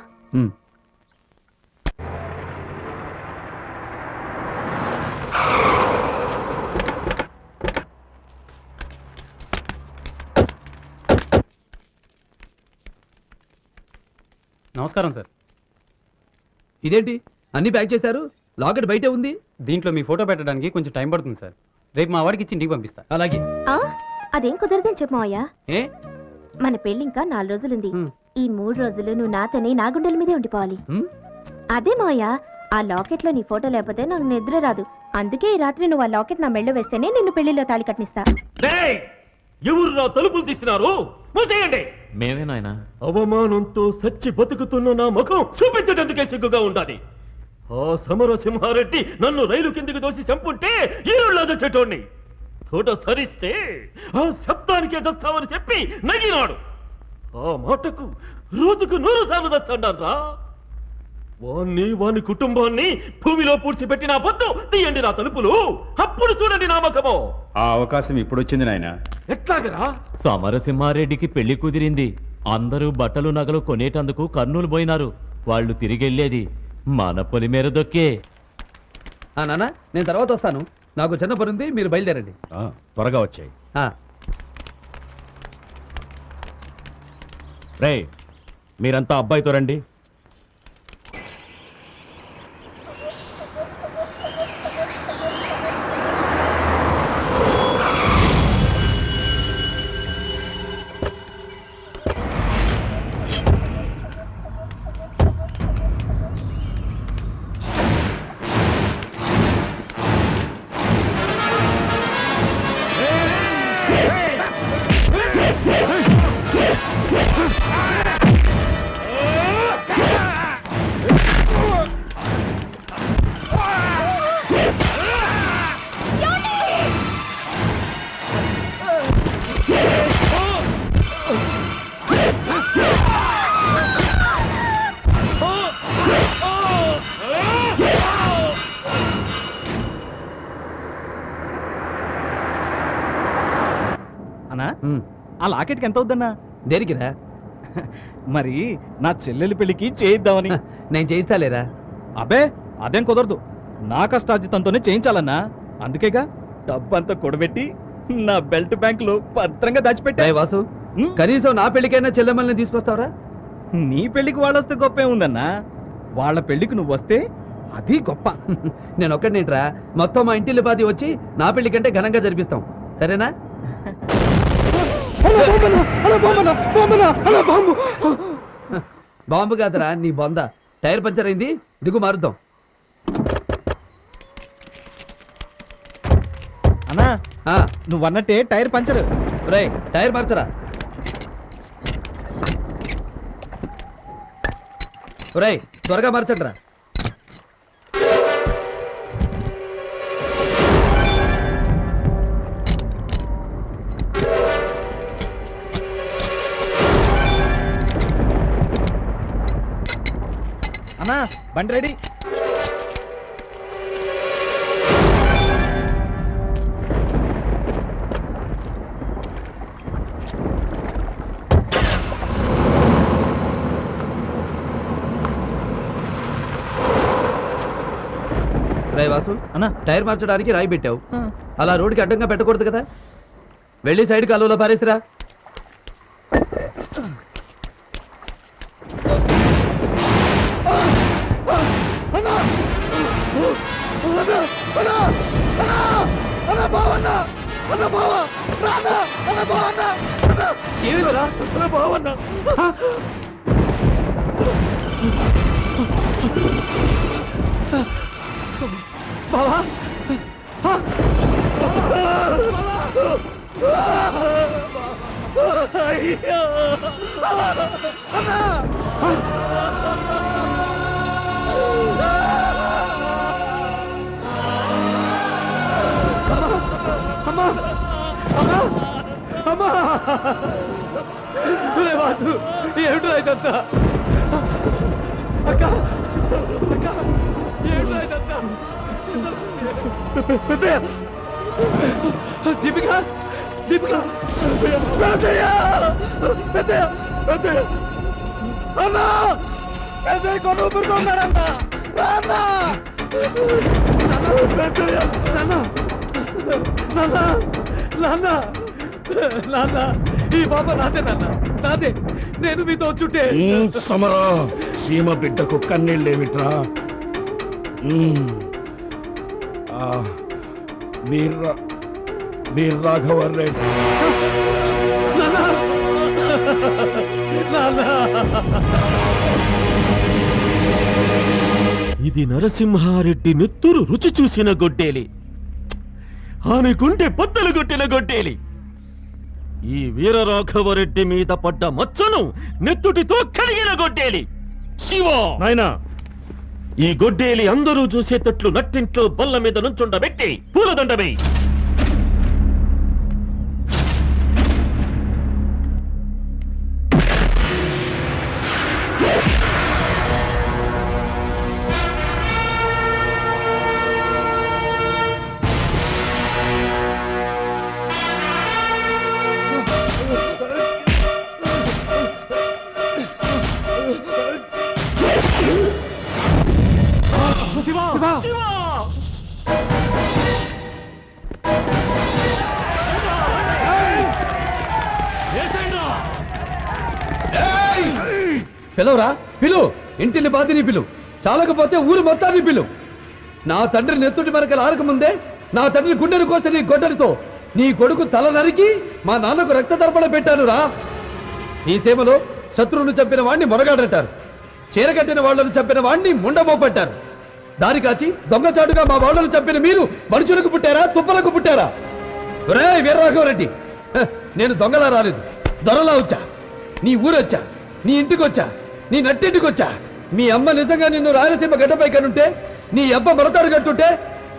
నమస్కారం సార్. ఇదేంటి అన్ని ప్యాక్ చేశారు? లాకెట్ బయటే ఉంది. దీంట్లో మీ ఫోటో పెట్టడానికి కొంచెం టైం పడుతుంది సార్. రేపు మా వాడికి ఇచ్చి ఇంటికి పంపిస్తా. అలాగే. అదేం కుదరదని చెప్పు మావయ్య. ఏ? మన పెళ్లి ఇంకా 4 రోజులుంది. ఈ 3 రోజులు నువ్వు నాతోనే నా గుండెల మీదే ఉండిపోవాలి. అదే మావయ్య, ఆ లాకెట్ లో నీ ఫోటో లేకపోతే నాకు నిద్ర రాదు. అందుకే ఈ రాత్రి నువ్వు ఆ లాకెట్ నా మెళ్ళో వేస్తేనే నిన్ను పెళ్లిలో తాళి కట్టిస్తా. ఎవరు నా తలుపులు తీస్తున్నారు? మూసేయండి. మేమే నాయనా. అవమానంతో సచ్చి బతుకుతున్న నా ముఖం చూపించడానికి సిగ్గుగా ఉండాలి. ఆ సమరసింహారెడ్డి నన్ను రైలు కిందకి దోసి చంపుంటే ఈరుళ్ళ చెట్టోడిని తోట సరిస్తే ఆ శబ్దానికే దస్తామని చెప్పి నగినాడు. ఆ మాటకు రోజుకు 100 సార్లు దస్తాడా. వాని కుటుంబాన్ని భూమిలో పూడ్చిపెట్టిన బొద్దు తీయండి నా తలుపులు. అప్పుడు చూడండి నా ముఖము. ఆ అవకాశం ఇప్పుడు వచ్చింది నాయన. ఎట్లాగరా? సమరసింహారెడ్డికి పెళ్లి కుదిరింది. అందరూ బట్టలు నగలు కొనేటందుకు కర్నూలు పోయినారు. వాళ్ళు తిరిగెళ్ళేది మన పొలిమేర దొక్కే. నాన్న, నేను తర్వాత వస్తాను. నాకు చిన్న పని ఉంది, మీరు బయలుదేరండి. త్వరగా వచ్చాయి. రే, మీరంతా అబ్బాయితో రండి. ఆ లాకెట్కి ఎంత అవుద్దన్నా? దేనికిరా? మరి నా చెల్లెలి పెళ్లికి చేయిద్దామని. నేను చేయిస్తాలేరా? అబ్బే, అదేం కుదరదు. నా కష్టార్జితంతోనే చేయించాలన్నా. అందుకేగా డబ్బంతా కూడబెట్టి నా బెల్ట్ బ్యాంక్ లో భద్రంగా దాచిపెట్టా. వాసు కనీసం నా పెళ్లికైనా చెల్లెమ్మల్ని తీసుకొస్తావరా? నీ పెళ్లికి వాళ్ళొస్తే గొప్పే ఉందన్నా, వాళ్ళ పెళ్లికి నువ్వు వస్తే అది గొప్ప. నేను ఒక్కడినేంట్రా, మొత్తం మా ఇంటిల్లి పాది వచ్చి నా పెళ్లి కంటే ఘనంగా జరిపిస్తాం, సరేనా? బాంబు కాదురా నీ బొంద. టైర్ పంచర్ అయింది, దిగు మారుద్దాం. అన్నా నువ్వు అన్నట్టే టైర్ పంచర్. రే టైర్ మార్చరా. రే త్వరగా మార్చండి రా. అన్నా బండి రెడీ. రాయ్ వాసు అన్న, టైర్ మార్చడానికి రాయి పెట్టావు, అలా రోడ్డుకి అడ్డంగా పెట్టకూడదు కదా. వెళ్ళి సైడ్ కాలువలో పారేసిరా. ఏమిరా బావన్నా? బావా వాసు ఏమిటో ఇదంతా? అక్క అక్క ఏమిటో ఇదంతా? దీపిక దీపిక పెద్దయ్య పెద్దయ్య పెద్దయ్య అన్నా, పెద్దయ్య కొను ఊరుకున్నాడన్న. పెద్దయ్య నాన్న నాన్న నాన్న నాన్న, ఈ బాబా నాదే నాన్న, నాదే. నేను మీతో చుట్టే సమరా సీమ బిడ్డకు కన్నీళ్ళేమిట్రా? వీర రాఘవర్ రెడ్డి ఇది నరసింహారెడ్డి నెత్తురు రుచి చూసిన గొడ్డేలి, ఆమెకుంటే పొద్దలు కొట్టిన గొడ్డేలి. ఈ వీరరాఘవరెడ్డి మీద పడ్డ మచ్చను నెత్తుటితో కడిగిన గొడ్డేలి. శివ నాయనా, ఈ గొడ్డేలి అందరూ చూసేటట్లు నట్టింట్లో బల్ల మీద నుంచుండబెట్టి పూలదండమే. పిలవరా, పిలు. ఇంటిని బాధిని పిలు, చాలకపోతే ఊరు మొత్తాన్ని పిలు. నా తండ్రి నెత్తుటి మరకలు ఆరకముందే నా తండ్రి గుండెను కోసి నీ గొడ్డలితో నీ కొడుకు తల నరికి మా నాన్నకు రక్త తర్పణ పెట్టాను రా. ఈ సేమలో శత్రువును చంపిన వాడిని మొరగాడంటారు, చీరకట్టిన వాళ్లను చంపిన వాడిని ముండమోపట్టారు. దారి కాచి దొంగచాటుగా మా వాళ్లను చంపిన మీరు మనుషులకు పుట్టారా, తుప్పలకు పుట్టారా? రే వీరరాఘవరెడ్డి, నేను దొంగలా రాలేదు, దొరలా వచ్చా. నీ ఊరొచ్చా, నీ ఇంటికి వచ్చా, నీ నట్టింటికి వచ్చా. మీ అమ్మ నిజంగా నిన్ను రాయలసీమ గడ్డపై కనుంటే, నీ అబ్బ మొరతాడు కట్టుంటే,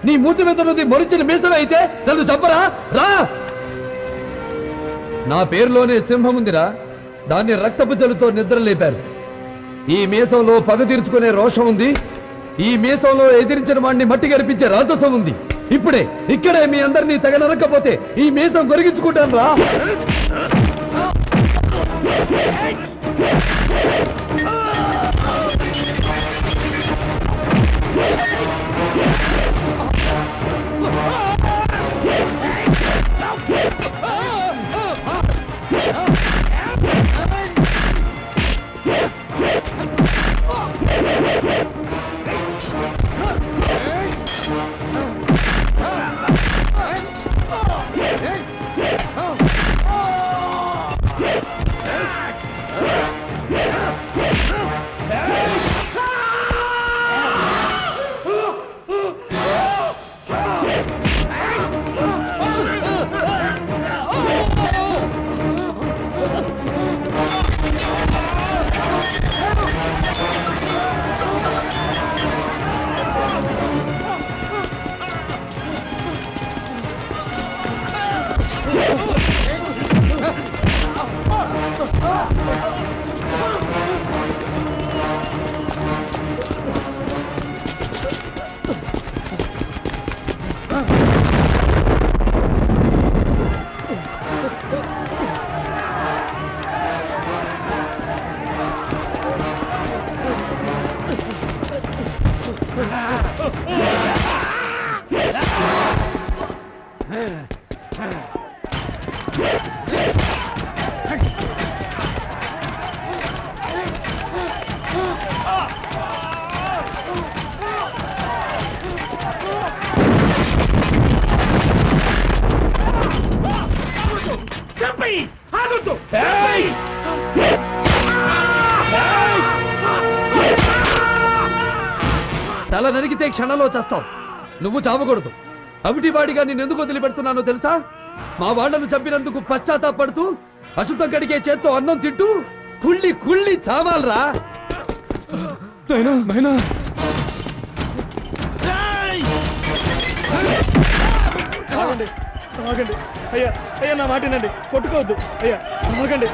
నీ మూతి మీద నుండి మొరిచిన మీసమే అయితే నన్ను చంపరా? రా. నా పేరులోనే సింహం ఉందిరా, దాన్ని రక్తపు జలుతో నిద్ర లేపారు. ఈ మీసంలో పగ తీర్చుకునే రోషం ఉంది, ఈ మీసంలో ఎదిరించిన వాడిని మట్టి గరిపించే రాజసం ఉంది. ఇప్పుడే ఇక్కడే మీ అందరినీ తగలనకపోతే ఈ మీసం కొరిగించుకుంటాను రా. తల నరికితే క్షణంలో చేస్తావు. నువ్వు చావకూడదు. అవిటివాడిగా నేను ఎందుకు వదిలిపెడుతున్నానో తెలుసా? మా వాళ్ళను చంపినందుకు పశ్చాత్తాపడుతూ అశుద్ధం కడిగే చేత్తో అన్నం తింటూ కుళ్ళి కుళ్ళి చావాలరా. ఆగండి ఆగండి అయ్యా అయ్యా నా మాటనండి, కొట్టుకోవద్దు అయ్యా, ఆగండి.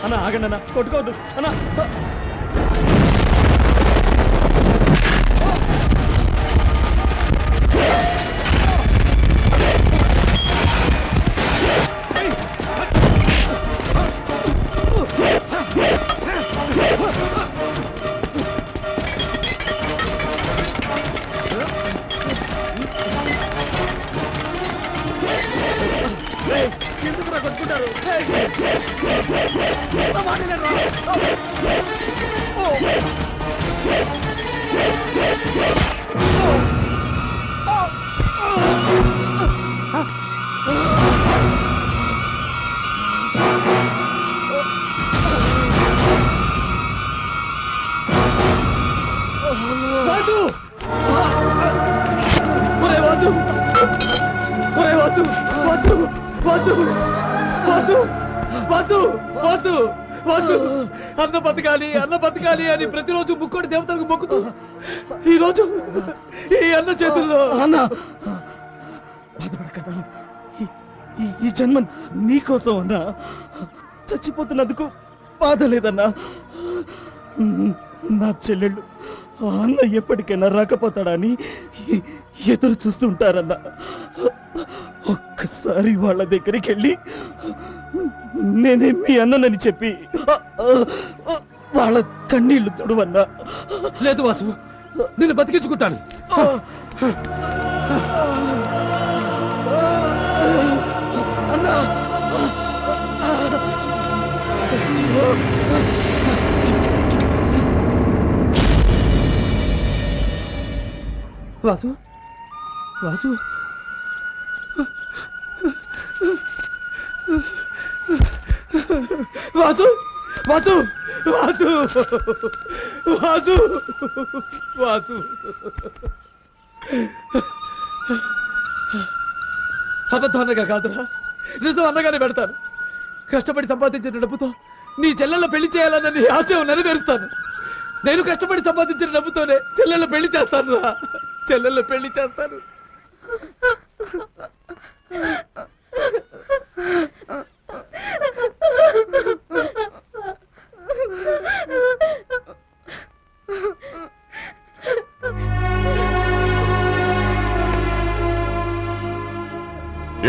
అన్న ఆగండి అన్న, కొట్టుకోవద్దు అన్న. అన్న బతకాలి అన్న బతకాలి అని ప్రతిరోజు ముక్కోటి దేవతలకు మొక్కుతూ ఈ రోజు ఈ అన్న చేతుల్లో. అన్న బాధపడకదా, ఈ జన్మ నీకోసం అన్నా. చచ్చిపోతున్నందుకు బాధ లేదన్నా. నా చెల్లెళ్ళు అన్న ఎప్పటికైనా రాకపోతాడా అని ఎదురు చూస్తుంటారన్నా. ఒక్కసారి వాళ్ళ దగ్గరికి వెళ్ళి నేనే మీ అన్ననని చెప్పి వాళ్ళ కన్నీళ్లు తుడువన్నా. లేదు వాసు, నిన్ను బతికించుకుంటాను. అన్నా వాసు వాసు వాసు వాసు వాసు వాసు వాసు అబద్ధం అన్నగా కాదురా, నిజం అన్నగానే పెడతాను. కష్టపడి సంపాదించిన డబ్బుతో నీ చెల్లెళ్ళ పెళ్లి చేయాలన్న నీ ఆశయం నెరవేరుస్తాను. నేను కష్టపడి సంపాదించిన డబ్బుతోనే చెల్లెళ్ళ పెళ్లి చేస్తాను రా, చెల్లెళ్ళ పెళ్లి చేస్తాను.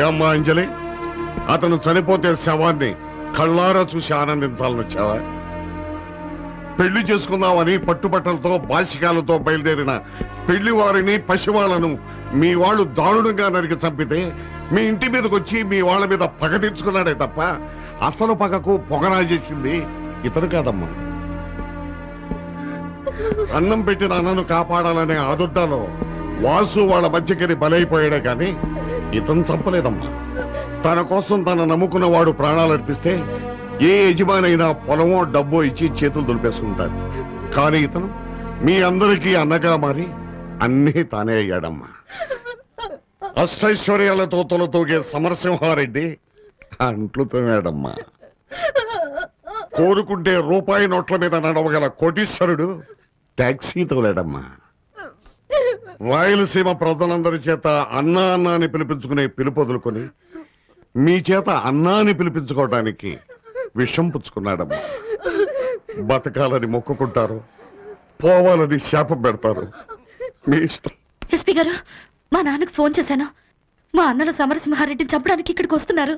ఏమ్మా అంజలి, అతను చనిపోతే శవాన్ని కళ్ళారా చూసి ఆనందించాలని వచ్చావా? పెళ్లి చేసుకుందామని పట్టుబట్టలతో బాసికాలతో బయలుదేరిన పెళ్లి వారిని పసివాళ్లను మీ వాళ్ళు దారుణంగా నరికి చంపితే మీ ఇంటి మీదకి వచ్చి మీ వాళ్ళ మీద పగ తీర్చుకున్నాడే తప్ప అసలు పగకు పొగనా చేసింది ఇతను కాదమ్మా. అన్నం పెట్టిన అన్నను కాపాడాలనే ఆదుర్దాలో వాసు వాళ్ళ మధ్యకి బలైపోయాడే కానీ ఇతను చంపలేదమ్మా. తన కోసం తన నమ్ముకున్న వాడు ప్రాణాలు అర్పిస్తే ఏ యజమానైనా పొలమో డబ్బో ఇచ్చి చేతులు దులిపేసుకుంటాడు. కానీ ఇతను మీ అందరికీ అన్నగా మారి అన్నీ తానే అయ్యాడమ్మా. అష్టైశ్వర్యాలతో తొలతూగే సమరసింహారెడ్డి అంట్లు తోమాడమ్మా. కోరుకుంటే రూపాయి నోట్ల మీద నడవగల కోటీశ్వరుడు టాక్సీ తోలాడమ్మా. రాయలసీమ ప్రజలందరి చేత అన్నా అన్నా అని పిలిపించుకునే పిలుపొదులుకొని మీ చేత అన్నా అని పిలిపించుకోవడానికి విషం పుచ్చుకున్నాడమ్మా. బతకాలని మొక్కుకుంటారు, పోవాలని శాపం పెడతారు, మీ ఇష్టం. ఎస్పీ గారు, మా నాన్నకు ఫోన్ చేశాను. మా అన్నలు సమరసింహారెడ్డిని చంపడానికి ఇక్కడికి వస్తున్నారు.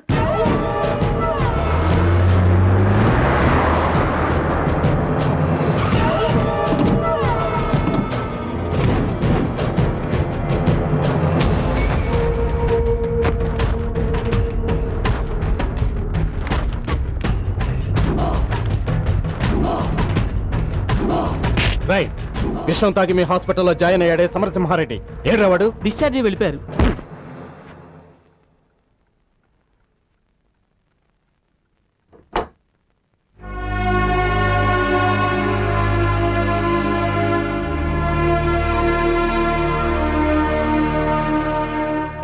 రైట్, విషం తాగి మీ హాస్పిటల్లో జాయిన్ అయ్యాడే సమరసింహారెడ్డి. ఏడ్రావాడు? డిశ్చార్జ్ వెళ్ళిపోయారు.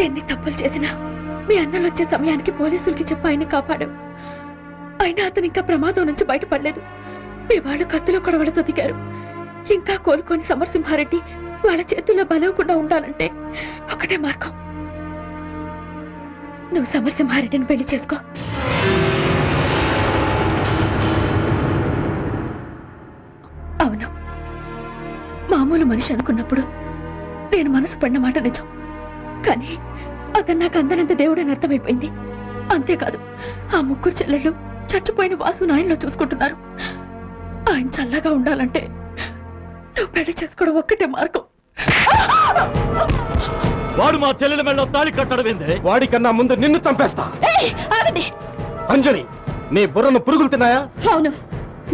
ఎన్ని తప్పులు చేసినా మీ అన్నలు వచ్చే సమయానికి పోలీసులకి చెప్పి ఆయన కాపాడు. అయినా అతను ఇంకా ప్రమాదం నుంచి బయటపడలేదు. మీ వాళ్ళు కత్తిలో కొడవలతో దిగారు. ఇంకా కోలుకొని సమరసింహారెడ్డి వాళ్ళ చేతుల్లో బలవకుండా ఉండాలంటే ఒకటే మార్గం. నువ్వు సమరసింహారెడ్డిని పెళ్లి చేసుకో. అవును, మామూలు మనిషి అనుకున్నప్పుడు నేను మనసు పడిన మాట నిజం. కానీ అతను నాకు అందనంత దేవుడని అర్థమైపోయింది. అంతేకాదు, ఆ ముగ్గురు చెల్లెళ్ళు చచ్చిపోయిన వాసును ఆయనలో చూసుకుంటున్నారు. ఆయన చల్లగా ఉండాలంటే నువ్వు పెళ్లి చేసుకోవడం ఒక్కటే మార్గం. వాడు మా చెల్లెల మెళ్ళలో తాళి కట్టడమేందే? వాడికన్నా ముందు నిన్ను చంపేస్తా. ఆగండి అంజలి, నీ బుర్రను పురుగులు తిన్నాయా? అవును,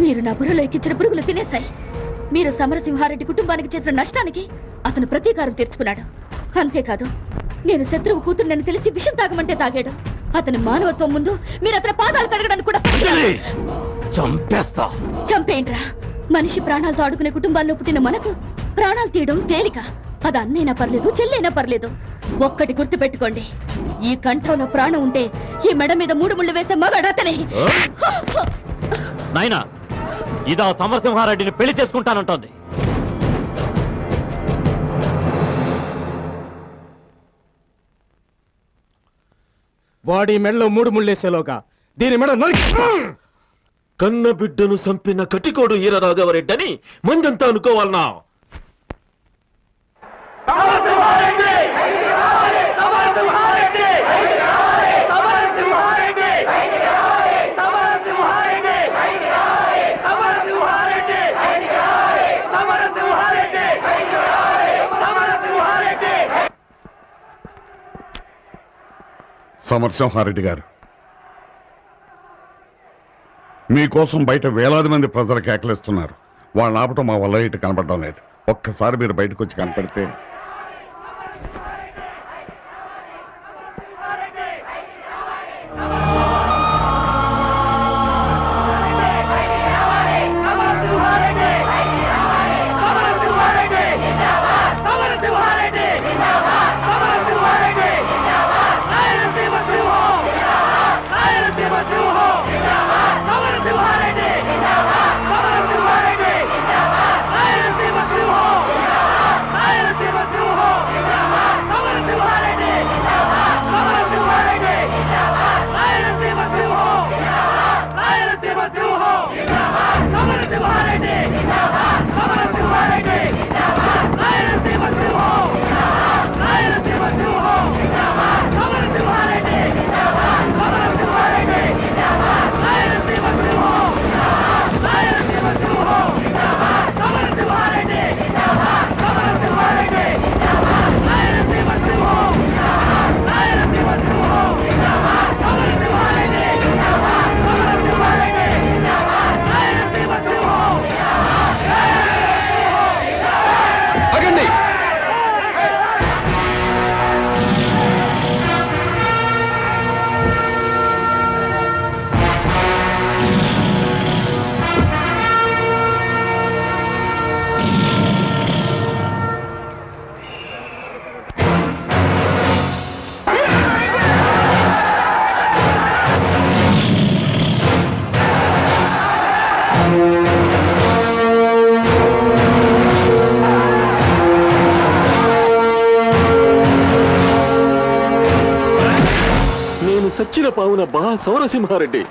మీరు నా బుర్రలో ఎక్కించిన పురుగులు తినేశాయి. మీరు సమరసింహారెడ్డి కుటుంబానికి చేసిన నష్టానికి అతను ప్రతీకారం తీర్చుకున్నాడు. అంతేకాదు, నేను శత్రువు కూతురునని తెలిసి విషం తాగమంటే తాగాడు. అతని మానవత్వం ముందు మీరు అతని పాదాలు కడగడానికి కూడా చంపేస్తా. చంపేయండిరా. మనిషి ప్రాణాలతో ఆడుకునే కుటుంబాల్లో పుట్టిన మనకు ప్రాణాలు తీయడం తేలిక. అది అన్నైనా పర్లేదు, చెల్లైనా పర్లేదు. ఒక్కటి గుర్తు పెట్టుకోండి, ఈ కంఠంలో ప్రాణం ఉంటే ఈ మెడ మీద 3 ముళ్ళు వేసే మగాడు అతనే. నాయనా, ఇదా సమరసింహారెడ్డిని పెళ్లి చేసుకుంటానంటోంది. వాడి మెడలో 3 ముళ్ళేసేలోగా దీని మెడ కన్న బిడ్డను చంపిన కటికోడు ఈరరాఘవరెడ్డని మందంతా అనుకోవాలనా? సమరసింహారెడ్డి గారు, మీకోసం బయట వేలాది మంది ప్రజలు కేకలేస్తున్నారు. వాళ్ళని ఆపటం మా వల్ల ఇటు కనపడడం లేదు. ఒక్కసారి మీరు బయటకు వచ్చి కనపడితే. సచ్చిన పావునబ్బా సమరసింహారెడ్డి.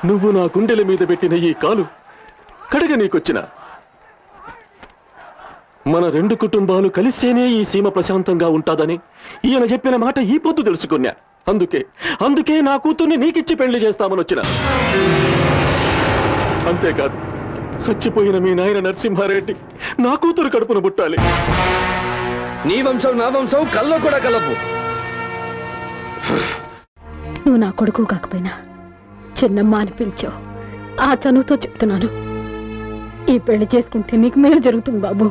నువ్వు నా గుండెల మీద పెట్టిన ఈ కాలు కడగ నీకొచ్చిన. మన రెండు కుటుంబాలు కలిసేనే ఈ సీమ ప్రశాంతంగా ఉంటాదని ఈయన చెప్పిన మాట ఈ పొద్దు తెలుసుకున్నా. అందుకే నా కూతుర్ని నీకిచ్చి పెళ్లి చేస్తామని వచ్చిన. అంతేకాదు, చచ్చిపోయిన మీ నాయన నరసింహారెడ్డి నా కూతురు కడుపున పుట్టాలి. నీ వంశం నా వంశం కల్లో కూడా కలవు. నువ్వు నా కొడుకు కాకపోయినా చిన్నమ్మ అని పిలిచావు. ఆ చనువుతో చెప్తున్నాను, ఈ పెళ్లి చేసుకుంటే నీకు మేలు జరుగుతుంది బాబు.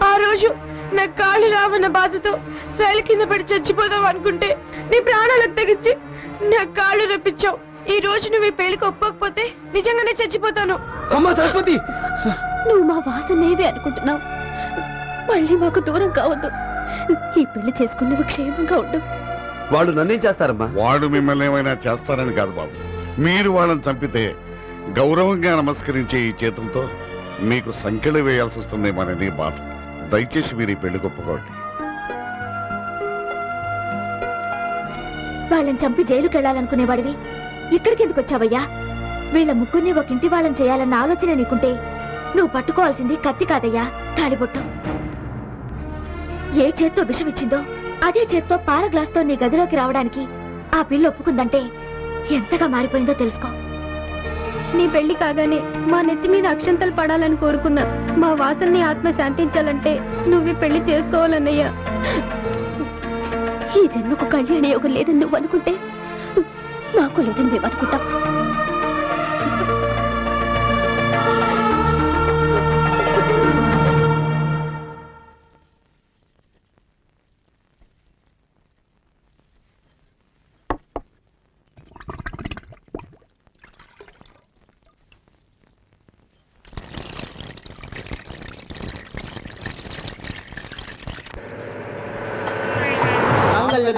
ఆ రోజు నా కాళ్ళు రావన్న బాధతో రైలు కింద పడి చచ్చిపోదాం అనుకుంటే నీ ప్రాణాలకు తెగించి నా కాళ్ళు రప్పించావు. ఈ రోజు నువ్వు ఈ పెళ్లికి ఒప్పుకోకపోతే నిజంగానే చచ్చిపోతాను. అమ్మా సరస్వతి, నువ్వు మా వాసనేవి అనుకుంటున్నావు. మళ్ళీ మాకు దూరం కావద్దు. ఈ పెళ్లి చేసుకుని నువ్వు క్షేమంగా ఉండు. వాళ్ళు నన్నేం చేస్తారమ్మా? వాడు మిమ్మల్ని ఏమైనా చేస్తారని కాదు బాబు, మీరు వాళ్ళని చంపితే గౌరవంగా నమస్కరించే ఈ చేతులతో మీకు సంఖ్యలు వేయాల్సి వస్తుందేమోనని బాధ. దయచేసి మీరు ఈ పెళ్లి ఒప్పుకోండి. వాళ్ళని చంపి జైలుకి వెళ్ళాలనుకునేవాడివి ఇక్కడికి ఎందుకు వచ్చావయ్యా? వీళ్ళ ముగ్గురిని ఒక ఇంటి వాళ్ళని చేయాలన్న ఆలోచన నీకుంటే నువ్వు పట్టుకోవాల్సింది కత్తి కాదయ్యా, తాళిబొట్టు. ఏ చేత్తో విషం ఇచ్చిందో అదే చేత్తో పాల గ్లాస్తో నీ గదిలోకి రావడానికి ఆ పిల్ల ఒప్పుకుందంటే ఎంతగా మారిపోయిందో తెలుసుకో. నీ పెళ్లి కాగానే మా నెత్తి మీద అక్షంతలు పడాలని కోరుకున్నా. మా వాసనని ఆత్మ శాంతించాలంటే నువ్వు పెళ్లి చేసుకోవాలన్నయ్యా. ఈ జన్మకు కళ్యాణ యోగం లేదని నువ్వు అనుకుంటే నాకు లేదని మేము అనుకుంటాం.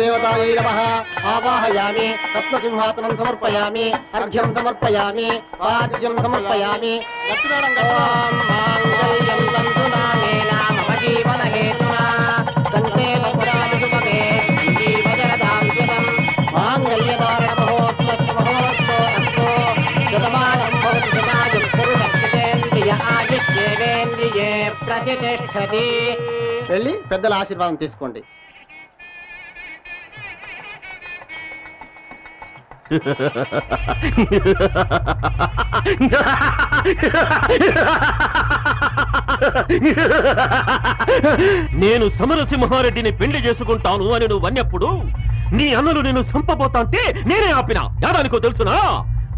దేవతాయై నమః. ఆవాహయామి, రత్నసింహాసనం సమర్పయామి, అర్ఘ్యం సమర్పయామి, వాద్యం సమర్పయామి. ఓం మాంగళ్యం తంతునానేన మమ జీవన హేతునా కంటే పద్మాభిషుభగే జీవజరదాం శతం మాంగళ్యధారణ మహోత్సవ మహోత్సవస్తు శతమానం భవతి శతాయుః పురుషస్యేంద్రియ ఆయుష్యేవేంద్రియే ప్రతిష్ఠతి. వెళ్ళి పెద్దల ఆశీర్వాదం తీసుకోండి. నేను సమరసింహారెడ్డిని పెళ్లి చేసుకుంటాను అని నువ్వు అన్నప్పుడు నీ అన్నలు నేను చంపబోతాంటే నేనే ఆపినా. యాదానికో తెలుసునా?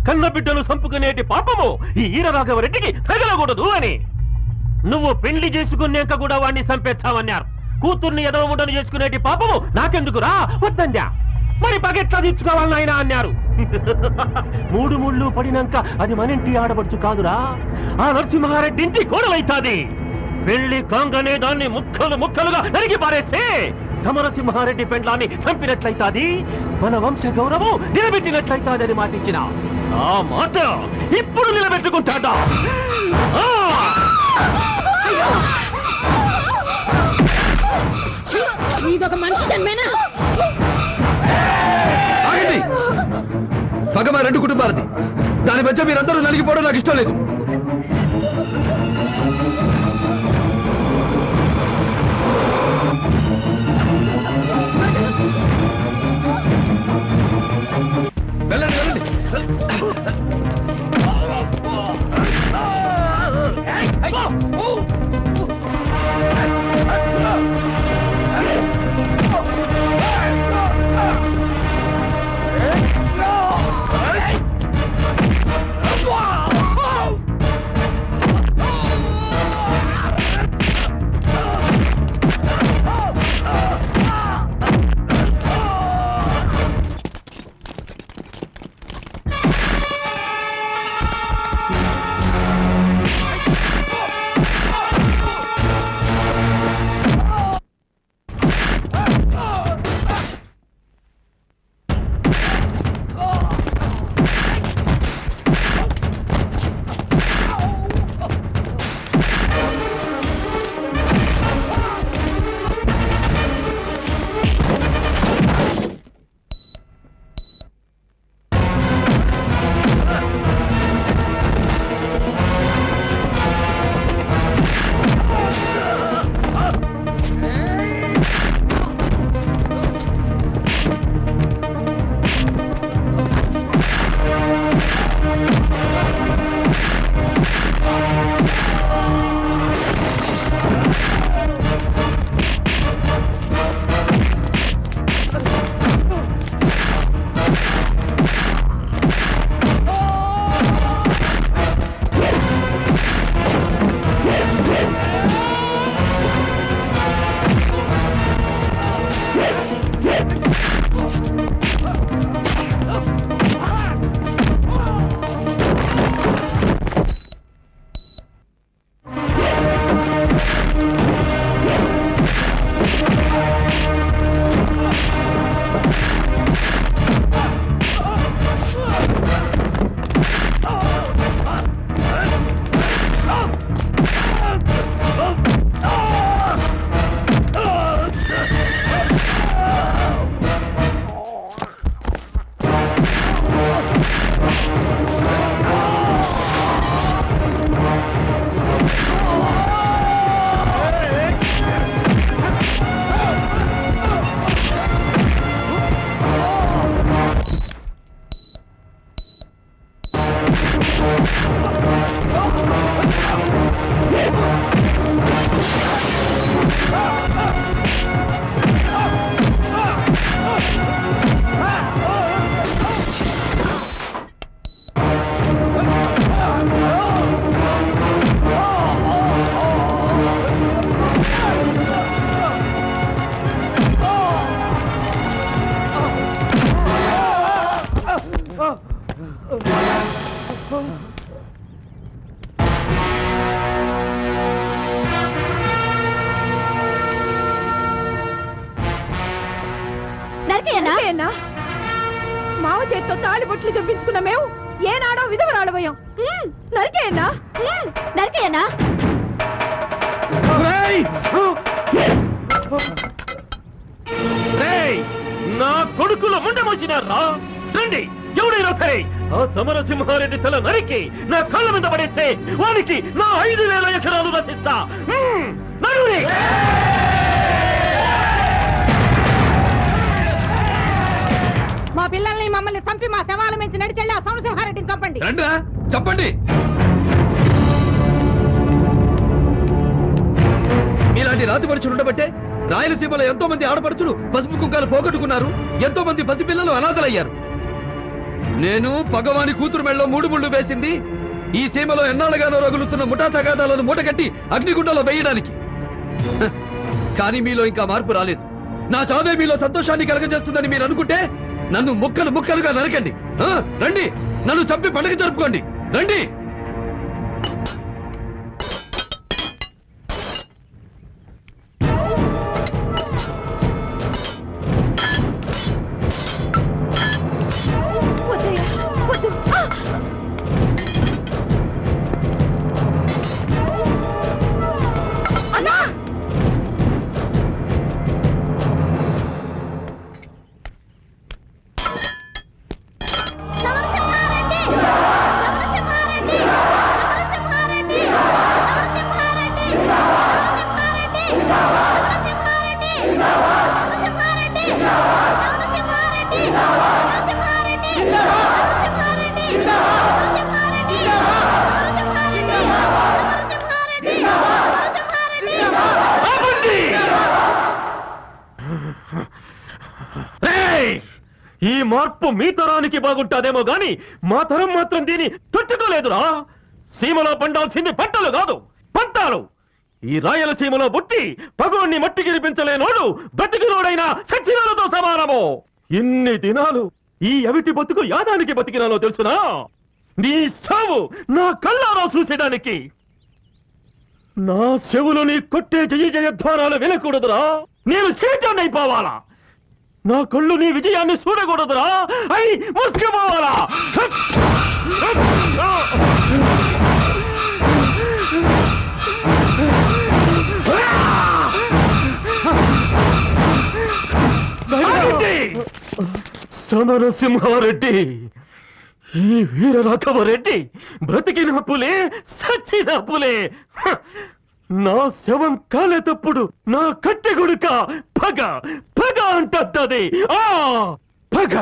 కన్న బిడ్డను చంపుకునేటి పాపము ఈ ఈరరాఘవరెడ్డికి తగలకూడదు అని. నువ్వు పెళ్లి చేసుకున్నాక కూడా వాడిని చంపేచ్చావన్నారు. కూతుర్ని ఎదవముండను చేసుకునేటి పాపము నాకెందుకురా వద్దందా. మరి పగెట్లా తీర్చుకోవాలని ఆయన అన్నారు. 3 ముళ్ళు పడినాక అది మనింటి ఆడబడుచు కాదురా, ఆ నరసింహారెడ్డి ఇంటి కోడలైతాది. పెళ్లి కాంగనే దాన్ని ముక్కలు ముక్కలుగా నరికి పారేస్తే సమరసింహారెడ్డి పెండ్లాన్ని చంపినట్లయితాది. మన వంశ గౌరవం నిలబెట్టినట్లయితాదని మాటిచ్చిన ఆ మాట ఇప్పుడు నిలబెట్టుకుంటాడా? నీదొక మనిషి జన్మేనా? పగ మా 2 కుటుంబాలది. దాని మధ్య మీరందరూ నలిగిపోవడం నాకు ఇష్టం లేదు. వెళ్ళండి వెళ్ళండి. నరికేయన్నా మావ చేత్తో తాళి బొట్లు తెప్పించుకున్న మేము ఏనాడో విధవరాడబోయాం. నరికేయన్నా నరికేయన్నా. నా కొడుకుల ముండ మోసినారా? రండి, ఎవడైనా సరే ఆ సమరసింహారెడ్డి తల నరికి నా కళ్ళ మీద పడేస్తే వానికి నా 5,000 ఎకరాలు రచించా. నడురి. మా పిల్లల్ని మమ్మల్ని చంపి మా శవాల మించి నడిచెళ్ళి ఆ సమరసింహారెడ్డిని చంపండి. చెప్పండి. మీలాంటి రాతి పరుచులు ఉండబట్టే రాయలసీమలో ఎంతో మంది ఆడపడుచులు పసుపు కుంకాలు పోగొట్టుకున్నారు. ఎంతో మంది పసిపిల్లలు అనాథలయ్యారు. నేను పగవాని కూతురు మెళ్ళలో 3 ముళ్ళు వేసింది ఈ సీమలో ఎన్నాళ్ళగానో రగులుతున్న ముఠా తగాదాలను మూటగట్టి అగ్నిగుండంలో వేయడానికి. కానీ మీలో ఇంకా మార్పు రాలేదు. నా చావే మీలో సంతోషాన్ని కలగజేస్తుందని మీరు అనుకుంటే నన్ను ముక్కలు ముక్కలుగా నరకండి. రండి, నన్ను చంపి పండుగ జరుపుకోండి. రండి. ఈ మార్పు మీ తరానికి బాగుంటాదేమో గాని మా తరం మాత్రం దీన్ని తట్టుకోలేదురా. సీమలో పండాల్సింది పంటలు కాదు, పంతాలు. ఈ రాయలసీమలో పుట్టి పగోణ్ణి మట్టి గిరిపించలేనోడు బతికినోడైనా సచ్చినాలతో సమానము. ఇన్ని దినాలు ఈ అవిటి బతుకు యాదానికి బతికినాలో తెలుసునా? నీ సావు నా కళ్ళారా చూసేదానికి. నా చెవులు నీ కొట్టే జయ జయధ్వానాలు వినకూడదురా. నేను శీటాన్ని అయిపోవాలా. నా కళ్ళు నీ విజయాన్ని చూడకూడదురా. అయి ముసుకుపోవాలా. సమరసింహారెడ్డి, ఈ వీర రాఘవరెడ్డి బ్రతికిన పులే, సచ్చిన పులే. నా శవం కాలేటప్పుడు నా కట్టె గుడుక పగ పగ అంటది. ఆ పగ.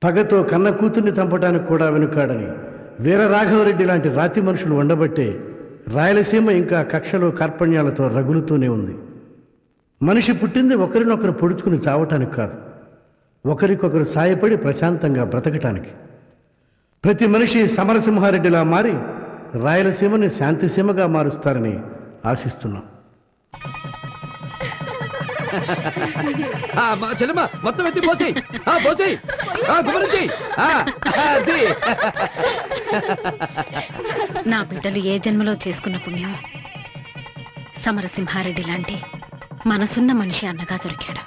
పగతో కన్న కూతుర్ని చంపడానికి కూడా వెనుకాడని వీర రాఘవరెడ్డి లాంటి రాతి మనుషులు ఉండబట్టే రాయలసీమ ఇంకా కక్షలు కార్పణ్యాలతో రగులుతూనే ఉంది. మనిషి పుట్టింది ఒకరినొకరు పొడుచుకుని చావటానికి కాదు, ఒకరికొకరు సాయపడి ప్రశాంతంగా బ్రతకటానికి. ప్రతి మనిషి సమరసింహారెడ్డిలా మారి రాయలసీమని శాంతిసీమగా మారుస్తారని ఆశిస్తున్నాం. చెల్లెమ్మా మొత్తం ఎత్తి పోసేయ్. పోసేయ్, గుమరించేయ్. నా బిడ్డలు ఏ జన్మలో చేసుకున్న పుణ్యం సమరసింహారెడ్డి లాంటి మనసున్న మనిషి అన్నగా దొరికాడు.